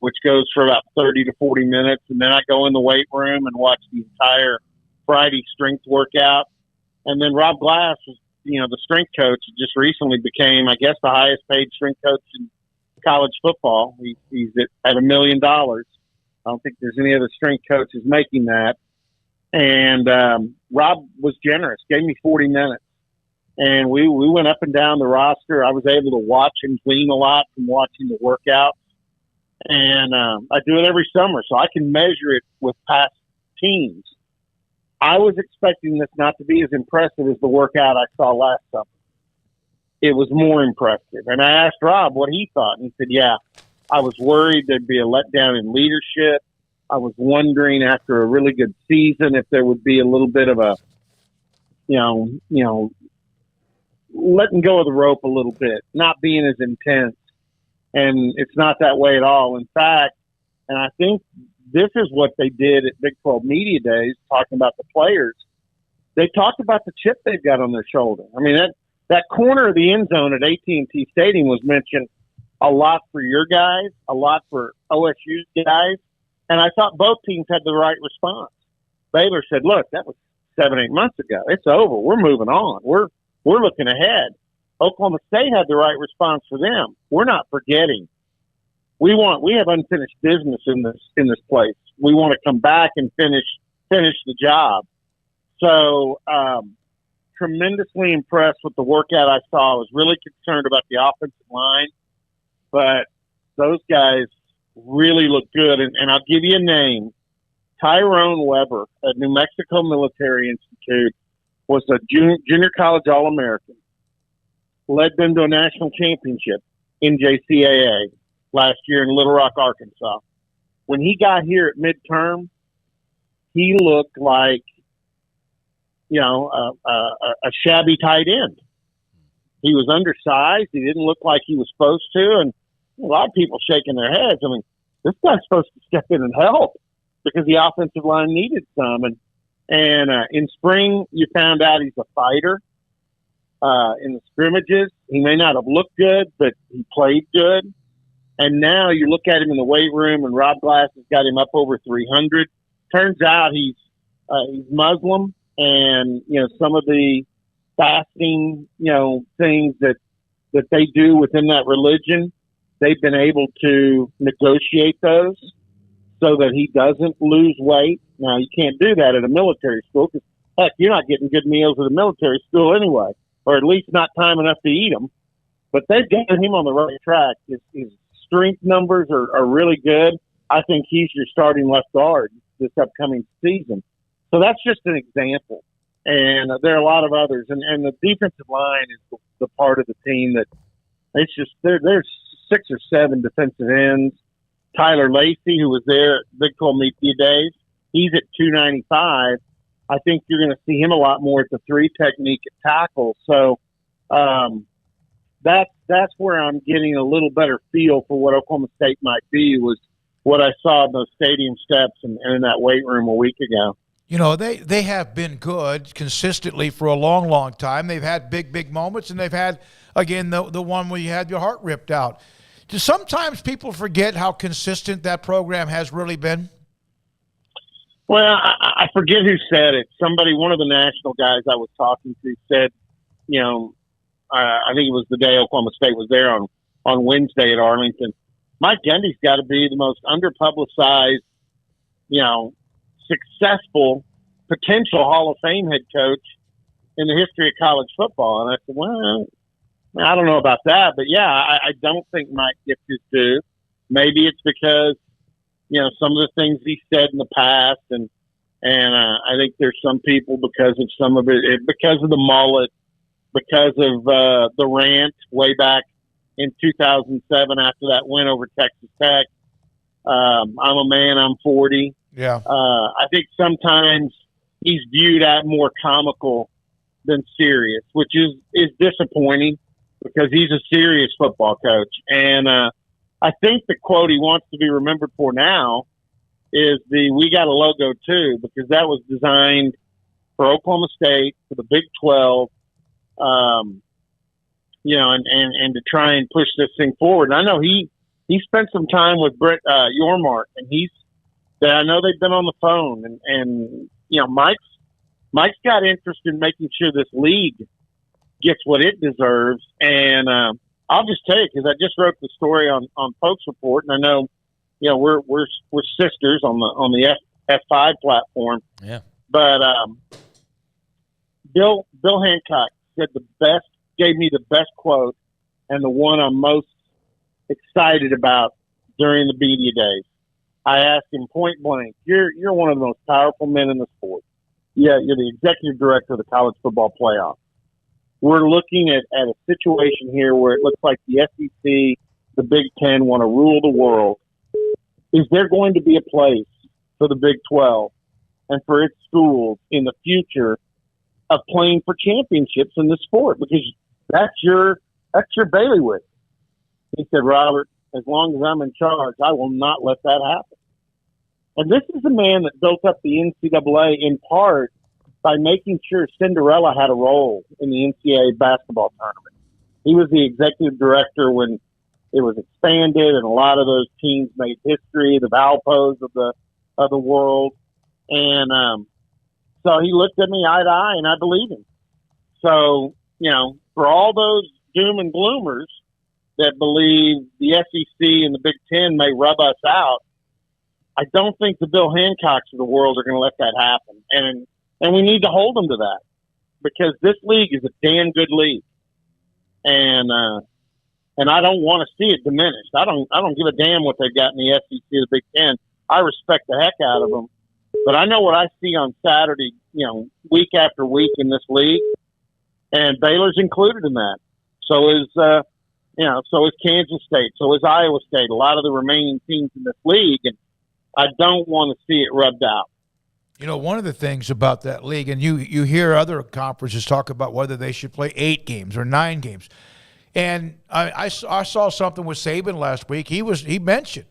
which goes for about 30 to 40 minutes. And then I go in the weight room and watch the entire Friday strength workout. And then Rob Glass was, the strength coach, just recently became, I guess, the highest paid strength coach in college football. He's at $1 million. I don't think there's any other strength coaches making that. And Rob was generous, gave me 40 minutes. And we went up and down the roster. I was able to watch and glean a lot from watching the workouts. And I do it every summer, so I can measure it with past teams. I was expecting this not to be as impressive as the workout I saw last summer. It was more impressive. And I asked Rob what he thought, and he said, yeah, I was worried there'd be a letdown in leadership. I was wondering after a really good season if there would be a little bit of a, letting go of the rope a little bit, not being as intense. And it's not that way at all. In fact, and I think this is what they did at Big 12 Media Days, talking about the players. They talked about the chip they've got on their shoulder. I mean, that corner of the end zone at AT&T Stadium was mentioned a lot for your guys, a lot for OSU's guys, and I thought both teams had the right response. Baylor said, look, that was 7-8 months ago. It's over. We're moving on. We're looking ahead. Oklahoma State had the right response for them. We're not forgetting. We have unfinished business in this place. We want to come back and finish the job. So, tremendously impressed with the workout I saw. I was really concerned about the offensive line, but those guys really look good. And I'll give you a name. Tyrone Weber at New Mexico Military Institute was a junior college All-American. Led them to a national championship in JCAA last year in Little Rock, Arkansas. When he got here at midterm, he looked like, a shabby tight end. He was undersized. He didn't look like he was supposed to. And a lot of people shaking their heads. I mean, this guy's supposed to step in and help because the offensive line needed some. And in spring, you found out he's a fighter. In the scrimmages, he may not have looked good, but he played good. And now you look at him in the weight room, and Rob Glass has got him up over 300. Turns out he's Muslim, and some of the fasting things that they do within that religion, they've been able to negotiate those so that he doesn't lose weight. Now you can't do that at a military school because heck, you're not getting good meals at a military school anyway, or at least not time enough to eat them. But they've got him on the right track. His strength numbers are really good. I think he's your starting left guard this upcoming season. So that's just an example. And there are a lot of others. And the defensive line is the part of the team that it's just there's 6 or 7 defensive ends. Tyler Lacey, who was there at Big 12 Media Days, he's at 295. I think you're going to see him a lot more at the 3 technique at tackle. So that's where I'm getting a little better feel for what Oklahoma State might be, was what I saw in those stadium steps and in that weight room a week ago. They have been good consistently for a long, long time. They've had big moments, and they've had, again, the one where you had your heart ripped out. Do sometimes people forget how consistent that program has really been? Well, I forget who said it. Somebody, one of the national guys I was talking to said, I think it was the day Oklahoma State was there on Wednesday at Arlington, Mike Gundy's got to be the most underpublicized, successful, potential Hall of Fame head coach in the history of college football. And I said, well, I don't know about that, but yeah, I don't think Mike gets his due. Maybe it's because, some of the things he said in the past, and I think there's some people because of some of it, because of the mullet, because of the rant way back in 2007 after that win over Texas Tech. I'm a man, I'm 40. Yeah. I think sometimes he's viewed as more comical than serious, which is disappointing because he's a serious football coach. And I think the quote he wants to be remembered for now is "We got a logo too," because that was designed for Oklahoma State, for the Big 12, and to try and push this thing forward. And I know he spent some time with Brett Yormark, and I know they've been on the phone, and Mike's got interest in making sure this league gets what it deserves. And I'll just tell you, because I just wrote the story on Pokes Report, and I know we're sisters on the F5 platform. Yeah. But Bill Hancock gave me the best quote, and the one I'm most excited about during the media days. I asked him point blank, "You're one of the most powerful men in the sport. Yeah, you're the executive director of the college football playoff. We're looking at a situation here where it looks like the SEC, the Big Ten want to rule the world. Is there going to be a place for the Big 12 and for its schools in the future of playing for championships in this sport? Because that's your bailiwick." He said, "Robert, as long as I'm in charge, I will not let that happen." And this is a man that built up the NCAA in part by making sure Cinderella had a role in the NCAA basketball tournament. He was the executive director when it was expanded, and a lot of those teams made history, the Valpos of the world. And so he looked at me eye to eye, and I believe him. So, for all those doom and gloomers that believe the SEC and the Big Ten may rub us out, I don't think the Bill Hancocks of the world are going to let that happen. And we need to hold them to that, because this league is a damn good league. And I don't want to see it diminished. I don't give a damn what they've got in the SEC or the Big Ten. I respect the heck out of them. But I know what I see on Saturday, week after week in this league, and Baylor's included in that. So is Kansas State. So is Iowa State. A lot of the remaining teams in this league, and I don't want to see it rubbed out. One of the things about that league, and you hear other conferences talk about whether they should play 8 games or 9 games. And I saw something with Saban last week. He mentioned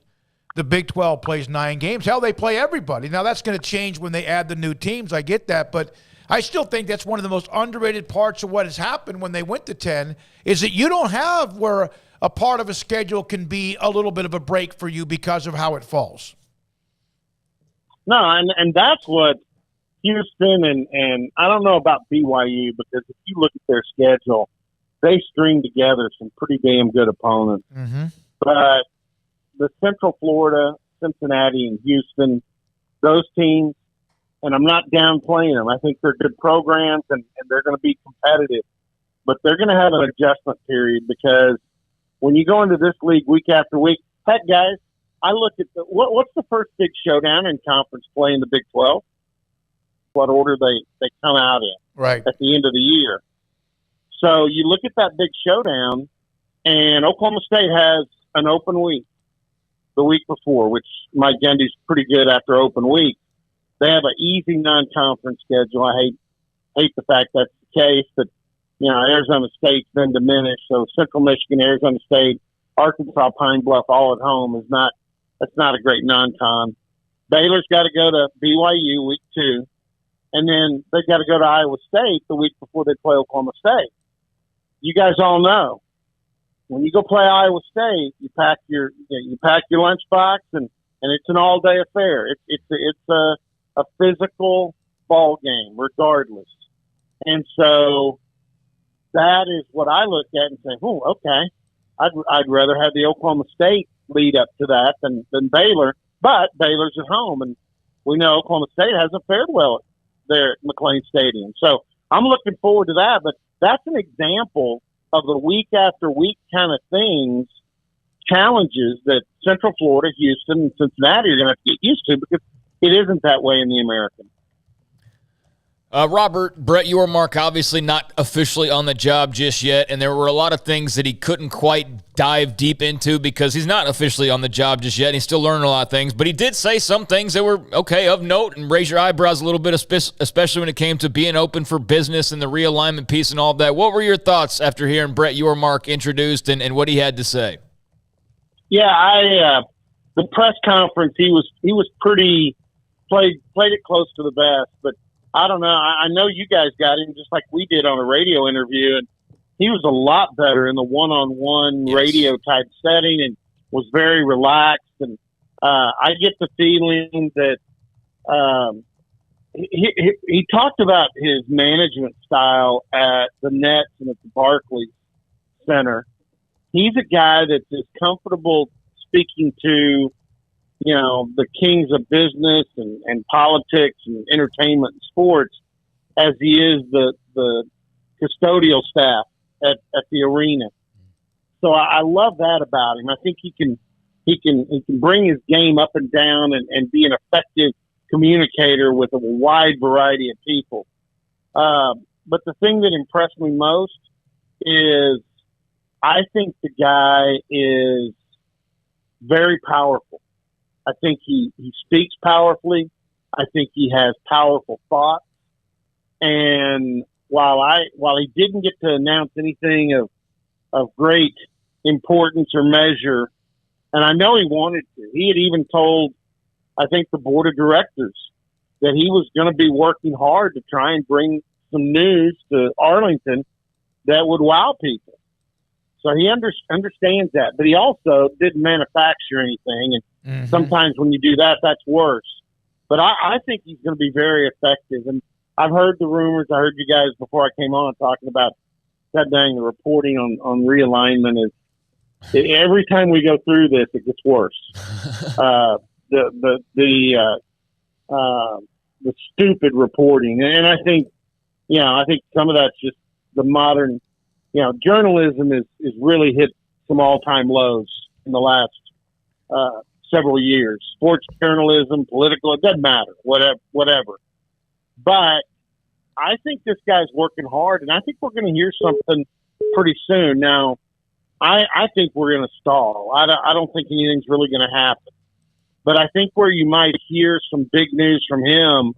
the Big 12 plays 9 games. Hell, they play everybody. Now, that's going to change when they add the new teams. I get that. But I still think that's one of the most underrated parts of what has happened when they went to 10, is that you don't have where a part of a schedule can be a little bit of a break for you because of how it falls. No, and that's what Houston and I don't know about BYU, because if you look at their schedule, they string together some pretty damn good opponents. Mm-hmm. But the Central Florida, Cincinnati, and Houston, those teams, and I'm not downplaying them. I think they're good programs, and they're going to be competitive. But they're going to have an adjustment period, because when you go into this league week after week, heck, guys, I look at what's the first big showdown in conference play in the Big 12? What order they come out in right at the end of the year. So you look at that big showdown, and Oklahoma State has an open week the week before, which Mike Gundy's pretty good after open week. They have an easy non-conference schedule. I hate the fact that's the case, but Arizona State's been diminished. So Central Michigan, Arizona State, Arkansas, Pine Bluff, all at home that's not a great non-con. Baylor's got to go to BYU week 2, and then they've got to go to Iowa State the week before they play Oklahoma State. You guys all know, when you go play Iowa State, you pack your lunchbox, and it's an all-day affair. It's a physical ball game regardless. And so that is what I look at and say, okay, I'd rather have the Oklahoma State lead up to that than Baylor, but Baylor's at home, and we know Oklahoma State hasn't fared well there at McLean Stadium. So I'm looking forward to that, but that's an example of the week after week kind of challenges that Central Florida, Houston, and Cincinnati are going to have to get used to, because it isn't that way in the American. Robert, Brett Yormark obviously not officially on the job just yet, and there were a lot of things that he couldn't quite dive deep into because he's not officially on the job just yet. He's still learning a lot of things, but he did say some things that were, of note and raise your eyebrows a little bit, especially when it came to being open for business and the realignment piece and all of that. What were your thoughts after hearing Brett Yormark introduced and what he had to say? Yeah, the press conference, he was pretty played it close to the vest, but I don't know. I know you guys got him just like we did on a radio interview, and he was a lot better in the one-on-one radio type setting and was very relaxed. And I get the feeling that he talked about his management style at the Nets and at the Barclays Center. He's a guy that's as comfortable speaking to, the kings of business and politics and entertainment and sports as he is the custodial staff at the arena. So I love that about him. I think he can bring his game up and down and be an effective communicator with a wide variety of people. But the thing that impressed me most is I think the guy is very powerful. I think he speaks powerfully. I think he has powerful thoughts. And while he didn't get to announce anything of great importance or measure, and I know he wanted to, he had even told, I think, the board of directors that he was going to be working hard to try and bring some news to Arlington that would wow people. So he understands that, but he also didn't manufacture anything. And sometimes when you do that, that's worse. But I think he's going to be very effective. And I've heard the rumors. I heard you guys before I came on talking about that dang the reporting on realignment is every time we go through this, it gets worse. The stupid reporting. And I think some of that's just the modern, journalism is really hit some all-time lows in the last several years. Sports journalism, political, it doesn't matter, whatever. But I think this guy's working hard, and I think we're going to hear something pretty soon. Now, I think we're going to stall. I don't think anything's really going to happen. But I think where you might hear some big news from him,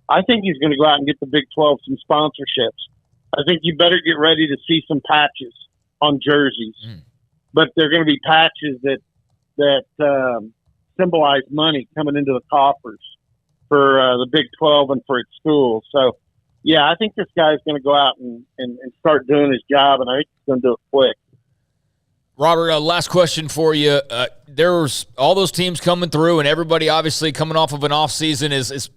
I think he's going to go out and get the Big 12 some sponsorships. I think you better get ready to see some patches on jerseys. But they're going to be patches that symbolize money coming into the coffers for the Big 12 and for its schools. So, yeah, I think this guy's going to go out and start doing his job, and I think he's going to do it quick. Robert, last question for you. There's all those teams coming through, and everybody obviously coming off of an off season is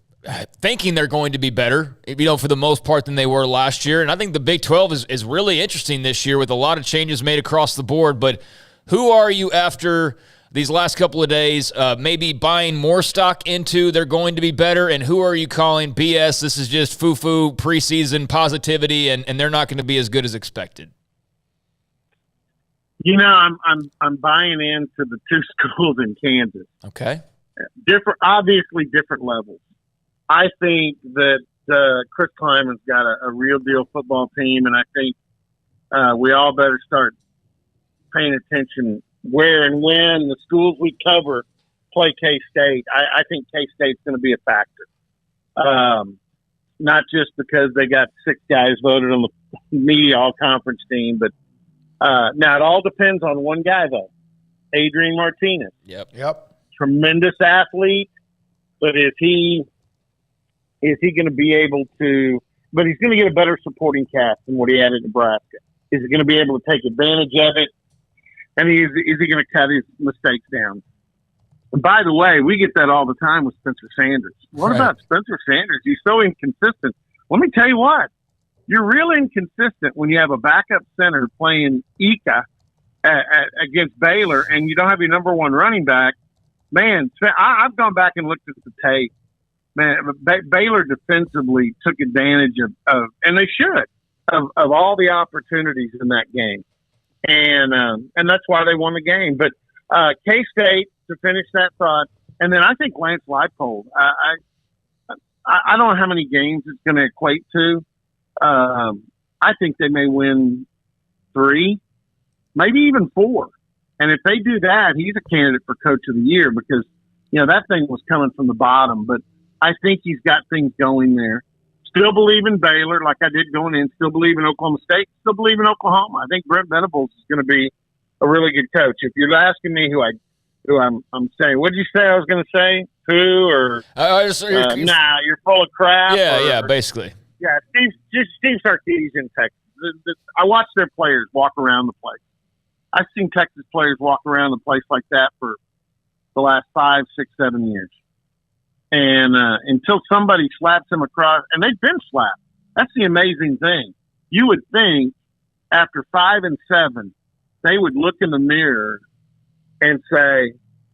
thinking they're going to be better, for the most part than they were last year. And I think the Big 12 is really interesting this year with a lot of changes made across the board. But who are you after these last couple of days maybe buying more stock into they're going to be better, and who are you calling BS, this is just foo-foo preseason positivity and they're not going to be as good as expected? I'm buying into the two schools in Kansas. Okay. Obviously different levels. I think that Chris Kleiman's got a real deal football team, and I think we all better start paying attention where and when the schools we cover play K-State. I think K-State's going to be a factor. Not just because they got 6 guys voted on the media all-conference team, but now it all depends on one guy, though. Adrian Martinez. Yep. Tremendous athlete, but is he going to be able to – but he's going to get a better supporting cast than what he had at Nebraska. Is he going to be able to take advantage of it? And is he going to cut his mistakes down? And by the way, we get that all the time with Spencer Sanders. What about Spencer Sanders? He's so inconsistent. Let me tell you what. You're really inconsistent when you have a backup center playing Ika against Baylor and you don't have your number one running back. Man, I've gone back and looked at the tape. Man, Baylor defensively took advantage of and they should, of all the opportunities in that game. And that's why they won the game. But K-State, to finish that thought, and then I think Lance Leipold. I don't know how many games it's going to equate to. I think they may win 3, maybe even 4. And if they do that, he's a candidate for Coach of the Year because, that thing was coming from the bottom. But I think he's got things going there. Still believe in Baylor like I did going in. Still believe in Oklahoma State. Still believe in Oklahoma. I think Brent Venables is going to be a really good coach. If you're asking me who I'm saying, what did you say I was going to say? poo or you're full of crap. Yeah, basically. Yeah, Steve Sarkisian, Texas. I watched their players walk around the place. I've seen Texas players walk around the place like that for the last 5, 6, 7 years. And until somebody slaps them across, and they've been slapped. That's the amazing thing. You would think after 5 and 7, they would look in the mirror and say,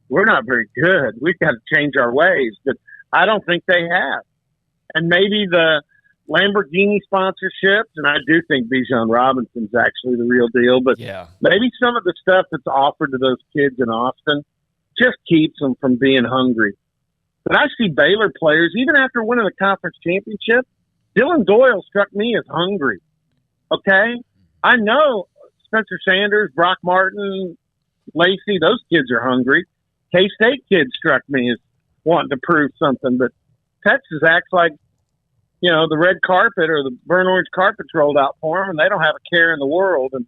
we're not very good. We've got to change our ways. But I don't think they have. And maybe the Lamborghini sponsorships, and I do think Bijan Robinson's actually the real deal, but maybe some of the stuff that's offered to those kids in Austin just keeps them from being hungry. But I see Baylor players, even after winning the conference championship, Dylan Doyle struck me as hungry. Okay? I know Spencer Sanders, Brock Martin, Lacey, those kids are hungry. K-State kids struck me as wanting to prove something, but Texas acts like, the red carpet or the burnt orange carpet's rolled out for them, and they don't have a care in the world. And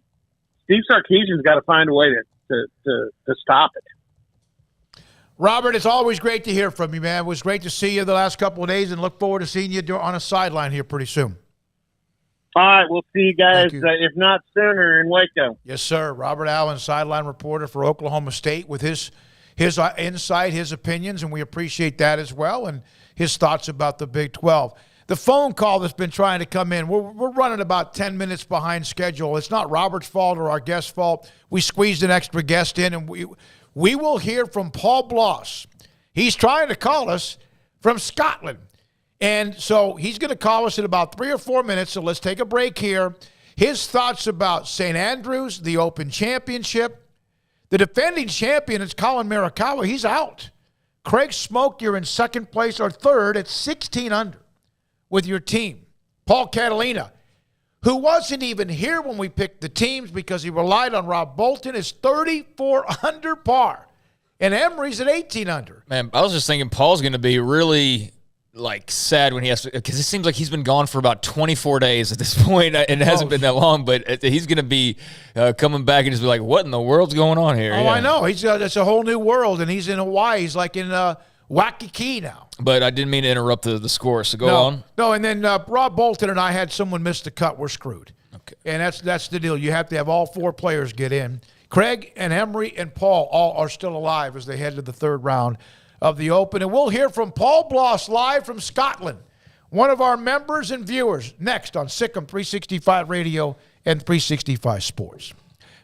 Steve Sarkisian's got to find a way to stop it. Robert, it's always great to hear from you, man. It was great to see you the last couple of days, and look forward to seeing you on a sideline here pretty soon. All right, we'll see you guys, if not sooner, in Waco. Yes, sir. Robert Allen, sideline reporter for Oklahoma State, with his insight, his opinions, and we appreciate that as well, and his thoughts about the Big 12. The phone call that's been trying to come in, we're running about 10 minutes behind schedule. It's not Robert's fault or our guest's fault. We squeezed an extra guest in, and we will hear from Paul Bloss. He's trying to call us from Scotland. And so he's going to call us in about 3 or 4 minutes, so let's take a break here. His thoughts about St. Andrews, the Open Championship. The defending champion is Colin Morikawa. He's out. Craig Smoak, you're in second place or third at 16 under with your team. Paul Catalina, who wasn't even here when we picked the teams because he relied on Rob Bolton, is 34 under par. And Emery's at 18 under. Man, I was just thinking Paul's going to be really sad when he has to, because it seems like he's been gone for about 24 days at this point, and it hasn't been that long, but he's going to be coming back and just be like, what in the world's going on here? Oh, yeah. I know. It's a whole new world, and he's in Hawaii. He's like in Waikiki now. But I didn't mean to interrupt the score, so go on. No, and then Rob Bolton and I had someone miss the cut. We're screwed. Okay. And that's the deal. You have to have all 4 players get in. Craig and Emery and Paul all are still alive as they head to the third round of the Open. And we'll hear from Paul Bloss live from Scotland, one of our members and viewers, next on Sikkim 365 Radio and 365 Sports.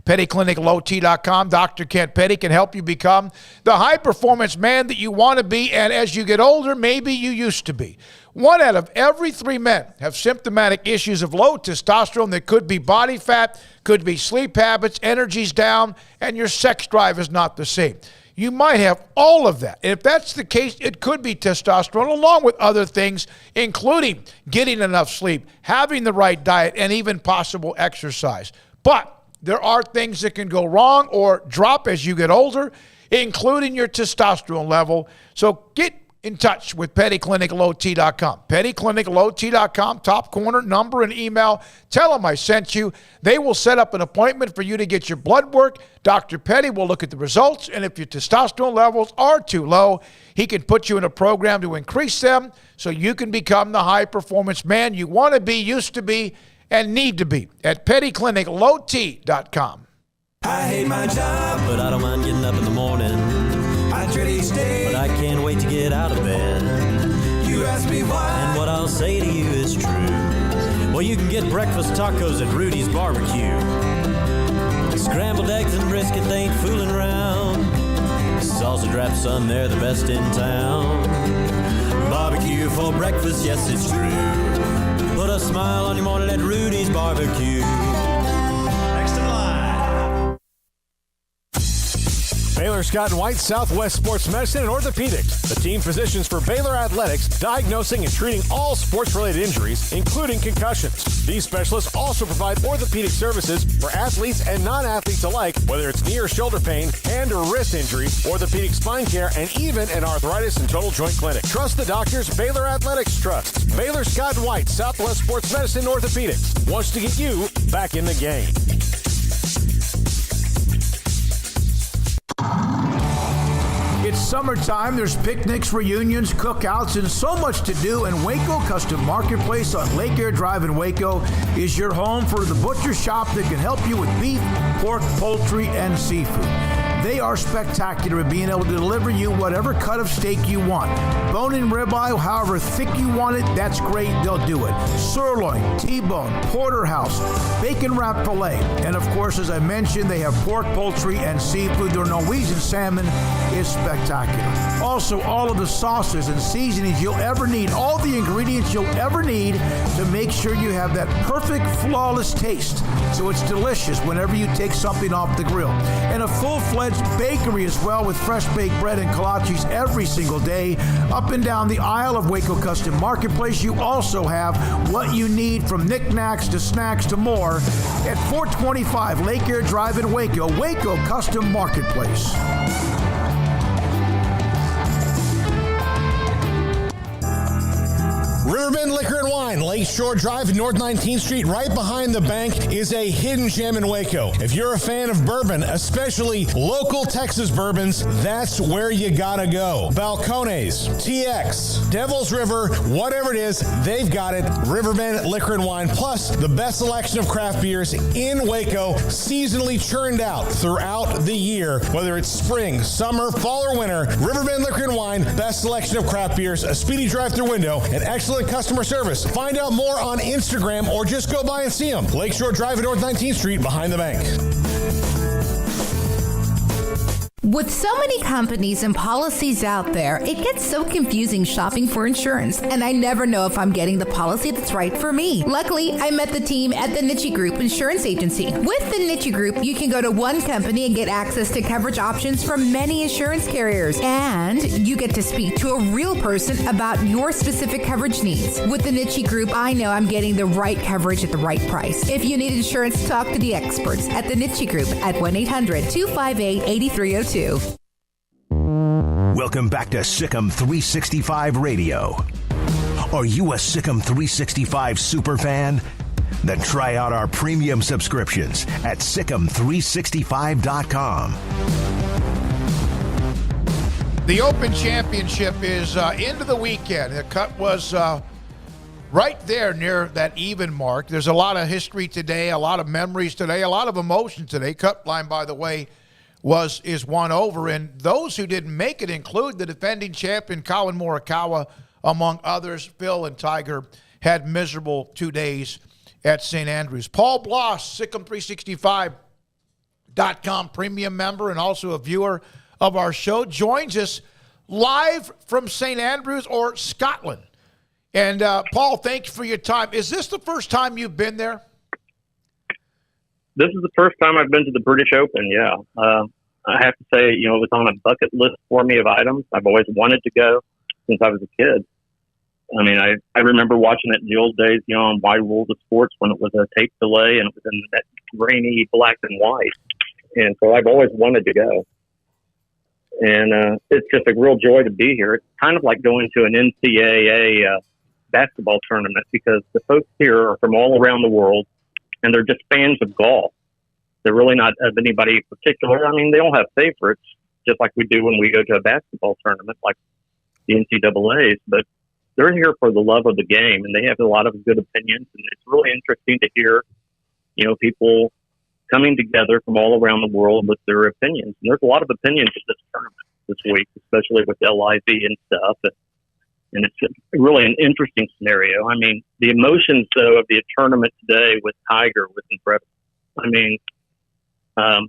PettyClinicLowT.com. Dr. Kent Petty can help you become the high-performance man that you want to be, and as you get older, maybe you used to be. 1 out of every 3 men have symptomatic issues of low testosterone that could be body fat, could be sleep habits, energy's down, and your sex drive is not the same. You might have all of that. And if that's the case, it could be testosterone, along with other things, including getting enough sleep, having the right diet, and even possible exercise. But there are things that can go wrong or drop as you get older, including your testosterone level. So get in touch with PettyClinicLowT.com. PettyClinicLowT.com, top corner, number and email. Tell them I sent you. They will set up an appointment for you to get your blood work. Dr. Petty will look at the results, and if your testosterone levels are too low, he can put you in a program to increase them so you can become the high-performance man you want to be, used to be, and need to be at PettyClinicLowT.com. I hate my job, but I don't mind getting up in the morning. I dread each day, but I can't wait to get out of bed. You ask me why, and what I'll say to you is true. Well, you can get breakfast tacos at Rudy's Barbecue. Scrambled eggs and brisket, they ain't fooling around. Salsa drap, son, they're the best in town. Barbecue for breakfast, yes, it's true. Put a smile on your morning at Rudy's Barbecue. Next in line. Baylor Scott and White, Southwest Sports Medicine and Orthopedics. The team physicians for Baylor Athletics, diagnosing and treating all sports-related injuries, including concussions. These specialists also provide orthopedic services for athletes and non-athletes alike, whether it's knee or shoulder pain, hand or wrist injury, orthopedic spine care, and even an arthritis and total joint clinic. Trust the doctors Baylor Athletics trusts. Baylor Scott and White, Southwest Sports Medicine and Orthopedics wants to get you back in the game. It's summertime, there's picnics, reunions, cookouts, and so much to do, and Waco Custom Marketplace on Lake Air Drive in Waco is your home for the butcher shop that can help you with beef, pork, poultry, and seafood. They are spectacular at being able to deliver you whatever cut of steak you want. Bone-in ribeye, however thick you want it, that's great. They'll do it. Sirloin, T-bone, porterhouse, bacon-wrapped filet. And, of course, as I mentioned, they have pork, poultry, and seafood. Their Norwegian salmon is spectacular. Also, all of the sauces and seasonings you'll ever need, all the ingredients you'll ever need to make sure you have that perfect, flawless taste. So it's delicious whenever you take something off the grill. And a full-fledged bakery as well, with fresh baked bread and kolaches every single day. Up and down the aisle of Waco Custom Marketplace, you also have what you need, from knickknacks to snacks to more, at 425 Lake Air Drive in Waco, Waco Custom Marketplace. Riverbend Liquor and Wine, Lakeshore Drive, North 19th Street, right behind the bank, is a hidden gem in Waco. If you're a fan of bourbon, especially local Texas bourbons, that's where you gotta go. Balcones, TX, Devil's River, whatever it is, they've got it. Riverbend Liquor and Wine, plus the best selection of craft beers in Waco, seasonally churned out throughout the year. Whether it's spring, summer, fall, or winter, Riverbend Liquor and Wine, best selection of craft beers, a speedy drive-through window, and excellent customer service. Find out more on Instagram or just go by and see them. Lakeshore Drive at North 19th Street, behind the bank. With so many companies and policies out there, it gets so confusing shopping for insurance, and I never know if I'm getting the policy that's right for me. Luckily, I met the team at the Niche Group Insurance Agency. With the Niche Group, you can go to one company and get access to coverage options from many insurance carriers, and you get to speak to a real person about your specific coverage needs. With the Niche Group, I know I'm getting the right coverage at the right price. If you need insurance, talk to the experts at the Niche Group at 1-800-258-8302. Welcome back to Sikkim 365 Radio. Are you a Sikkim 365 super fan? Then try out our premium subscriptions at Sikkim365.com. The Open Championship is into the weekend. The cut was right there near that even mark. There's a lot of history today, a lot of memories today, a lot of emotion today. Cut line, by the way, is won over, and those who didn't make it include the defending champion Colin Morikawa, among others. Phil and Tiger had miserable 2 days at St. Andrews. Paul Bloss, Sikkim365.com premium member and also a viewer of our show, joins us live from St. Andrews, or Scotland. And Paul, thank you for your time. Is this the first time you've been there? This is the first time I've been to the British Open, yeah. I have to say, it was on a bucket list for me of items. I've always wanted to go since I was a kid. I mean, I remember watching it in the old days, on Wide World of Sports when it was a tape delay and it was in that grainy black and white. And so I've always wanted to go. And it's just a real joy to be here. It's kind of like going to an NCAA basketball tournament, because the folks here are from all around the world, and they're just fans of golf. They're really not of anybody particular. I mean, they all have favorites, just like we do when we go to a basketball tournament, like the NCAAs, but they're here for the love of the game, and they have a lot of good opinions, and it's really interesting to hear, people coming together from all around the world with their opinions. And there's a lot of opinions at this tournament this week, especially with LIV and stuff, and it's really an interesting scenario. I mean, the emotions, though, of the tournament today with Tiger was incredible. I mean, I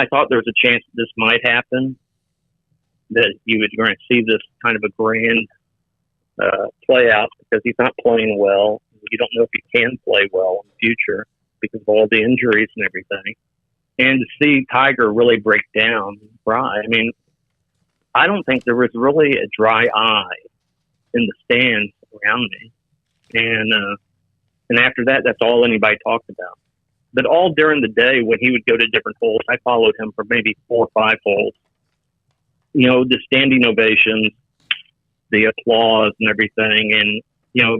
thought there was a chance that this might happen, that you were going to see this kind of a grand play out, because he's not playing well. You don't know if he can play well in the future because of all the injuries and everything. And to see Tiger really break down and cry, I mean, I don't think there was really a dry eye in the stands around me. And after that, that's all anybody talked about. But all during the day, when he would go to different holes, I followed him for maybe 4 or 5 holes. The standing ovations, the applause and everything. And,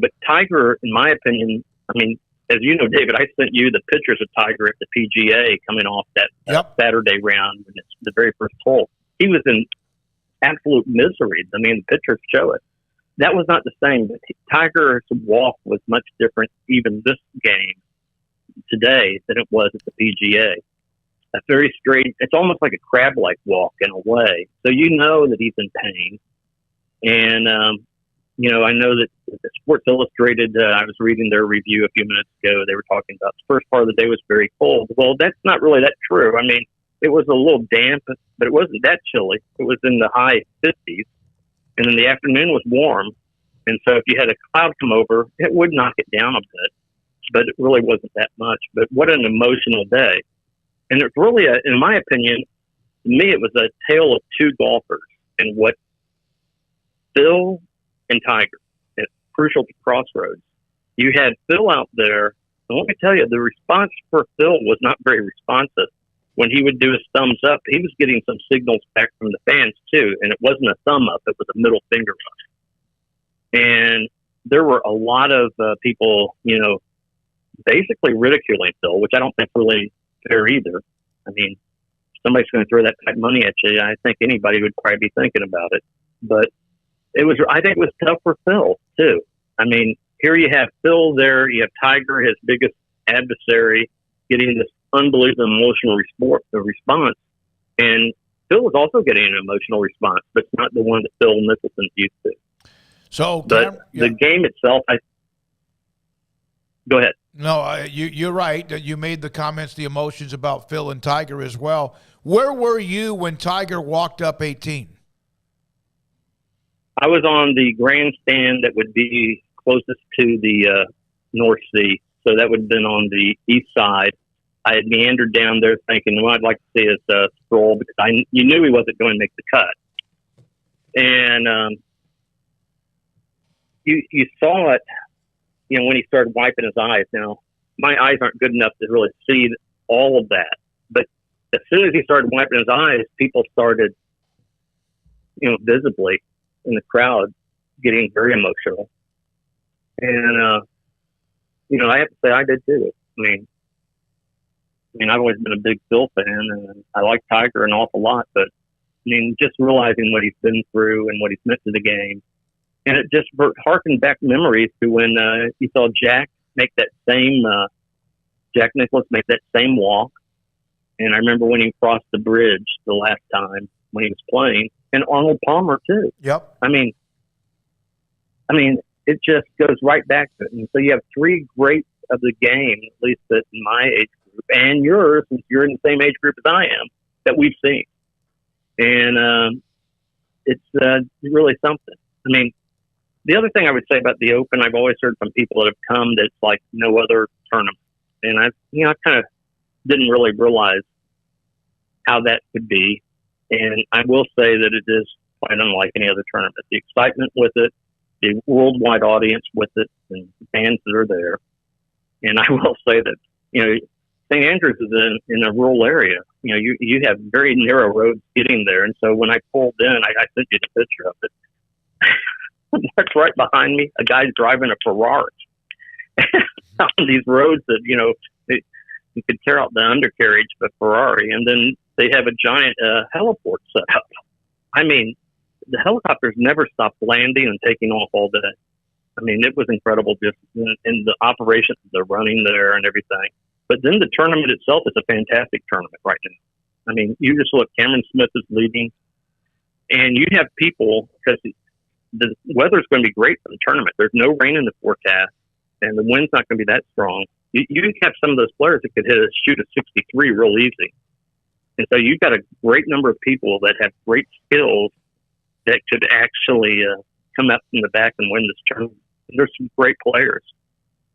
but Tiger, in my opinion, I mean, as you know, David, I sent you the pictures of Tiger at the PGA coming off that Saturday round when it's the very first hole. He was in absolute misery. I mean, the pictures show it. That was not the same. But Tiger's walk was much different, even this game today, than it was at the PGA. A very straight, it's almost like a crab-like walk in a way. So you know that he's in pain. And, I know that Sports Illustrated, I was reading their review a few minutes ago. They were talking about the first part of the day was very cold. Well, that's not really that true. I mean, it was a little damp, but it wasn't that chilly. It was in the high 50s. And then the afternoon was warm. And so if you had a cloud come over, it would knock it down a bit. But it really wasn't that much. But what an emotional day. And it's really, in my opinion, to me, it was a tale of two golfers and what Phil and Tiger, it's crucial to crossroads. You had Phil out there, and let me tell you, the response for Phil was not very responsive. When he would do his thumbs up, he was getting some signals back from the fans too, and it wasn't a thumb up, it was a middle finger up. And there were a lot of people, basically ridiculing Phil, which I don't think really fair either. I mean, if somebody's going to throw that type of money at you, I think anybody would probably be thinking about it. But I think it was tough for Phil too. I mean, here you have Phil there, you have Tiger, his biggest adversary, getting this unbelievable emotional response. And Phil was also getting an emotional response, but it's not the one that Phil Mickelson's used to. So, but the game itself, go ahead. No, you're right. You made the comments, the emotions about Phil and Tiger as well. Where were you when Tiger walked up 18? I was on the grandstand that would be closest to the North Sea. So that would have been on the east side. I had meandered down there thinking, well, I'd like to see his stroll because you knew he wasn't going to make the cut. And you saw it, when he started wiping his eyes. Now, my eyes aren't good enough to really see all of that. But as soon as he started wiping his eyes, people started, visibly in the crowd getting very emotional. And, I have to say I did too. I mean, I've always been a big Phil fan, and I like Tiger an awful lot. But, just realizing what he's been through and what he's meant to the game. And it just harkened back memories to when you saw Jack make that same, Jack Nicklaus make that same walk. And I remember when he crossed the bridge the last time when he was playing, and Arnold Palmer too. Yep. I mean, it just goes right back to it. And so you have three greats of the game, at least in my age group, and yours, since you're in the same age group as I am, that we've seen. And it's really something. The other thing I would say about the Open, I've always heard from people that have come that it's like no other tournament. And I kind of didn't really realize how that could be. And I will say that it is quite unlike any other tournament. The excitement with it, the worldwide audience with it, and the fans that are there. And I will say that, St. Andrews is in a rural area. You have very narrow roads getting there. And so when I pulled in, I sent you the picture of it. That's right behind me. A guy's driving a Ferrari on these roads that, you could tear out the undercarriage of a Ferrari. And then they have a giant heliport set up. The helicopters never stopped landing and taking off all day. It was incredible just in the operations they're running there and everything. But then the tournament itself is a fantastic tournament right now. You just look, Cameron Smith is leading, and you have people, because the weather is going to be great for the tournament. There's no rain in the forecast, and the wind's not going to be that strong. You have some of those players that could shoot a 63 real easy. And so you've got a great number of people that have great skills that could actually come up from the back and win this tournament. There's some great players.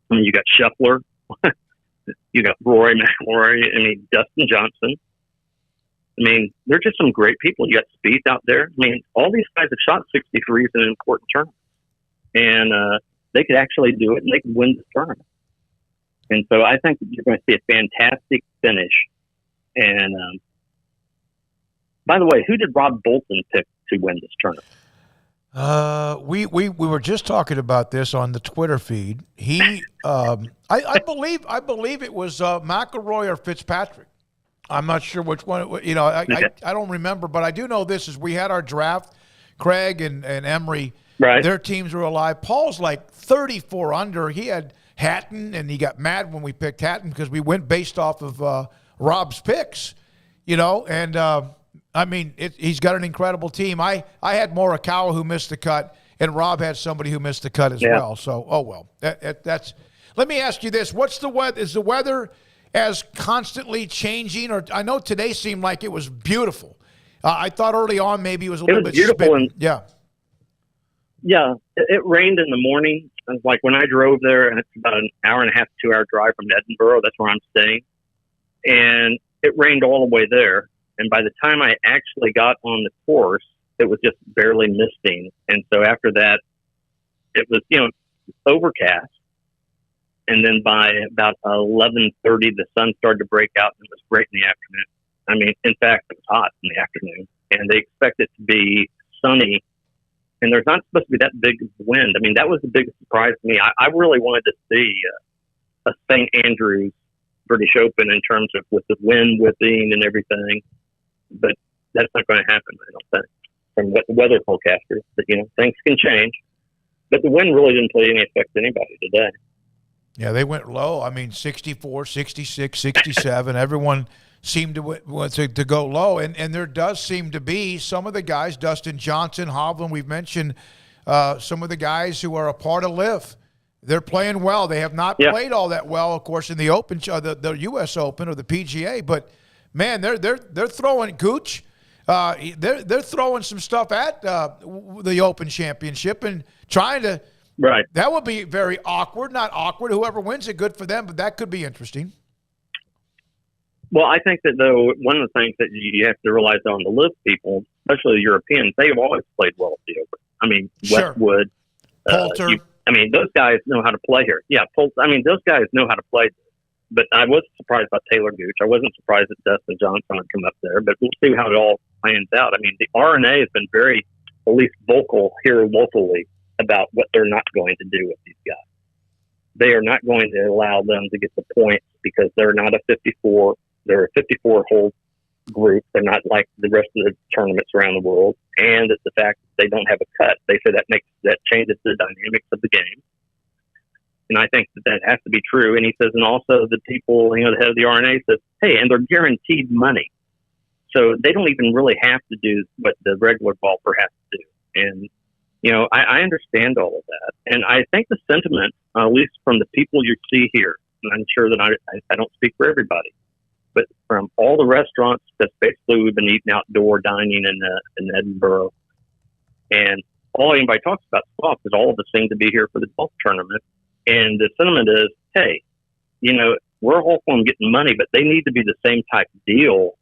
You got Scheffler, you got Rory McIlroy, Dustin Johnson. They're just some great people. You got Spieth out there. All these guys have shot 63s in an important tournament. And they could actually do it, and they could win this tournament. And so I think you're going to see a fantastic finish. And by the way, who did Rob Bolton pick to win this tournament? We were just talking about this on the Twitter feed. He, I believe it was McIlroy or Fitzpatrick. I'm not sure which one. You know, I don't remember, but I do know this is we had our draft. Craig and Emery, right. Their teams were alive. Paul's like 34 under. He had Hatton, and he got mad when we picked Hatton because we went based off of Rob's picks, you know. And, I mean, he's got an incredible team. I had Morikawa who missed the cut, and Rob had somebody who missed the cut as well. So, oh, well. That's. Let me ask you this. What's the weather? Is the weather as constantly changing? Or I know today seemed like it was beautiful. I thought early on maybe it was a little bit beautiful. Yeah, it rained in the morning. Like when I drove there, and it's about an hour and a half, 2 hour drive from Edinburgh. That's where I'm staying. And it rained all the way there. And by the time I actually got on the course, it was just barely misting. And so after that, it was, overcast. And then by about 11:30, the sun started to break out, and it was great in the afternoon. I mean, in fact, it was hot in the afternoon, and they expect it to be sunny, and there's not supposed to be that big of wind. I mean, that was the biggest surprise to me. I really wanted to see a St. Andrews British Open in terms of with the wind whipping and everything, but that's not going to happen, I don't think, from what the weather forecasters. But, things can change, but the wind really didn't play any effect to anybody today. Yeah, they went low. I mean, 64, 66, 67. Everyone seemed to go low. And there does seem to be some of the guys, Dustin Johnson, Hovland, we've mentioned some of the guys who are a part of LIV. They're playing well. They have not played all that well, of course, in the Open, the U.S. Open or the PGA. But, man, they're throwing Gooch. They're throwing some stuff at the Open Championship and trying to – right. That would be very awkward. Not awkward. Whoever wins it, good for them, but that could be interesting. Well, I think that, though, one of the things that you have to realize on the LIV people, especially the Europeans, they have always played well at the Open. I mean, sure. Westwood. Poulter. Those guys know how to play here. Yeah, Poulter. Those guys know how to play. But I was surprised by Taylor Gooch. I wasn't surprised that Dustin Johnson would come up there. But we'll see how it all plans out. I mean, the RNA has been very, at least vocal here locally about what they're not going to do with these guys. They are not going to allow them to get the points because they're not a 54. They're a 54-hole group. They're not like the rest of the tournaments around the world. And it's the fact that they don't have a cut. They say that changes the dynamics of the game. And I think that has to be true. And he says, and also the people, the head of the RNA says, hey, and they're guaranteed money. So they don't even really have to do what the regular golfer has to do. And I understand all of that. And I think the sentiment, at least from the people you see here, and I'm sure that I don't speak for everybody, but from all the restaurants, because basically we've been eating outdoor dining in Edinburgh, and all anybody talks about is golf, because all of us seem to be here for the golf tournament. And the sentiment is, hey, we're all for them getting money, but they need to be the same type of deal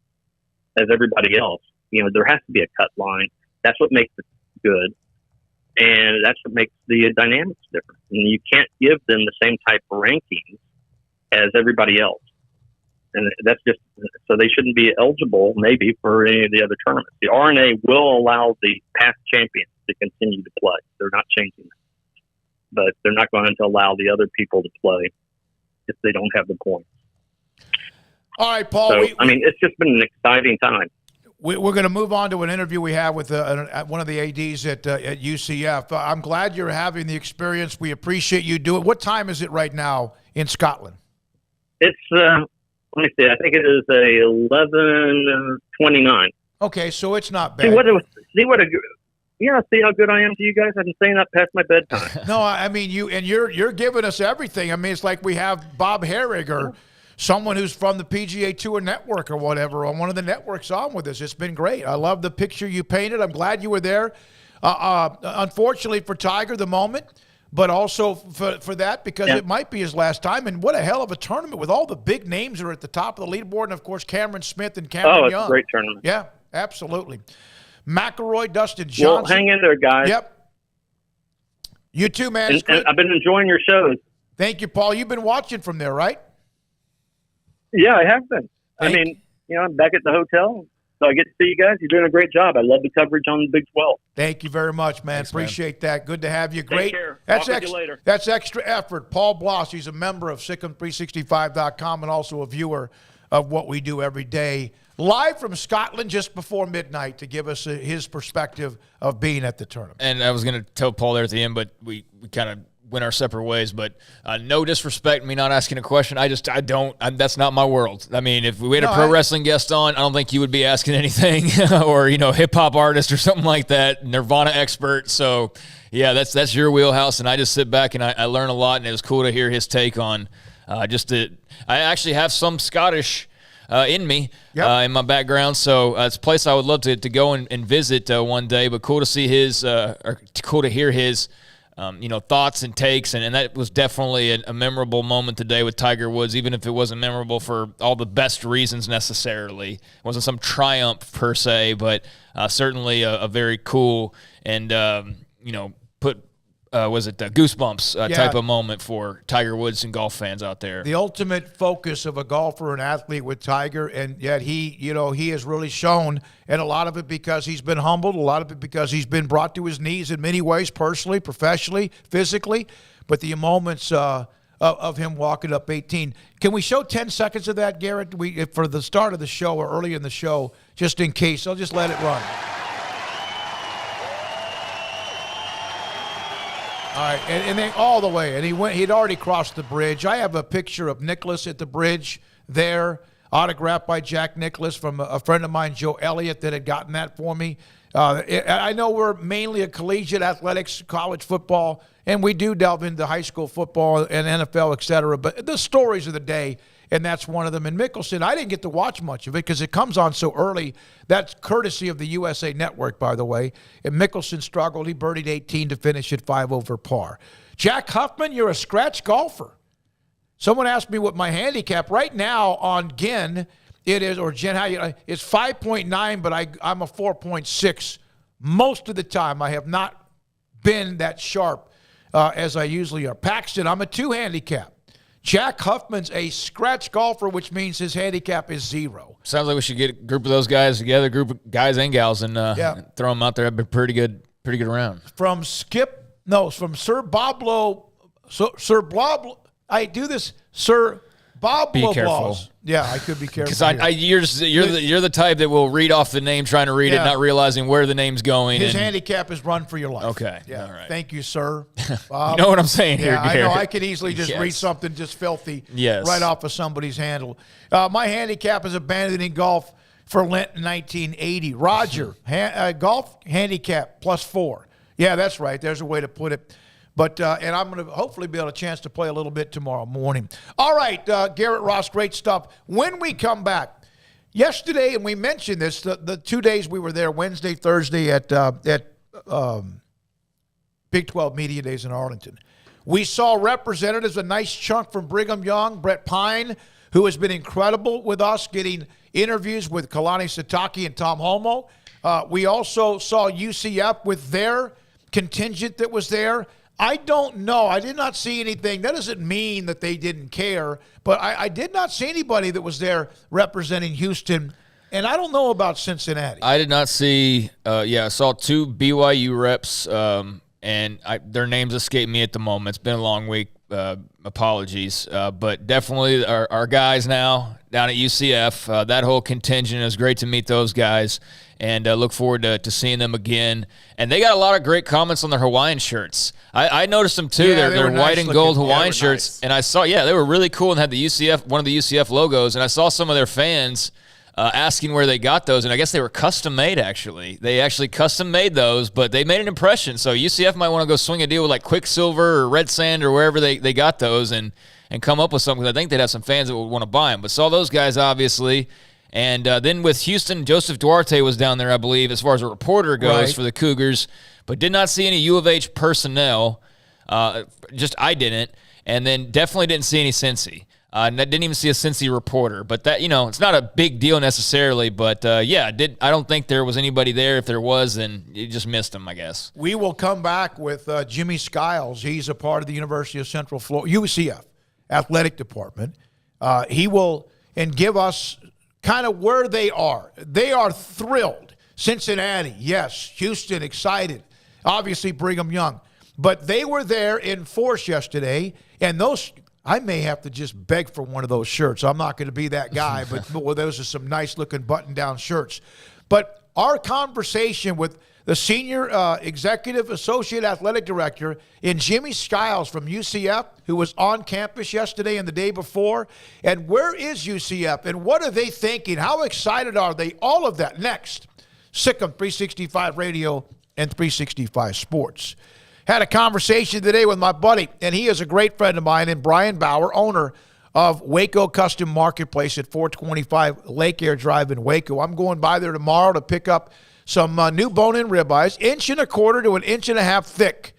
as everybody else. There has to be a cut line. That's what makes it good. And that's what makes the dynamics different. And you can't give them the same type of rankings as everybody else. And that's just, so they shouldn't be eligible maybe for any of the other tournaments. The RNA will allow the past champions to continue to play. They're not changing that. But they're not going to allow the other people to play if they don't have the points. All right, Paul. So, it's just been an exciting time. We're going to move on to an interview we have with one of the ADs at UCF. I'm glad you're having the experience. We appreciate you doing it. What time is it right now in Scotland? It's, let me see, I think it is 11:29. Okay, so it's not bad. See how good I am to you guys? I've been saying that past my bedtime. No, you're giving us everything. It's like we have Bob Herrig or someone who's from the PGA Tour Network or whatever on one of the networks on with us. It's been great. I love the picture you painted. I'm glad you were there. Unfortunately for Tiger, the moment, but also for that because it might be his last time. And what a hell of a tournament with all the big names are at the top of the leaderboard. And, of course, Cameron Smith and Cameron Young. Oh, it's a great tournament. Yeah, absolutely. McIlroy, Dustin Johnson. Well, hang in there, guys. Yep. You too, man. And I've been enjoying your shows. Thank you, Paul. You've been watching from there, right? Yeah, I have been. I'm back at the hotel, so I get to see you guys. You're doing a great job. I love the coverage on the Big 12. Thank you very much, man. Thanks, appreciate that. Good to have you. Take Great. care. Talk with you later. That's extra effort. Paul Bloss, he's a member of SicEm365.com and also a viewer of what we do every day. Live from Scotland just before midnight to give us his perspective of being at the tournament. And I was going to tell Paul there at the end, but we kind of went our separate ways. But no disrespect, me not asking a question. That's not my world. I mean, if we had a pro wrestling guest on, I don't think you would be asking anything or, hip hop artist or something like that, Nirvana expert. So, yeah, that's your wheelhouse. And I just sit back and I learn a lot. And it was cool to hear his take on I actually have some Scottish in me, in my background. So it's a place I would love to go and visit one day, but cool to see cool to hear his, thoughts and takes. And that was definitely a memorable moment today with Tiger Woods, even if it wasn't memorable for all the best reasons necessarily. It wasn't some triumph per se, but certainly a very cool and, goosebumps type of moment for Tiger Woods and golf fans out there. The ultimate focus of a golfer and athlete with Tiger, and yet he has really shown, and a lot of it because he's been humbled, a lot of it because he's been brought to his knees in many ways, personally, professionally, physically, but the moments of him walking up 18. Can we show 10 seconds of that, Garrett, for the start of the show or early in the show, just in case? I'll just let it run. All right, and then all the way, and he'd already crossed the bridge. I have a picture of Nicklaus at the bridge there, autographed by Jack Nicklaus from a friend of mine, Joe Elliott, that had gotten that for me. I know we're mainly a collegiate athletics, college football, and we do delve into high school football and NFL, et cetera, but the stories of the day, and that's one of them. And Mickelson, I didn't get to watch much of it because it comes on so early. That's courtesy of the USA Network, by the way. And Mickelson struggled. He birdied 18 to finish at 5 over par. Jack Huffman, you're a scratch golfer. Someone asked me what my handicap right now on Gin, it is, or Jen, it's 5.9, but I'm a 4.6. Most of the time, I have not been that sharp as I usually are. Paxton, I'm a 2 handicap. Jack Huffman's a scratch golfer, which means his handicap is 0. Sounds like we should get a group of those guys together, a group of guys and gals, and throw them out there. That'd be pretty good round. From Sir Boblo. I do this, Sir Bob Be careful. Blows. Yeah, I could be careful. Because you're the type that will read off the name, trying to read it, not realizing where the name's going. His handicap is run for your life. Okay. Yeah. All right. Thank you, sir. You know what I'm saying here, I Garrett. know. I could easily just read something just filthy right off of somebody's handle. My handicap is abandoning golf for Lent in 1980. Roger, golf handicap +4. Yeah, that's right. There's a way to put it. But and I'm going to hopefully be able a chance to play a little bit tomorrow morning. All right, Garrett Ross, great stuff. When we come back, yesterday, and we mentioned this, the 2 days we were there, Wednesday, Thursday at Big 12 Media Days in Arlington, we saw representatives, a nice chunk from Brigham Young, Brett Pine, who has been incredible with us, getting interviews with Kalani Sitake and Tom Holmoe. We also saw UCF with their contingent that was there. I don't know. I did not see anything. That doesn't mean that they didn't care, but I did not see anybody that was there representing Houston, and I don't know about Cincinnati. I did not see I saw 2 BYU reps, and their names escape me at the moment. It's been a long week. Apologies. But definitely our guys now down at UCF, that whole contingent, is great to meet those guys. And look forward to seeing them again. And they got a lot of great comments on their Hawaiian shirts. I noticed them too. Yeah, they're nice white and gold Hawaiian shirts. Nice. And I saw, they were really cool and had the one of the UCF logos. And I saw some of their fans asking where they got those. And I guess they were custom made, actually. They actually custom made those, but they made an impression. So UCF might want to go swing a deal with like Quicksilver or Red Sand or wherever they got those and come up with something. Because I think they'd have some fans that would want to buy them. But saw those guys, obviously. And then with Houston, Joseph Duarte was down there, I believe, as far as a reporter goes for the Cougars, but did not see any U of H personnel. I didn't. And then definitely didn't see any Cincy. I didn't even see a Cincy reporter. But that, it's not a big deal necessarily. But, I don't think there was anybody there. If there was, then you just missed them, I guess. We will come back with Jimmy Skiles. He's a part of the University of Central Florida, UCF athletic department. He will give us kind of where they are. They are thrilled. Cincinnati, yes. Houston, excited. Obviously, Brigham Young. But they were there in force yesterday, and those, I may have to just beg for one of those shirts. I'm not going to be that guy, but well, those are some nice-looking button-down shirts. But our conversation with the senior executive associate athletic director in Jimmy Skiles from UCF, who was on campus yesterday and the day before. And where is UCF? And what are they thinking? How excited are they? All of that next. Sikkim 365 Radio and 365 Sports. Had a conversation today with my buddy, and he is a great friend of mine, and Brian Bauer, owner of Waco Custom Marketplace at 425 Lake Air Drive in Waco. I'm going by there tomorrow to pick up some new bone-in ribeyes, 1.25 to 1.5 inches thick.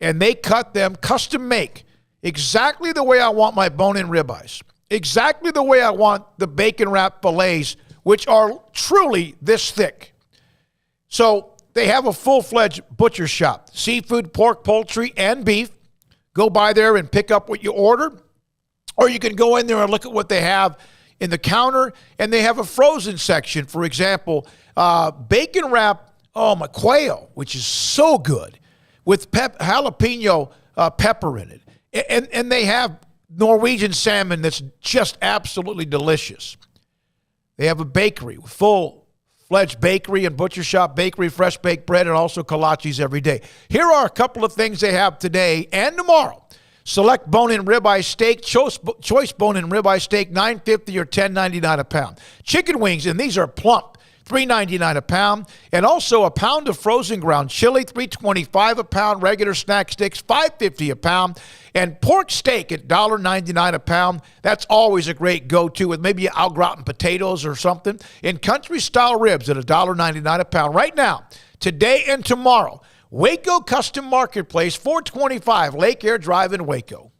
And they cut them custom make exactly the way I want my bone-in ribeyes, exactly the way I want the bacon wrap fillets, which are truly this thick. So they have a full-fledged butcher shop, seafood, pork, poultry, and beef. Go by there and pick up what you ordered. Or you can go in there and look at what they have in the counter, and they have a frozen section. For example, bacon wrap, my quail, which is so good, with jalapeno pepper in it. And they have Norwegian salmon that's just absolutely delicious. They have a bakery, full-fledged bakery and butcher shop, bakery, fresh baked bread, and also kolaches every day. Here are a couple of things they have today and tomorrow. Select bone-in ribeye steak, choice bone-in ribeye steak, $9.50 or $10.99 a pound. Chicken wings, and these are plump, $3.99 a pound. And also a pound of frozen ground chili, $3.25 a pound. Regular snack sticks, $5.50 a pound. And pork steak at $1.99 a pound. That's always a great go-to with maybe au gratin potatoes or something. And country-style ribs at $1.99 a pound. Right now, today and tomorrow, Waco Custom Marketplace, 425 Lake Air Drive in Waco.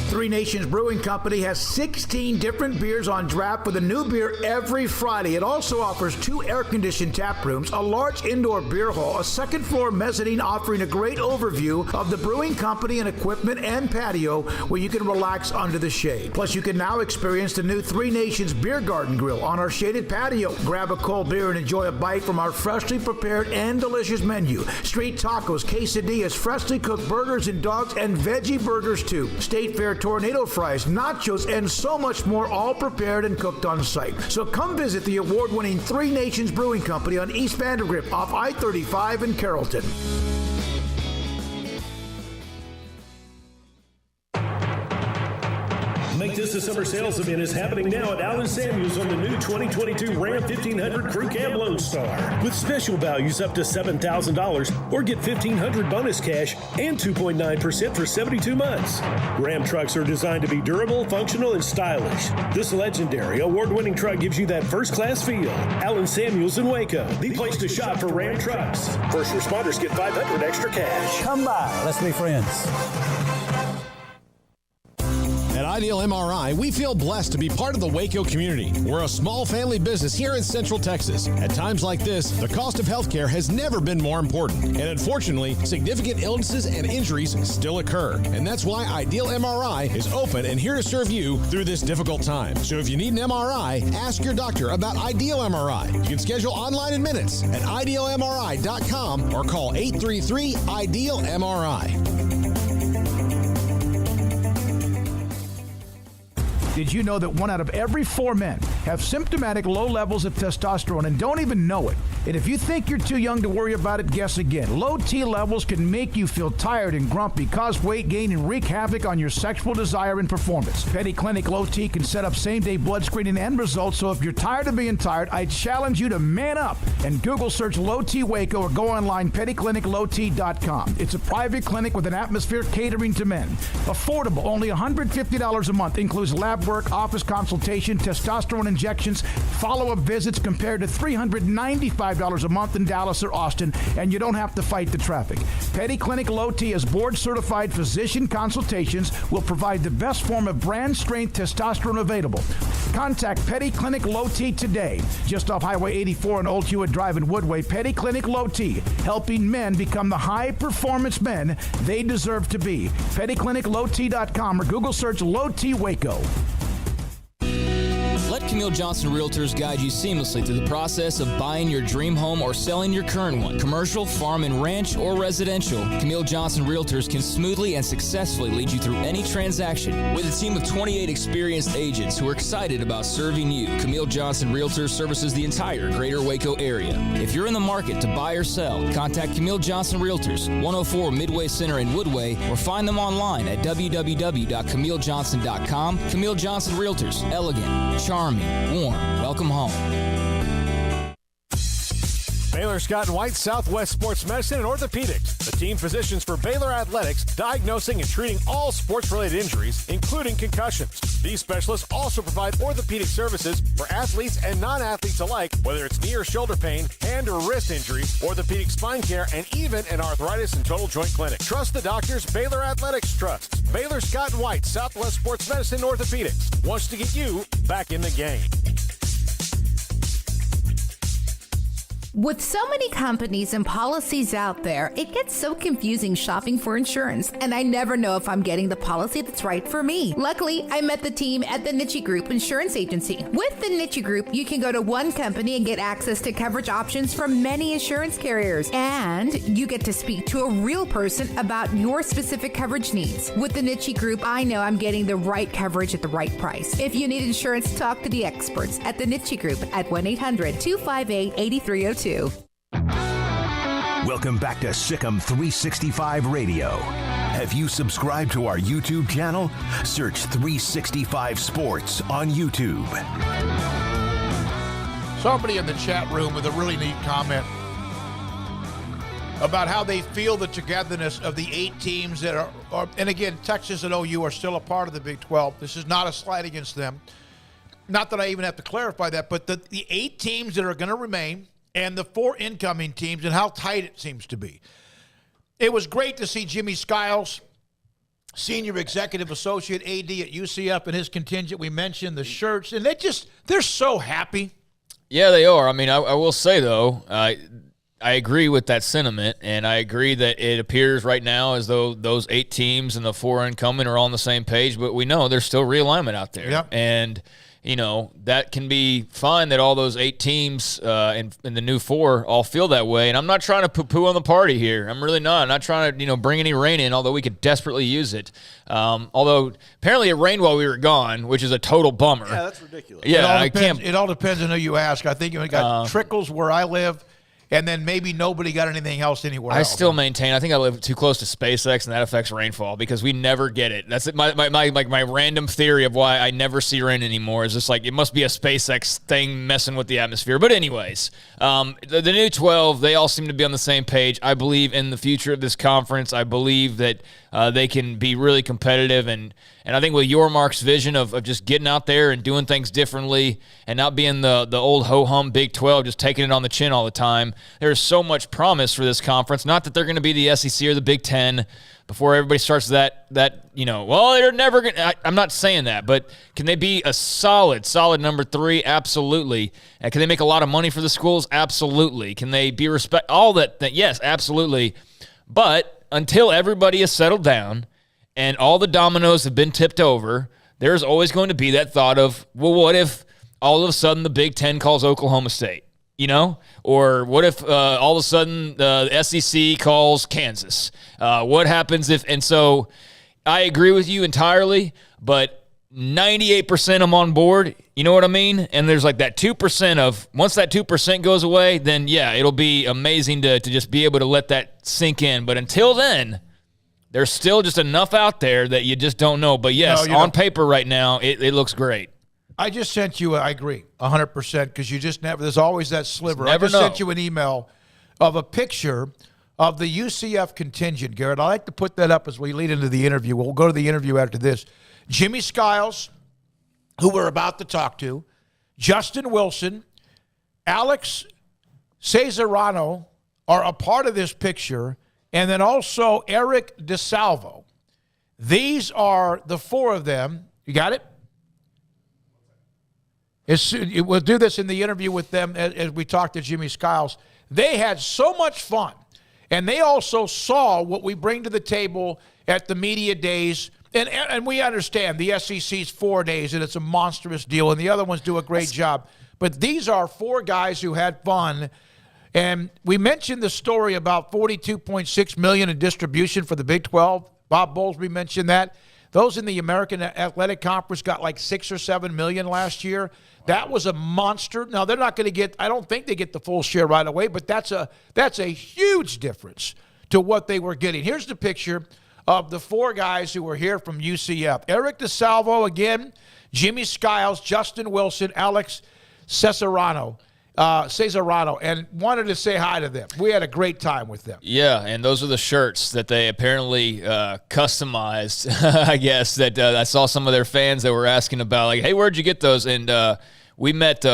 Three Nations Brewing Company has 16 different beers on draft with a new beer every Friday. It also offers 2 air-conditioned tap rooms, a large indoor beer hall, a second-floor mezzanine offering a great overview of the brewing company and equipment and patio where you can relax under the shade. Plus, you can now experience the new Three Nations Beer Garden Grill on our shaded patio. Grab a cold beer and enjoy a bite from our freshly prepared and delicious menu. Street tacos, quesadillas, freshly cooked burgers and dogs, and veggie burgers too. State Fair tornado fries, nachos, and so much more, all prepared and cooked on site. So come visit the award-winning Three Nations Brewing Company on East Vandergrift off I-35 in Carrollton. Make this a summer sales event is happening now at Allen Samuels on the new 2022 Ram 1500 Crew Cab Lone Star. With special values up to $7,000 or get $1,500 bonus cash and 2.9% for 72 months. Ram trucks are designed to be durable, functional, and stylish. This legendary award-winning truck gives you that first-class feel. Allen Samuels in Waco, the place to shop for Ram trucks. First responders get $500 extra cash. Come by. Let's be friends. At Ideal MRI, we feel blessed to be part of the Waco community. We're a small family business here in Central Texas. At times like this, the cost of healthcare has never been more important. And unfortunately, significant illnesses and injuries still occur. And that's why Ideal MRI is open and here to serve you through this difficult time. So if you need an MRI, ask your doctor about Ideal MRI. You can schedule online in minutes at idealmri.com or call 833-IDEAL-MRI. Did you know that 1 out of every 4 men have symptomatic low levels of testosterone and don't even know it? And if you think you're too young to worry about it, guess again. Low T levels can make you feel tired and grumpy, cause weight gain, and wreak havoc on your sexual desire and performance. Petty Clinic Low T can set up same-day blood screening and results, so if you're tired of being tired, I challenge you to man up and Google search Low T Waco or go online, pettycliniclowt.com. It's a private clinic with an atmosphere catering to men. Affordable, only $150 a month, includes lab work, office consultation, testosterone injections, follow-up visits compared to $395 a month in Dallas or Austin, and you don't have to fight the traffic. Petty Clinic Low T is board-certified physician consultations, will provide the best form of brand-strength testosterone available. Contact Petty Clinic Low T today, just off Highway 84 and Old Hewitt Drive in Woodway. Petty Clinic Low T, helping men become the high-performance men they deserve to be. PettyClinicLowT.com or Google search Low T Waco. Let Camille Johnson Realtors guide you seamlessly through the process of buying your dream home or selling your current one. Commercial, farm and ranch, or residential, Camille Johnson Realtors can smoothly and successfully lead you through any transaction. With a team of 28 experienced agents who are excited about serving you, Camille Johnson Realtors services the entire greater Waco area. If you're in the market to buy or sell, contact Camille Johnson Realtors, 104 Midway Center in Woodway, or find them online at www.camillejohnson.com. Camille Johnson Realtors, elegant, charming, warm. Welcome home. Baylor Scott and White Southwest Sports Medicine and Orthopedics, the team physicians for Baylor Athletics, diagnosing and treating all sports-related injuries, including concussions. These specialists also provide orthopedic services for athletes and non-athletes alike, whether it's knee or shoulder pain, hand or wrist injuries, orthopedic spine care, and even an arthritis and total joint clinic. Trust the doctors Baylor Athletics trusts. Baylor Scott and White Southwest Sports Medicine and Orthopedics wants to get you back in the game. With so many companies and policies out there, it gets so confusing shopping for insurance, and I never know if I'm getting the policy that's right for me. Luckily, I met the team at the Niche Group Insurance Agency. With the Niche Group, you can go to one company and get access to coverage options from many insurance carriers, and you get to speak to a real person about your specific coverage needs. With the Niche Group, I know I'm getting the right coverage at the right price. If you need insurance, talk to the experts at the Niche Group at 1-800-258-8302. Welcome back to Sikkim 365 Radio. Have you subscribed to our YouTube channel? Search 365 Sports on YouTube. Somebody in the chat room with a really neat comment about how they feel the togetherness of the 8 teams that are and again, Texas and OU are still a part of the Big 12. This is not a slight against them. Not that I even have to clarify that, but the 8 teams that are going to remain and the 4 incoming teams and how tight it seems to be. It was great to see Jimmy Skiles, Senior Executive Associate AD at UCF, and his contingent. We mentioned the shirts, and they're so happy. Yeah, they are. I mean, I will say, though, I agree with that sentiment, and I agree that it appears right now as though those 8 teams and the 4 incoming are all on the same page, but we know there's still realignment out there. Yep. And you know, that can be fine that all those 8 teams and the new 4 all feel that way. And I'm not trying to poo-poo on the party here. I'm really not. I'm not trying to, bring any rain in, although we could desperately use it. Although apparently it rained while we were gone, which is a total bummer. Yeah, that's ridiculous. Yeah, it all depends on who you ask. I think it got trickles where I live. And then maybe nobody got anything else anywhere else. I still maintain, I think I live too close to SpaceX, and that affects rainfall because we never get it. That's my random theory of why I never see rain anymore is just like it must be a SpaceX thing messing with the atmosphere. But anyways, the new 12, they all seem to be on the same page. I believe in the future of this conference. I believe that they can be really competitive, and I think with Yormark's vision of just getting out there and doing things differently and not being the old ho-hum Big 12, just taking it on the chin all the time, there's so much promise for this conference. Not that they're going to be the SEC or the Big 10 before everybody starts well, they're never going to – I'm not saying that, but can they be a solid number 3? Absolutely. And can they make a lot of money for the schools? Absolutely. Can they be all that? Yes, absolutely. But until everybody is settled down and all the dominoes have been tipped over, there's always going to be that thought of, well, what if all of a sudden the Big 10 calls Oklahoma State? Or what if all of a sudden the SEC calls Kansas? What happens if – and so I agree with you entirely, but 98% I'm on board, you know what I mean? And there's like that 2% of – once that 2% goes away, then, yeah, it'll be amazing to just be able to let that sink in. But until then, there's still just enough out there that you just don't know. But, yes, on paper right now, it looks great. I just sent you, I agree, 100%, because you just never, there's always that sliver. I just sent you an email of a picture of the UCF contingent, Garrett. I like to put that up as we lead into the interview. We'll go to the interview after this. Jimmy Skiles, who we're about to talk to, Justin Wilson, Alex Cesarano are a part of this picture, and then also Eric DeSalvo. These are the 4 of them. You got it? We'll do this in the interview with them as we talk to Jimmy Skiles. They had so much fun, and they also saw what we bring to the table at the media days And we understand the SEC's 4 days, and it's a monstrous deal, and the other ones do a great job. But these are 4 guys who had fun. And we mentioned the story about $42.6 million in distribution for the Big 12. Bob Bowlesby mentioned that. Those in the American Athletic Conference got like $6 or $7 million last year. Wow. That was a monster. Now, they're not going to get – I don't think they get the full share right away, but that's a huge difference to what they were getting. Here's the picture of the 4 guys who were here from UCF. Eric DeSalvo again, Jimmy Skiles, Justin Wilson, Alex Cesarano, and wanted to say hi to them. We had a great time with them. Yeah, and those are the shirts that they apparently customized, I guess, that I saw some of their fans that were asking about, like, hey, where'd you get those? And we met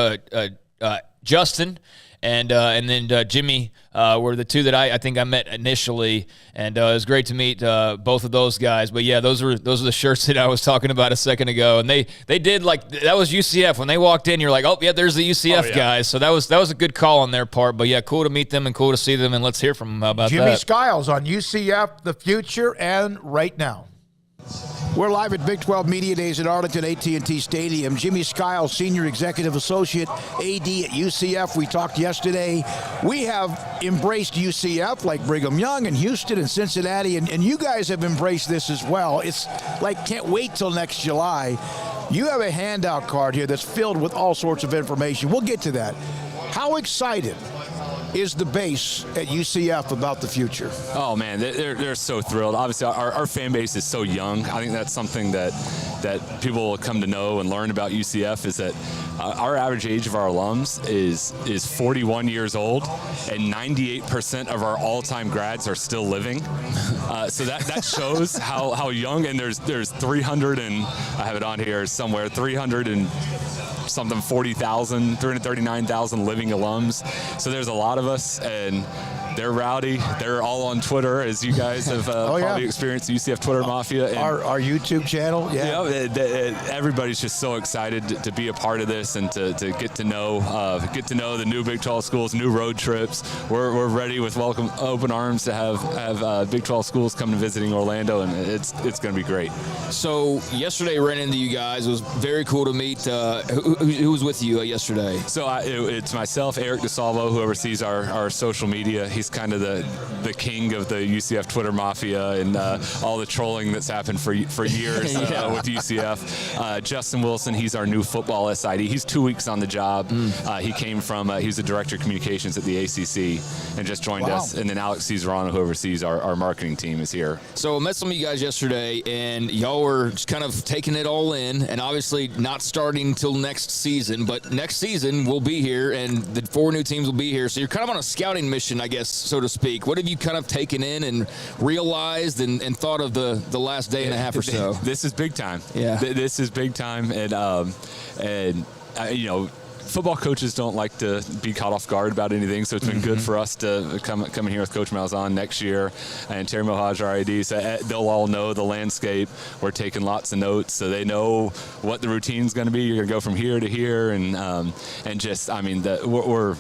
Justin and then Jimmy were the 2 that I think I met initially, and it was great to meet both of those guys. But yeah, those are the shirts that I was talking about a second ago, and they did, like, that was UCF when they walked in. You're like, oh yeah, there's the UCF guys. So that was a good call on their part. But yeah, cool to meet them and cool to see them, and let's hear from them about Jimmy that. Skiles on UCF, the future, and right now. We're live at Big 12 Media Days at Arlington AT&T Stadium. Jimmy Skiles, Senior Executive Associate, AD at UCF. We talked yesterday. We have embraced UCF like Brigham Young and Houston and Cincinnati, and you guys have embraced this as well. It's like, can't wait till next July. You have a handout card here that's filled with all sorts of information. We'll get to that. How excited is the base at UCF about the future? Oh man, they're so thrilled. Obviously, our fan base is so young. I think that's something that people will come to know and learn about UCF is that our average age of our alums is 41 years old, and 98% of our all-time grads are still living. So that shows how young. And there's 300 and I have it on here somewhere 300 and something 339,000 living alums. So there's a lot of us, and they're rowdy. They're all on Twitter, as you guys have probably experienced the UCF Twitter Mafia. And our YouTube channel, everybody's just so excited to be a part of this and to get to know the new Big 12 schools, new road trips. We're ready with open arms to have Big 12 schools come and visiting Orlando, and it's going to be great. So yesterday, ran into you guys. It was very cool to meet. Who was with you yesterday? So it's myself, Eric DeSalvo, who oversees our social media. He's kind of the king of the UCF Twitter Mafia and all the trolling that's happened for years with UCF. Justin Wilson, he's our new football SID. He's 2 weeks on the job. He came from, he's the director of communications at the ACC and just joined us. And then Alex Cesarano, who oversees our marketing team, is here. So I met some of you guys yesterday, and y'all were just kind of taking it all in, and obviously not starting until next season, but next season we'll be here, and the 4 new teams will be here. So you're kind of on a scouting mission, I guess, so to speak. What have you kind of taken in and realized and thought of the last day and a half or so? This is big time. Yeah. This is big time. And you know, football coaches don't like to be caught off guard about anything, so it's been good for us to come in here with Coach Malzahn next year and Terry Mohaj, our AD. So they'll all know the landscape. We're taking lots of notes, so they know what the routine's going to be. You're going to go from here to here, and just, I mean, we're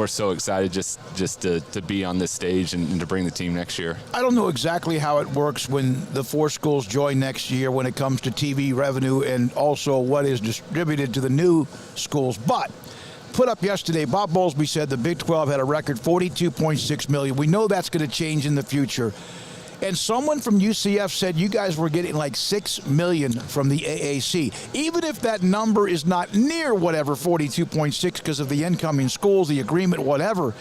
so excited just to be on this stage and to bring the team next year. I don't know exactly how it works when the 4 schools join next year when it comes to TV revenue and also what is distributed to the new schools. But put up yesterday, Bob Bowlesby said the Big 12 had a record $42.6 million. We know that's going to change in the future. And someone from UCF said you guys were getting like $6 million from the AAC. Even if that number is not near whatever 42.6 because of the incoming schools, the agreement, whatever,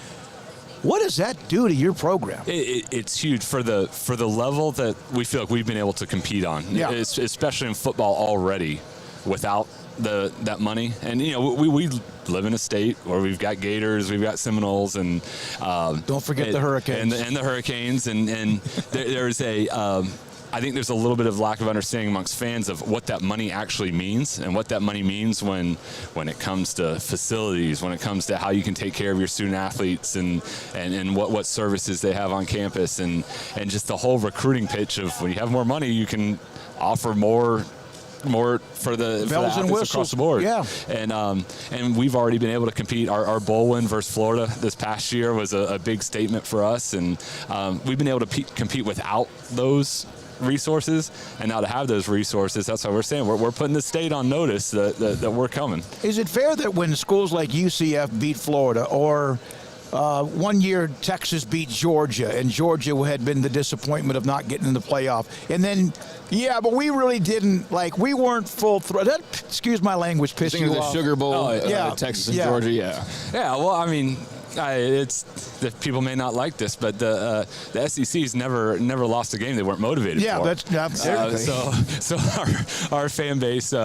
what does that do to your program? It's huge for the level that we feel like we've been able to compete on, especially in football already without that money. And you know, we live in a state where we've got Gators, we've got Seminoles, and don't forget the Hurricanes and the Hurricanes, and there's I think there's a little bit of lack of understanding amongst fans of what that money actually means and what that money means when it comes to facilities, when it comes to how you can take care of your student athletes and what services they have on campus, and just the whole recruiting pitch of when you have more money, you can offer more more for the bells and whistles across the board. Yeah, and we've already been able to compete. Our bowl win versus Florida this past year was a big statement for us, and we've been able to compete without those resources, and now to have those resources, that's why we're saying we're putting the state on notice that we're coming. Is it fair that when schools like UCF beat Florida, or one year Texas beat Georgia, and Georgia had been the disappointment of not getting in the playoff, and then but we really didn't, like, we weren't full throat. That, excuse my language, pissed you off. The Sugar Bowl, Texas and Georgia, yeah. Well, I mean, it's that people may not like this, but the SEC's never lost a game they weren't motivated for. Yeah, that's absolutely. So our fan base, we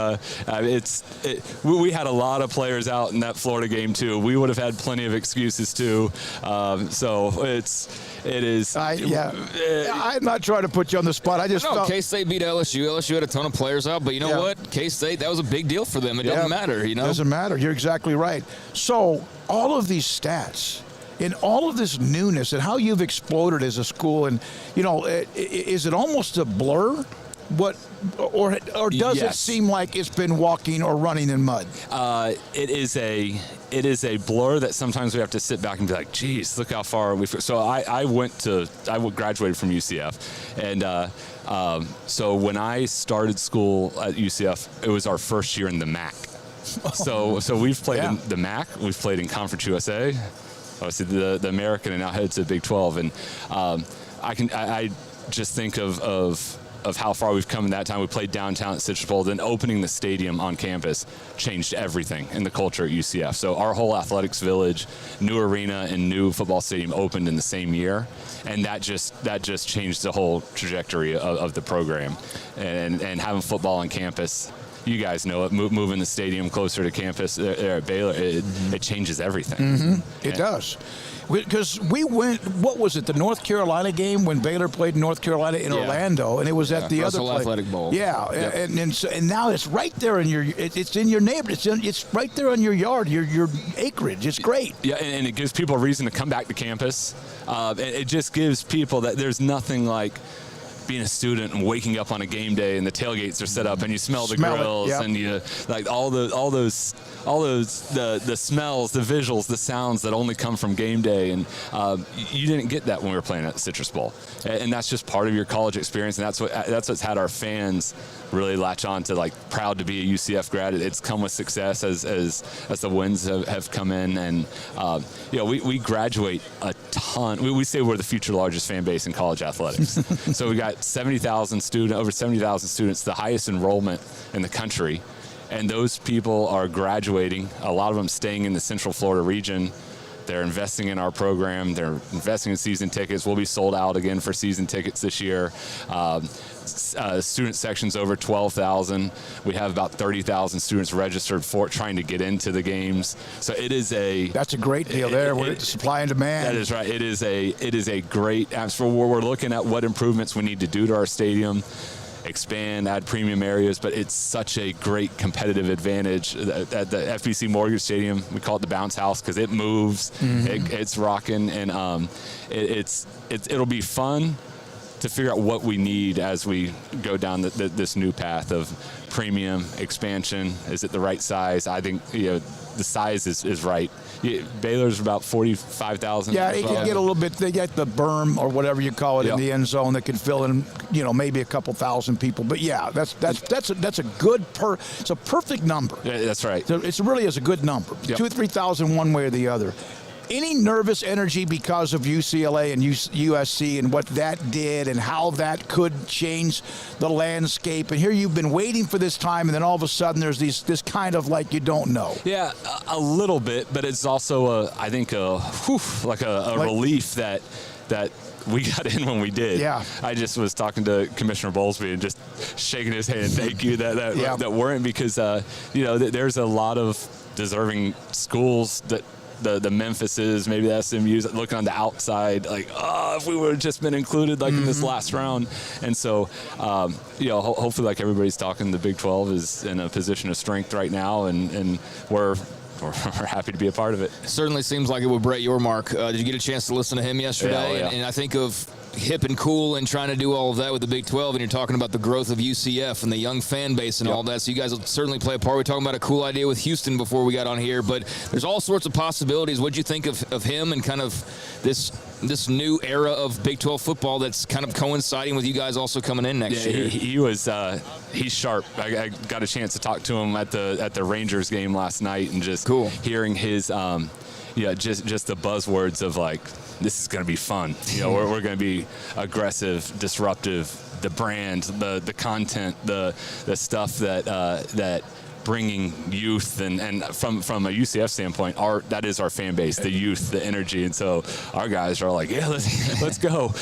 had a lot of players out in that Florida game too. We would have had plenty of excuses too. So it is. I'm not trying to put you on the spot. I just felt K-State beat LSU. LSU had a ton of players out, but you know what? K-State, that was a big deal for them. It doesn't matter, you know. It doesn't matter. You're exactly right. So all of these stats and all of this newness and how you've exploded as a school, and is it almost a blur? Or does it seem like it's been walking or running in mud? It is a blur that sometimes we have to sit back and be like, geez, look how far we've. So I graduated from UCF, and so when I started school at UCF, it was our first year in the MAC. So we've played in the MAC, we've played in Conference USA, obviously the American, and now headed to Big 12, and I just think of how far we've come in that time. We played downtown at Citrus Bowl, then opening the stadium on campus changed everything in the culture at UCF. So our whole athletics village, new arena, and new football stadium opened in the same year, and that just changed the whole trajectory of the program. And having football on campus, you guys know it, moving the stadium closer to campus there at Baylor, it changes everything. Mm-hmm. It does. Because we went, what was it, the North Carolina game when Baylor played North Carolina in Orlando, and it was at the Russell other Athletic Bowl. Yeah, and now it's right there in your, it's in your neighborhood. It's right there in your yard, your acreage. It's great. Yeah, and it gives people a reason to come back to campus. It just gives people that there's nothing like being a student and waking up on a game day and the tailgates are set up and you smell the grills and you like all those the smells, the visuals, the sounds that only come from game day, and you didn't get that when we were playing at Citrus Bowl, and that's just part of your college experience, and that's what's had our fans really latch on to, like, proud to be a UCF grad. It's come with success as the wins have come in, and we graduate a ton. We say we're the future largest fan base in college athletics. So we got over 70,000 students, the highest enrollment in the country, and those people are graduating. A lot of them staying in the Central Florida region. They're investing in our program. They're investing in season tickets. We'll be sold out again for season tickets this year. Student section's over 12,000. We have about 30,000 students registered for trying to get into the games. So that's a great deal there. We're supply and demand. That is right. It is a great atmosphere. We're looking at what improvements we need to do to our stadium, expand, add premium areas, but it's such a great competitive advantage. At the FBC Mortgage Stadium, we call it the bounce house because it moves, it's rocking, and it'll be fun to figure out what we need as we go down this new path of premium expansion. Is it the right size? I think the size is right. Baylor's about 45,000. Yeah, it can get a little bit. They get the berm or whatever you call it in the end zone that can fill in, maybe a couple thousand people. But yeah, that's a good it's a perfect number. Yeah, that's right. So it really is a good number. 2,000 or 3,000 one way or the other. Any nervous energy because of UCLA and USC and what that did and how that could change the landscape? And here you've been waiting for this time, and then all of a sudden there's this kind of like you don't know. Yeah, a little bit, but it's also a relief that we got in when we did. Yeah. I just was talking to Commissioner Bowlesby and just shaking his hand. Thank you that weren't, because there's a lot of deserving schools that the Memphises, maybe the SMUs, looking on the outside, like, if we would have just been included in this last round. And so, hopefully, like everybody's talking, the Big 12 is in a position of strength right now, and we're happy to be a part of it. Certainly seems like it with Brett Yormark. Did you get a chance to listen to him yesterday? Yeah. And I think of hip and cool and trying to do all of that with the Big 12, and you're talking about the growth of UCF and the young fan base and all that, so you guys will certainly play a part. We're talking about a cool idea with Houston before we got on here, but there's all sorts of possibilities. What'd you think of him and kind of this new era of Big 12 football that's kind of coinciding with you guys also coming in next year? He's sharp. I got a chance to talk to him at the Rangers game last night, and just hearing his just the buzzwords of like, this is going to be fun. We're going to be aggressive, disruptive. The brand, the content, the stuff that bringing youth and from a UCF standpoint, that is our fan base, the youth, the energy, and so our guys are like, yeah, let's go.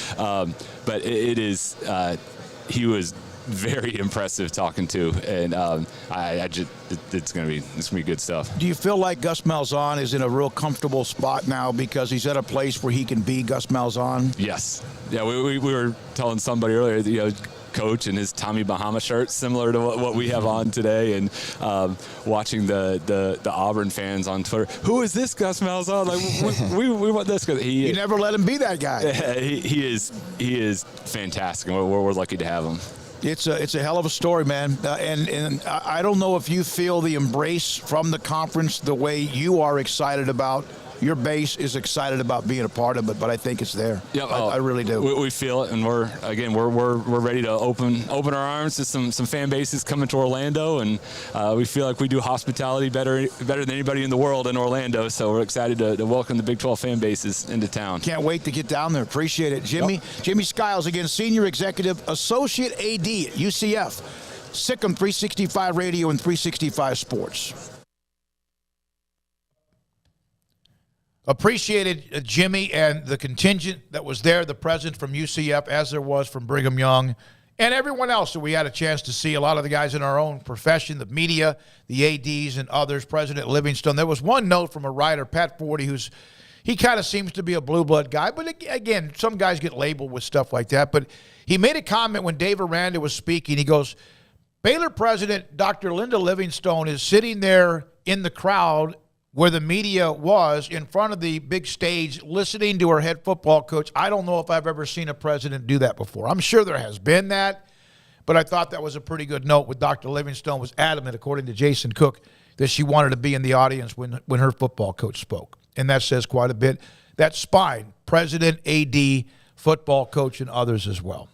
But it is he was very impressive talking to, and it's gonna be good stuff. Do you feel like Gus Malzahn is in a real comfortable spot now because he's at a place where he can be Gus Malzahn? Yes. Yeah, we were telling somebody earlier, Coach and his Tommy Bahama shirt, similar to what we have on today, and watching the Auburn fans on Twitter, who is this Gus Malzahn? Like we want this guy. You never let him be that guy. He is fantastic, and we're lucky to have him. It's a hell of a story, man. And I don't know if you feel the embrace from the conference the way you are excited about. Your base is excited about being a part of it, but I think it's there. Yeah, I really do. We feel it, and we're ready to open our arms to some fan bases coming to Orlando, and we feel like we do hospitality better than anybody in the world in Orlando. So we're excited to welcome the Big 12 fan bases into town. Can't wait to get down there. Appreciate it, Jimmy. Yep. Jimmy Skiles, again, Senior Executive Associate AD at UCF, Sikkim 365 Radio and 365 Sports. Appreciated Jimmy and the contingent that was there, the president from UCF, as there was from Brigham Young, and everyone else that we had a chance to see, a lot of the guys in our own profession, the media, the ADs and others, President Livingstone. There was one note from a writer, Pat Forty, he kind of seems to be a blue blood guy, but again, some guys get labeled with stuff like that. But he made a comment when Dave Aranda was speaking. He goes, Baylor President Dr. Linda Livingstone is sitting there in the crowd where the media was, in front of the big stage, listening to her head football coach. I don't know if I've ever seen a president do that before. I'm sure there has been that, but I thought that was a pretty good note. With Dr. Livingstone was adamant, according to Jason Cook, that she wanted to be in the audience when her football coach spoke. And that says quite a bit. That spine, president, AD, football coach, and others as well.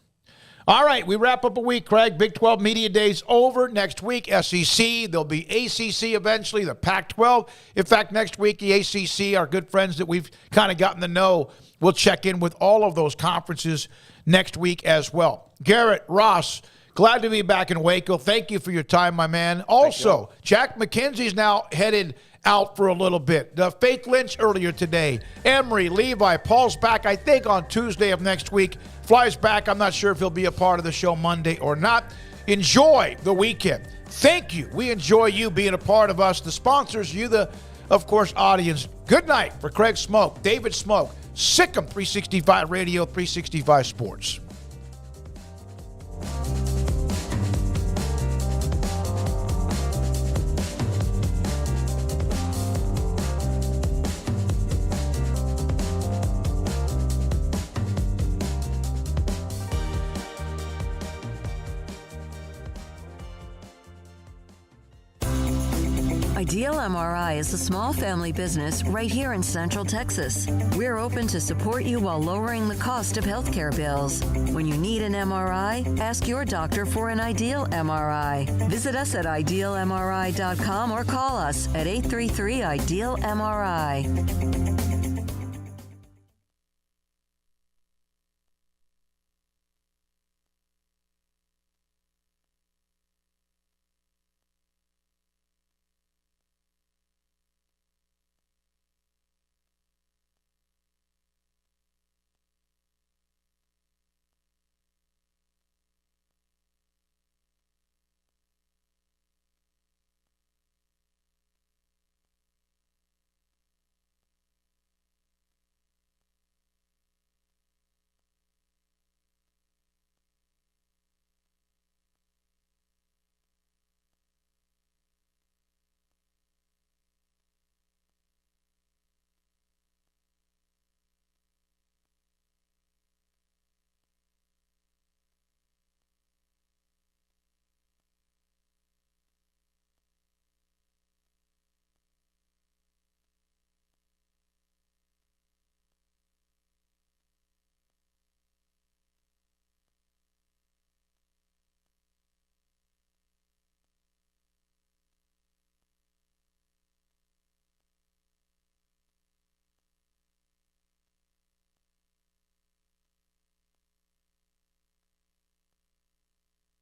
All right, we wrap up a week, Craig. Big 12 Media Days over. Next week, SEC. There'll be ACC eventually, the Pac-12. In fact, next week, the ACC, our good friends that we've kind of gotten to know, we'll check in with all of those conferences next week as well. Garrett, Ross, glad to be back in Waco. Thank you for your time, my man. Also, Jack McKenzie's now headed out for a little bit. Faith Lynch earlier today. Emery, Levi, Paul's back, I think, on Tuesday of next week. Flies back. I'm not sure if he'll be a part of the show Monday or not. Enjoy the weekend. Thank you. We enjoy you being a part of us, the sponsors, you, the, of course, audience. Good night for Craig Smoak, David Smoak, Sikkim 365 Radio, 365 Sports. Ideal MRI is a small family business right here in Central Texas. We're open to support you while lowering the cost of healthcare bills. When you need an MRI, ask your doctor for an Ideal MRI. Visit us at idealmri.com or call us at 833-IDEAL-MRI.